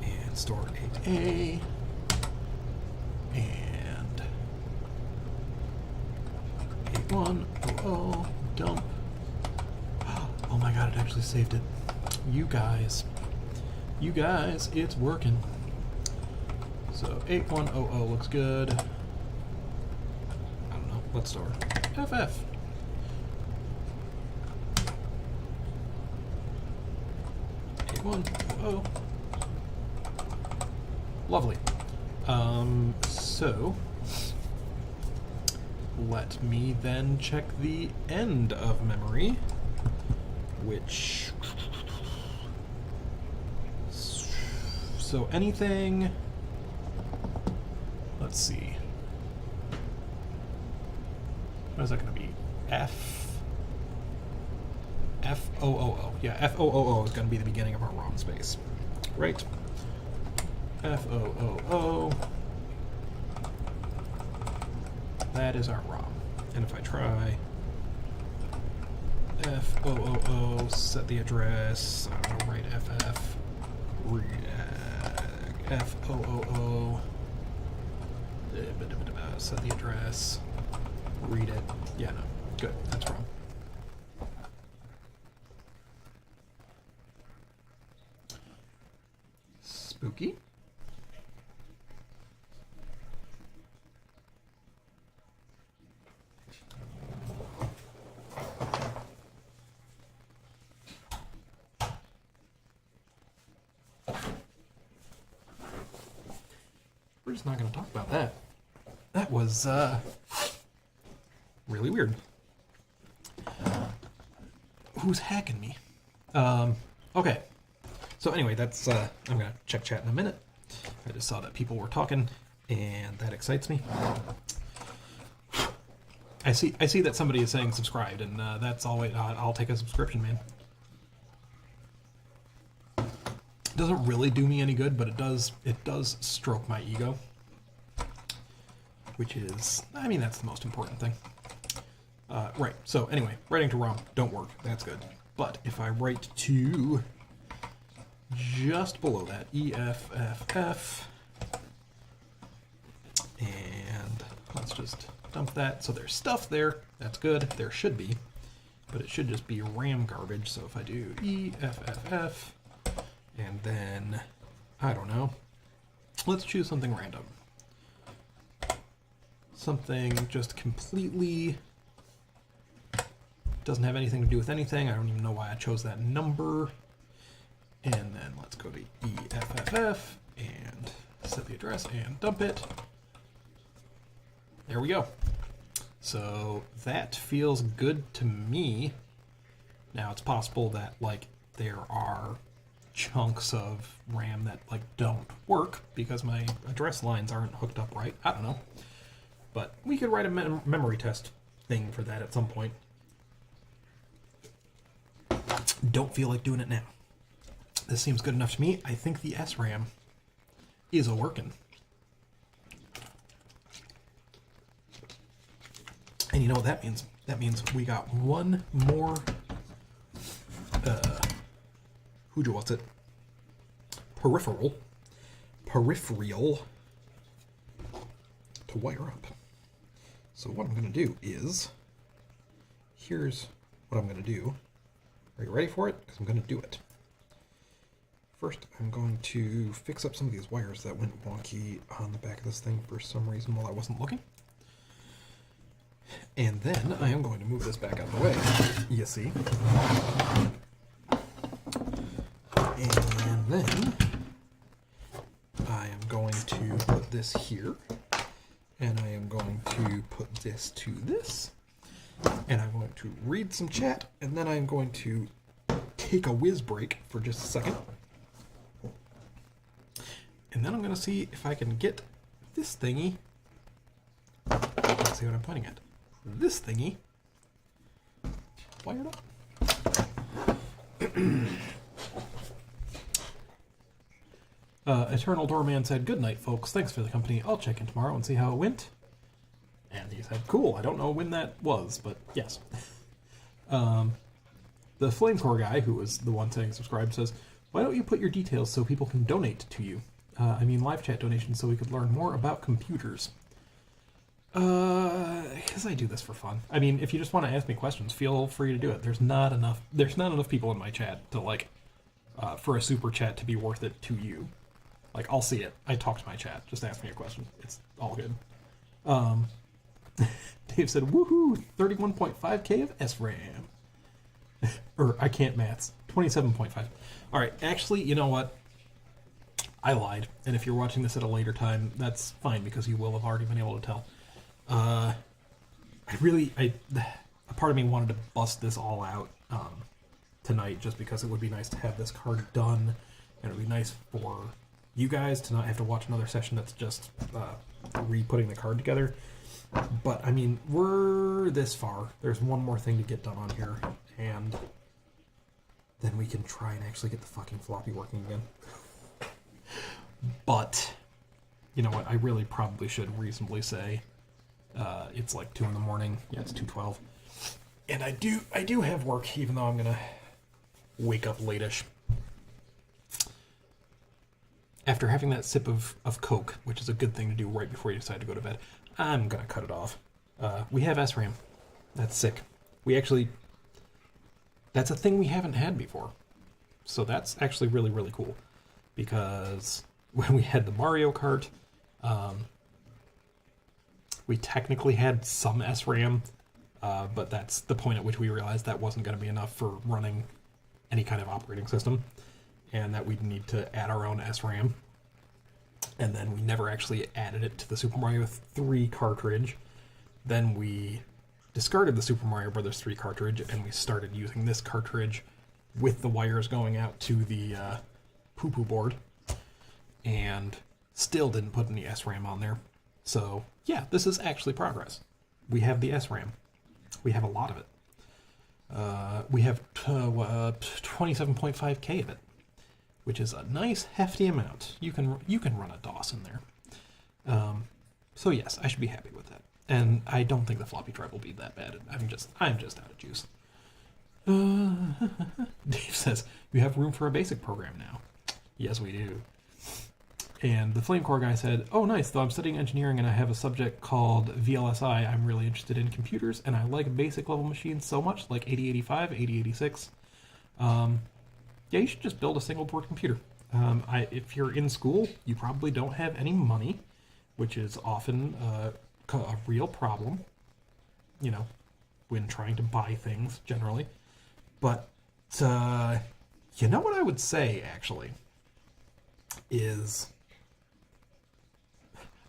and store 8A and 8100 dump. Oh my god, it actually saved it. You guys, it's working. So 8100 looks good. I don't know, let's store FF. Lovely. So let me then check the end of memory, which, so anything, let's see, what is that going to be? F000. Yeah, F000 is going to be the beginning of our ROM space. Right. F000. That is our ROM. And if I try F000, set the address, I don't know, write FF, F000, set the address, read it. Yeah, no, good, that's wrong. Spooky. We're just not going to talk about that. That was really weird. Who's hacking me? Okay. So anyway, that's I'm gonna check chat in a minute. I just saw that people were talking, and that excites me. I see that somebody is saying subscribed, and that's always I'll take a subscription, man. It doesn't really do me any good, but it does stroke my ego, which is, I mean, that's the most important thing. Right, so anyway, writing to ROM don't work. That's good. But if I write to just below that, EFFF, and let's just dump that. So there's stuff there. That's good. There should be. But it should just be RAM garbage. So if I do EFFF, and then, I don't know, let's choose something random. Something just completely doesn't have anything to do with anything. I don't even know why I chose that number. And then let's go to EFFF and set the address and dump it. There we go. So that feels good to me. Now it's possible that like there are chunks of RAM that like don't work because my address lines aren't hooked up right. I don't know. But we could write a memory test thing for that at some point. Don't feel like doing it now. This seems good enough to me. I think the SRAM is a working. And you know what that means? That means we got one more peripheral to wire up. So what I'm going to do is, here's what I'm going to do. Are you ready for it? Because I'm going to do it. First, I'm going to fix up some of these wires that went wonky on the back of this thing for some reason while I wasn't looking. And then I am going to move this back out of the way, you see. And then I am going to put this here. And I am going to put this to this. And I'm going to read some chat. And then I'm going to take a whiz break for just a second. And then I'm going to see if I can get this thingy. Let's see what I'm pointing at. This thingy wired up. Eternal Doorman said, "Good night, folks. Thanks for the company. I'll check in tomorrow and see how it went." And he said, "Cool. I don't know when that was, but yes." The Flamecore guy, who was the one saying subscribe, says, "Why don't you put your details so people can donate to you? I mean live chat donations so we could learn more about computers." Because I do this for fun. I mean, if you just want to ask me questions, feel free to do it. There's not enough people in my chat to like, for a super chat to be worth it to you. Like, I'll see it. I talk to my chat. Just ask me a question. It's all good. Dave said, "Woohoo! 31.5K of SRAM." Or, I can't maths. 27.5. Alright, actually, you know what? I lied. And if you're watching this at a later time, that's fine, because you will have already been able to tell. A part of me wanted to bust this all out tonight, just because it would be nice to have this card done, and it would be nice for you guys to not have to watch another session that's just re-putting the card together. But, I mean, we're this far. There's one more thing to get done on here, and then we can try and actually get the fucking floppy working again. But, you know what, I really probably should reasonably say it's like 2 in the morning. Yeah, it's 2:12. And I do have work, even though I'm going to wake up late-ish. After having that sip of Coke, which is a good thing to do right before you decide to go to bed, I'm going to cut it off. We have SRAM. That's sick. That's a thing we haven't had before. So that's actually really, really cool. Because when we had the Mario Kart, we technically had some SRAM, but that's the point at which we realized that wasn't going to be enough for running any kind of operating system, and that we'd need to add our own SRAM. And then we never actually added it to the Super Mario 3 cartridge. Then we discarded the Super Mario Bros. 3 cartridge, and we started using this cartridge with the wires going out to the poo-poo board, and still didn't put any SRAM on there. So, yeah, this is actually progress. We have the SRAM. We have a lot of it. We have 27.5K of it, which is a nice, hefty amount. You can run a DOS in there. So, yes, I should be happy with that. And I don't think the floppy drive will be that bad. I'm just out of juice. Dave says, you have room for a basic program now. Yes, we do. And the Flame Core guy said, oh, nice, though I'm studying engineering and I have a subject called VLSI. I'm really interested in computers, and I like basic level machines so much, like 8085, 8086. Yeah, you should just build a single board computer. If you're in school, you probably don't have any money, which is often a real problem, you know, when trying to buy things, generally. But, you know what I would say, actually, is...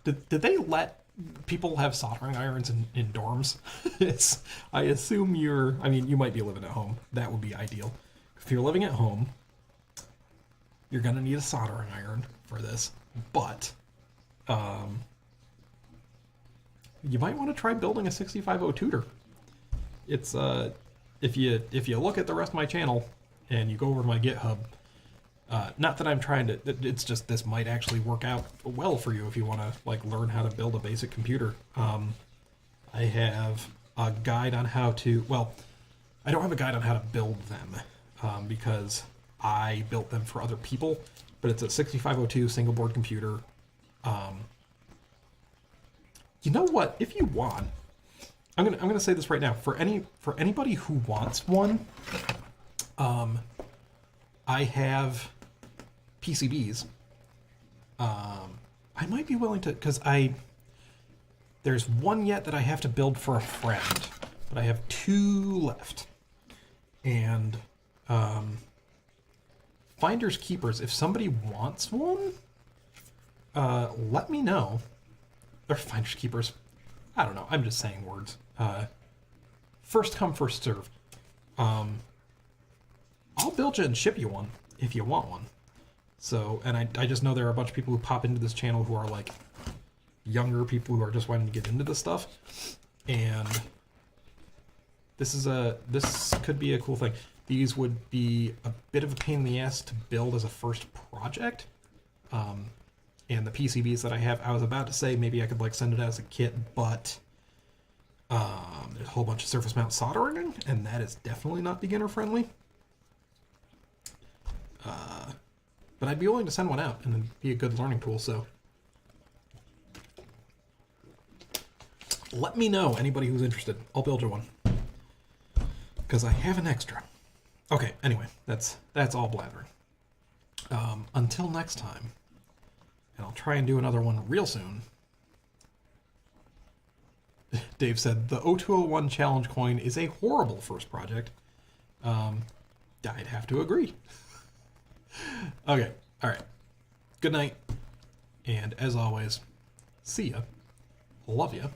Did they let people have soldering irons in dorms? I assume you might be living at home. That would be ideal. If you're living at home, you're going to need a soldering iron for this. But, you might want to try building a 6500 tutor. It's, if you look at the rest of my channel and you go over to my GitHub, not that I'm trying to, it's just this might actually work out well for you if you want to like learn how to build a basic computer. I have a guide on how to, well, I don't have a guide on how to build them because I built them for other people, but it's a 6502 single board computer. You know what? If you want, I'm gonna say this right now. For anybody who wants one, I have PCBs. I might be willing to, because there's one yet that I have to build for a friend, but I have 2 left. And finders keepers, if somebody wants one, let me know. They're finders keepers. I don't know. I'm just saying words. First come, first serve. I'll build you and ship you one if you want one. So, and I just know there are a bunch of people who pop into this channel who are like younger people who are just wanting to get into this stuff. And this could be a cool thing. These would be a bit of a pain in the ass to build as a first project. And the PCBs that I have, I was about to say maybe I could like send it as a kit, but there's a whole bunch of surface mount soldering, and that is definitely not beginner friendly. But I'd be willing to send one out, and it'd be a good learning tool, so let me know, anybody who's interested. I'll build you one, because I have an extra. Okay, anyway, that's all blathering. Until next time, and I'll try and do another one real soon. Dave said, the 0201 challenge coin is a horrible first project. I'd have to agree. Okay, alright. Good night. And as always, see ya. Love ya.